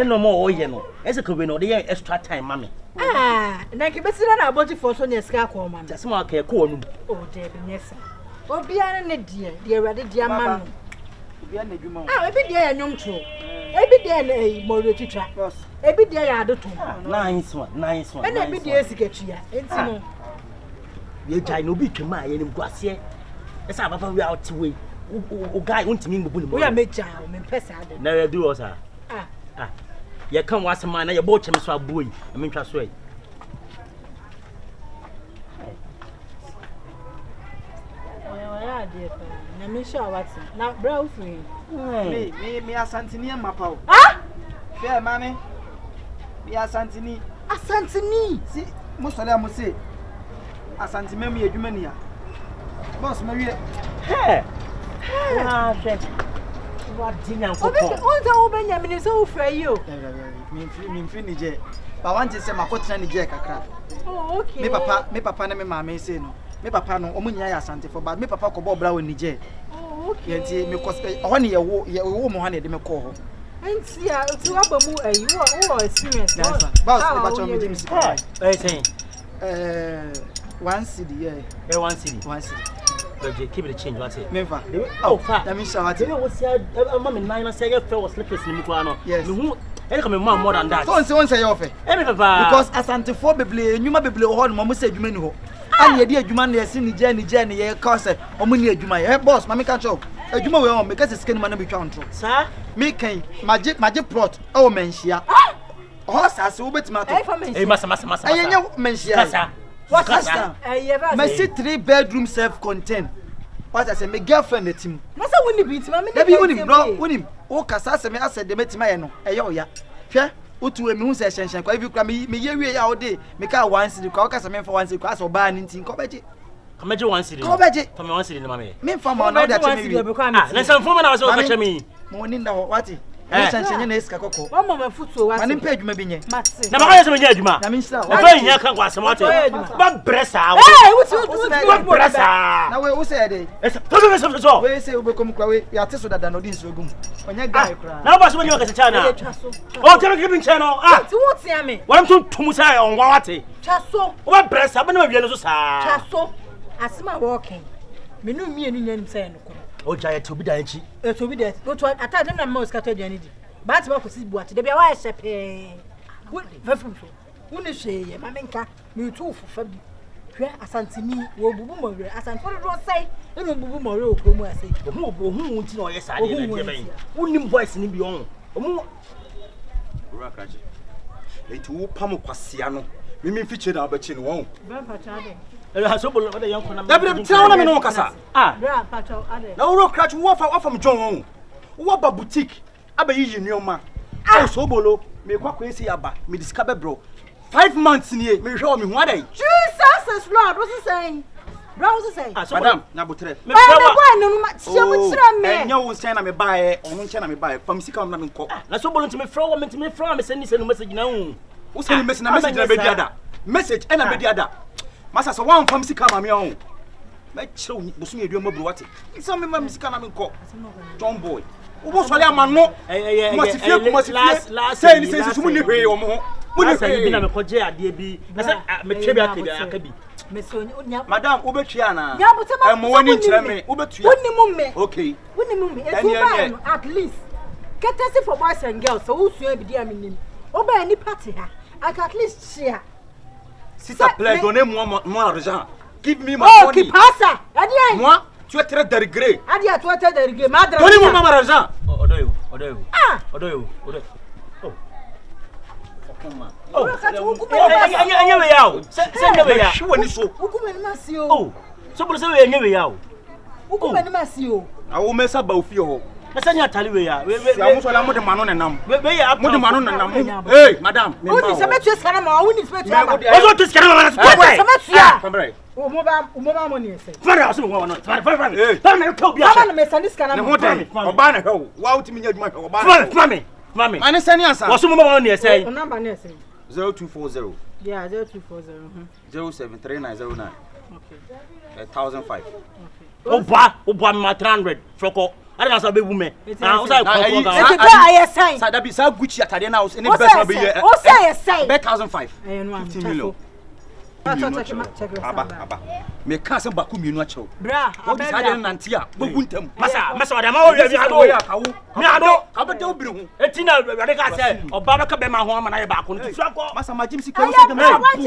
[SPEAKER 3] No more oye no. Ese ka we no dey extra time mame.
[SPEAKER 8] Na ke besira na aboti for so ne ska ko ma.
[SPEAKER 3] Just ma ka ko onu.
[SPEAKER 8] Oh, dey be nyesa. Obia ne die awade dia ma no.
[SPEAKER 11] Bia na dwuma.
[SPEAKER 8] Ebi die ya nyomtro. Ebi die na mo retwitwa. Ebi die ya adoto.
[SPEAKER 3] Nice one.
[SPEAKER 8] Na ebi die sikatua. Enti no.
[SPEAKER 3] Ye jai no bi twema ye nim guase. Esa papa we out way. O guy untimi mbubu ni mo.
[SPEAKER 8] We ya meja, o me pesa ade.
[SPEAKER 3] Na we do us ah. Ye kan wasema na ye bo chem so aboyi. Me ntwa so e.
[SPEAKER 8] Oya ade pa. Na me sure what. Na bra u free.
[SPEAKER 11] Me asantini e mapa o. Fe mame. Me asantini.
[SPEAKER 8] Asantini.
[SPEAKER 11] Si mo sole am say. Asanti mem ye dwuma ni a. Boss ma wie.
[SPEAKER 3] Shit. What dinner for?
[SPEAKER 8] Onta obenya me so u free yo.
[SPEAKER 11] Me mfi ni je. Ba want say makotena ni je kakra.
[SPEAKER 8] Oh, okay.
[SPEAKER 11] Me papa na me mama say no. Me papa no omunya ya asante for but me papa ko bo bra woni je.
[SPEAKER 8] Oh, okay.
[SPEAKER 11] Yenti me kos ho ne ye wo mo ha ne de me ko ho.
[SPEAKER 8] Enti a ti wa ba mu ayi wo experience.
[SPEAKER 11] Boss ba cho me James.
[SPEAKER 3] Say
[SPEAKER 11] 1 cedi yeah.
[SPEAKER 3] 1 cedi.
[SPEAKER 11] 1 cedi.
[SPEAKER 3] Okay, keep the change what say.
[SPEAKER 11] Never.
[SPEAKER 3] Oh, fat.
[SPEAKER 11] Let me show what.
[SPEAKER 3] You know what's here? Mama nine say you fell slippers ni mukwa no.
[SPEAKER 11] Yes.
[SPEAKER 3] No. Ele come more than that.
[SPEAKER 11] So say you offer.
[SPEAKER 3] Papa.
[SPEAKER 11] Because asante for beble, nyuma beble ho no mo say dwuma ni ho. ani ye di adwuma na ye si ni je ne ye ka se omo ni adwuma ye boss ma me ka cho adwuma we on me ka se sika ni ma na betwa ntro
[SPEAKER 4] sa
[SPEAKER 11] me kan maje plot o menhia oh sa se wo betima to
[SPEAKER 4] masa
[SPEAKER 11] ayenye menhia
[SPEAKER 4] sa
[SPEAKER 11] what is that me see 3 bedroom self contained what I say me girlfriend team
[SPEAKER 8] masa woni bitima me
[SPEAKER 11] na bi wonim o kasa se me ase de metima ye no eye oya hwe otu emi hu se hyenhyen kwa bi kura me ye wie ya o de me ka 1 city kwa o kasa me fa 1 city kwa so ba ni ntin ko beje
[SPEAKER 4] kameje 1 city
[SPEAKER 11] ko beje
[SPEAKER 4] fa me 1 city ni ma me
[SPEAKER 11] me fa ma na o de che me wi
[SPEAKER 4] na san fo ma na so ka che me
[SPEAKER 11] mo ni nda ho wati hyenhyen na esika kokko
[SPEAKER 8] wa mama futu wa
[SPEAKER 11] mani pa adwuma bi nye
[SPEAKER 4] na ba ka se me nya adwuma
[SPEAKER 11] na me nsa
[SPEAKER 4] na fa nya kan kwa asem ate ba bresa
[SPEAKER 8] wuti
[SPEAKER 4] bresa
[SPEAKER 11] na we wo se de
[SPEAKER 4] to me so
[SPEAKER 11] we se obekom kwa we ya te so dada no di nso gum onya guy kra
[SPEAKER 4] na ba so me nya ka se cha na o tell me che no
[SPEAKER 8] ti wo ti ame
[SPEAKER 4] wa tum sa on wa wate
[SPEAKER 8] chaso
[SPEAKER 4] o ba bresa ba na ma wie no so sa
[SPEAKER 8] chaso asema walking menu mienu nyanim say no ko
[SPEAKER 4] o ja ya tobi da nchi
[SPEAKER 8] tobi da go to atade na ma oska to aduane di ba ti ba ko si buate de bia wa shepe fafum so woni hweye ma menka me tu fufa bi hwe asantini wo bubu mawre asantfo do sai eno bubu mawre okromu asai
[SPEAKER 4] ohu nti na o ye sa de na de ben wonim voice ni bi on omu ora kaje enti wo pam kwasea no mimi mfiche na abachi no won
[SPEAKER 8] ba pa cha de
[SPEAKER 4] ha so bolo de yanko na
[SPEAKER 3] da bi tira na me no kasa
[SPEAKER 8] bra pa cha ade
[SPEAKER 3] na wo crash wo fa me John won wo ba boutique abayi nyoma o so bolo me kwa esi aba me discover bro 5 months ni me hwe o me hu adai
[SPEAKER 8] Jesus is Lord what is saying bro what is saying
[SPEAKER 3] madam na botre
[SPEAKER 8] me kwa no ma tia mu tira me
[SPEAKER 3] enya wo nsen na me bae ono nchen na me bae fam sika na me nko
[SPEAKER 4] na so bolo nti me fra wo me send no message na hu
[SPEAKER 3] wo send message na message na be diada message ena be diada masa so wan fam sika ma me hu me chiro bosu me aduama bro wate nsa me ma sika na me nko John boy wo so le amano say ni say sumu ni hwe wo mo muni
[SPEAKER 4] say bi na me koje ade bi na say me twe bi akabi
[SPEAKER 3] madam wo betwa na
[SPEAKER 8] mo
[SPEAKER 3] woni nkyere me wo betwa
[SPEAKER 8] woni mumme
[SPEAKER 3] okay
[SPEAKER 8] woni mumme e at least courtesy for boys and girls so wo sua bi dia menim wo ba ni party ha at least share
[SPEAKER 3] sister play donner moi l'argent give me my
[SPEAKER 8] money
[SPEAKER 3] oh
[SPEAKER 8] qui passa adi
[SPEAKER 3] moi tu es très de regret
[SPEAKER 8] adi tu es très de regret madre
[SPEAKER 3] donnez moi l'argent
[SPEAKER 4] odoyo
[SPEAKER 8] oh
[SPEAKER 4] anyewe yawo se nyewe ya
[SPEAKER 3] shiwani so
[SPEAKER 8] ukuma ni masio
[SPEAKER 4] oh so bolo se we nyewe yawo
[SPEAKER 8] ukuma ni masio
[SPEAKER 3] awo mesa ba ofie ho
[SPEAKER 4] mesa nya taliwe ya
[SPEAKER 3] ya muso la mo de mano nenam
[SPEAKER 4] we ya
[SPEAKER 3] mo de mano nenam hey madam me ma
[SPEAKER 8] woni se metu skana ma woni se metu ma
[SPEAKER 4] o so tu skana ma
[SPEAKER 8] se metu ya
[SPEAKER 3] kambre
[SPEAKER 8] o mo ba mo ni ese
[SPEAKER 4] fara aso mo no fara na ko bia
[SPEAKER 8] fara na me sani skana
[SPEAKER 3] ne ho de oba na hwe wa utimi nya adwuma hwe oba
[SPEAKER 4] mami
[SPEAKER 3] mane sani ansa
[SPEAKER 4] wo so mo ba no ese
[SPEAKER 8] o number na ese
[SPEAKER 3] 0240
[SPEAKER 8] yeah 0240
[SPEAKER 3] 073909
[SPEAKER 8] okay
[SPEAKER 3] 1005
[SPEAKER 4] okay oba ma 300 froko I don't know be woman. Ah, o say
[SPEAKER 3] sa da bi sa Gucci atade na any best na be here.
[SPEAKER 8] O say
[SPEAKER 3] 1005.
[SPEAKER 8] 15
[SPEAKER 3] million. Aba. Me ka se baku mienu a chew.
[SPEAKER 8] Bra,
[SPEAKER 3] o bi sa de nanti a bogu ntam.
[SPEAKER 4] Masa da ma o wi ado. Mi ado.
[SPEAKER 3] Ka be de obiru hu.
[SPEAKER 4] Eti na we ka say oba be ka be ma ho ama na ye baako no frako.
[SPEAKER 3] Masa majim si ka o se de me.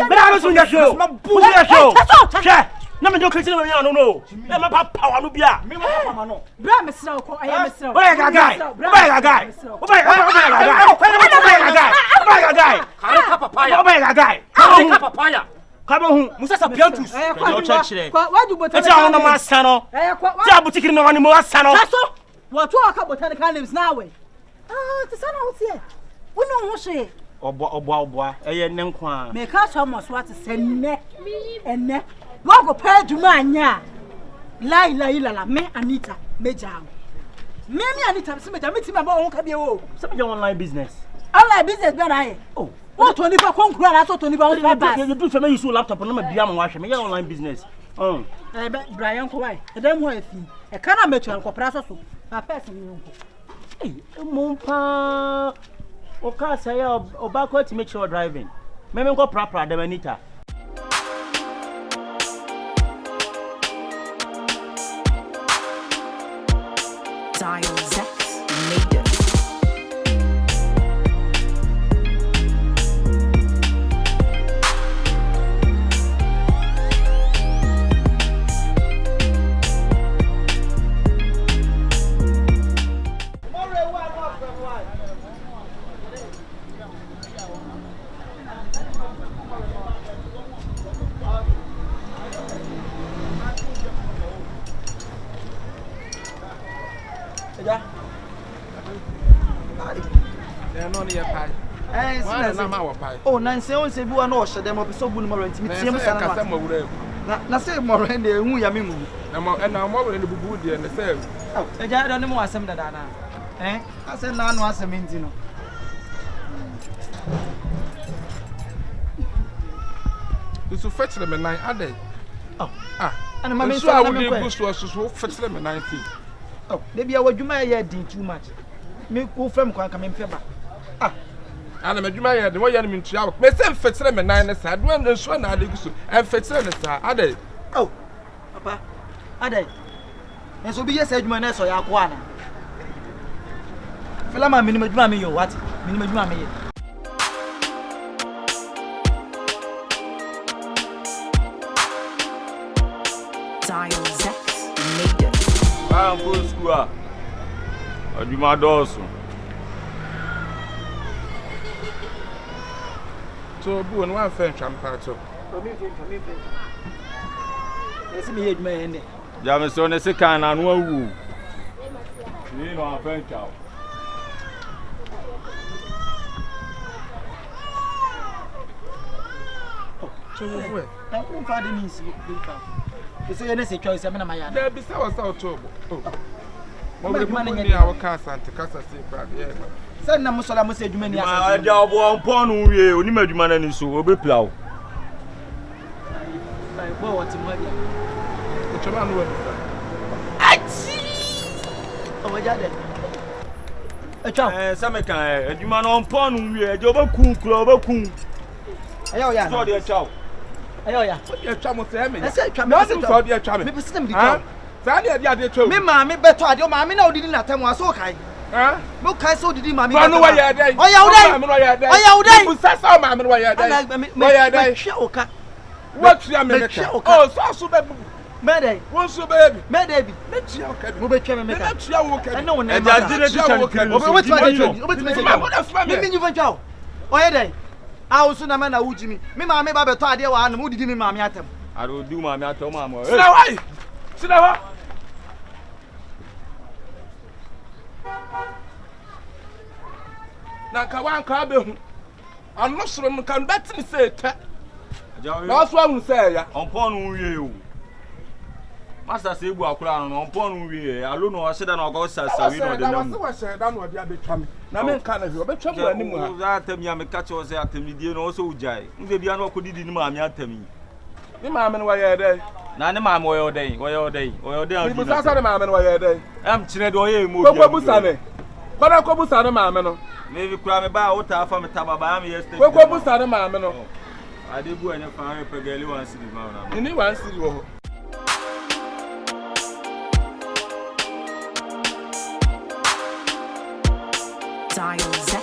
[SPEAKER 4] Me na so nya show. Ma bu nya show. Che. Na me do kristi na me anu no. E ma pa wa no bia.
[SPEAKER 3] Me ma pa ma no.
[SPEAKER 8] Bra me sra ko aye me sra.
[SPEAKER 4] Oya gagai.
[SPEAKER 3] Kare ka papaya.
[SPEAKER 4] Kare ka papaya. Kaba hu
[SPEAKER 3] musa sa piantus.
[SPEAKER 4] O chechire.
[SPEAKER 8] Wa du botanical.
[SPEAKER 4] Eti awon no ma sano. Ti abutiki no wani mo asano.
[SPEAKER 8] Saso. Wa to aka botanical names na we. Ah, ti sana wo tie. Wo no ho hwe.
[SPEAKER 4] Oboa. Eye ne nkwa.
[SPEAKER 8] Me ka so mo so ati senne. Enne. Wa go pa adwuma anya. La me Anita meja. Me Anita se meja me ti me ba won ka bie wo.
[SPEAKER 4] Se meja online business.
[SPEAKER 8] Online business be na ye.
[SPEAKER 4] Oh.
[SPEAKER 8] What Tony ba konkura na so Tony ba won ba.
[SPEAKER 4] You do for me use laptop na ma bia ma wa hwe me online business.
[SPEAKER 8] Brian ko wai. E dem ho afi. E kana metu an kopra so. Na person mi nko.
[SPEAKER 4] Mo pa o ka say oba ko ti make sure driving. Me nko pra dem Anita.
[SPEAKER 11] Yeah.
[SPEAKER 12] They're not near pie.
[SPEAKER 11] Oh, Nancy, on say you are not sure them up so good more intimate. Na say more and the who ya mimu.
[SPEAKER 12] And I'm more in the booty and the same.
[SPEAKER 11] Oh, I don't know what some that are. Eh? I said, none was a mintino.
[SPEAKER 12] You should fetch them at 9 a day.
[SPEAKER 11] Oh,
[SPEAKER 12] and my so I would be to us to fetch them at 19.
[SPEAKER 11] Oh, maybe I would you may have done too much. Make go from coming fever.
[SPEAKER 12] And I'm a the way you mean to out. May send fetch them at 9 as I do and so I do and fetch them as I.
[SPEAKER 11] Oh, Papa, I day. And so be a said man as or Yakwana. Filama minimum mammy, what? Minimum mammy.
[SPEAKER 1] I'm full school. I do my doors.
[SPEAKER 12] So, boo and one French and part of.
[SPEAKER 11] Let's me hit me.
[SPEAKER 1] Jamison is a can and woo. You know, I'm French out.
[SPEAKER 12] So, where?
[SPEAKER 11] I won't find any easy. It's a necessary choice. I'm in my yard.
[SPEAKER 12] There be so trouble. What money in our casa and to Casa Sea?
[SPEAKER 11] Send them Muslim must say, many
[SPEAKER 1] I job one pond, we only made man and so will be plow.
[SPEAKER 11] What's in my yard?
[SPEAKER 12] Which man will
[SPEAKER 11] Oh, my God. A child,
[SPEAKER 1] some kind, you man on pond, we are Joba Coon, Clover Coon.
[SPEAKER 11] Oh, yeah,
[SPEAKER 1] sorry, a child.
[SPEAKER 11] Oh, yeah,
[SPEAKER 12] your chum was having. I said, come
[SPEAKER 11] out
[SPEAKER 12] of your chum.
[SPEAKER 11] Maybe somebody. Me, mammy, better, your mammy, no, didn't that time was okay. No, I saw the mammy. I know why you're there. Oh, yeah,
[SPEAKER 12] what's your minute? Oh, so bad.
[SPEAKER 11] Mayday,
[SPEAKER 12] what's your baby?
[SPEAKER 11] Mayday,
[SPEAKER 12] let's see.
[SPEAKER 11] We'll be trying to make it. I know when I
[SPEAKER 1] didn't
[SPEAKER 11] do. Oh, yeah, I was soon a man who Jimmy. Me, mammy, Baba, told you, and who did me, mammy at him.
[SPEAKER 1] I will do my matter, mamma.
[SPEAKER 12] Sit down. Now, Kawan Kabe, I'm not sure I can better say that. That's what I'm saying.
[SPEAKER 1] On pond, you. Master say, we are crown on pond, we are alone. I said, I'll go says, I
[SPEAKER 12] said, I know what you're coming. Now, men can't have you, trouble anymore.
[SPEAKER 1] That time you make catch us at me, dear, also Jai. Maybe I know could did mammy at me.
[SPEAKER 12] The mamma, why are they?
[SPEAKER 1] None of my oil day, oil day, oil day.
[SPEAKER 12] Because I said, the mamma, why are they?
[SPEAKER 1] I'm Chinedo,
[SPEAKER 12] what was I? But I come with Sada Mamma.
[SPEAKER 1] Maybe cry about from a tababam yesterday.
[SPEAKER 12] What was Sada Mamma?
[SPEAKER 1] I did go and find a peggy once in the morning.
[SPEAKER 12] And he wants to go.
[SPEAKER 6] Dial Z.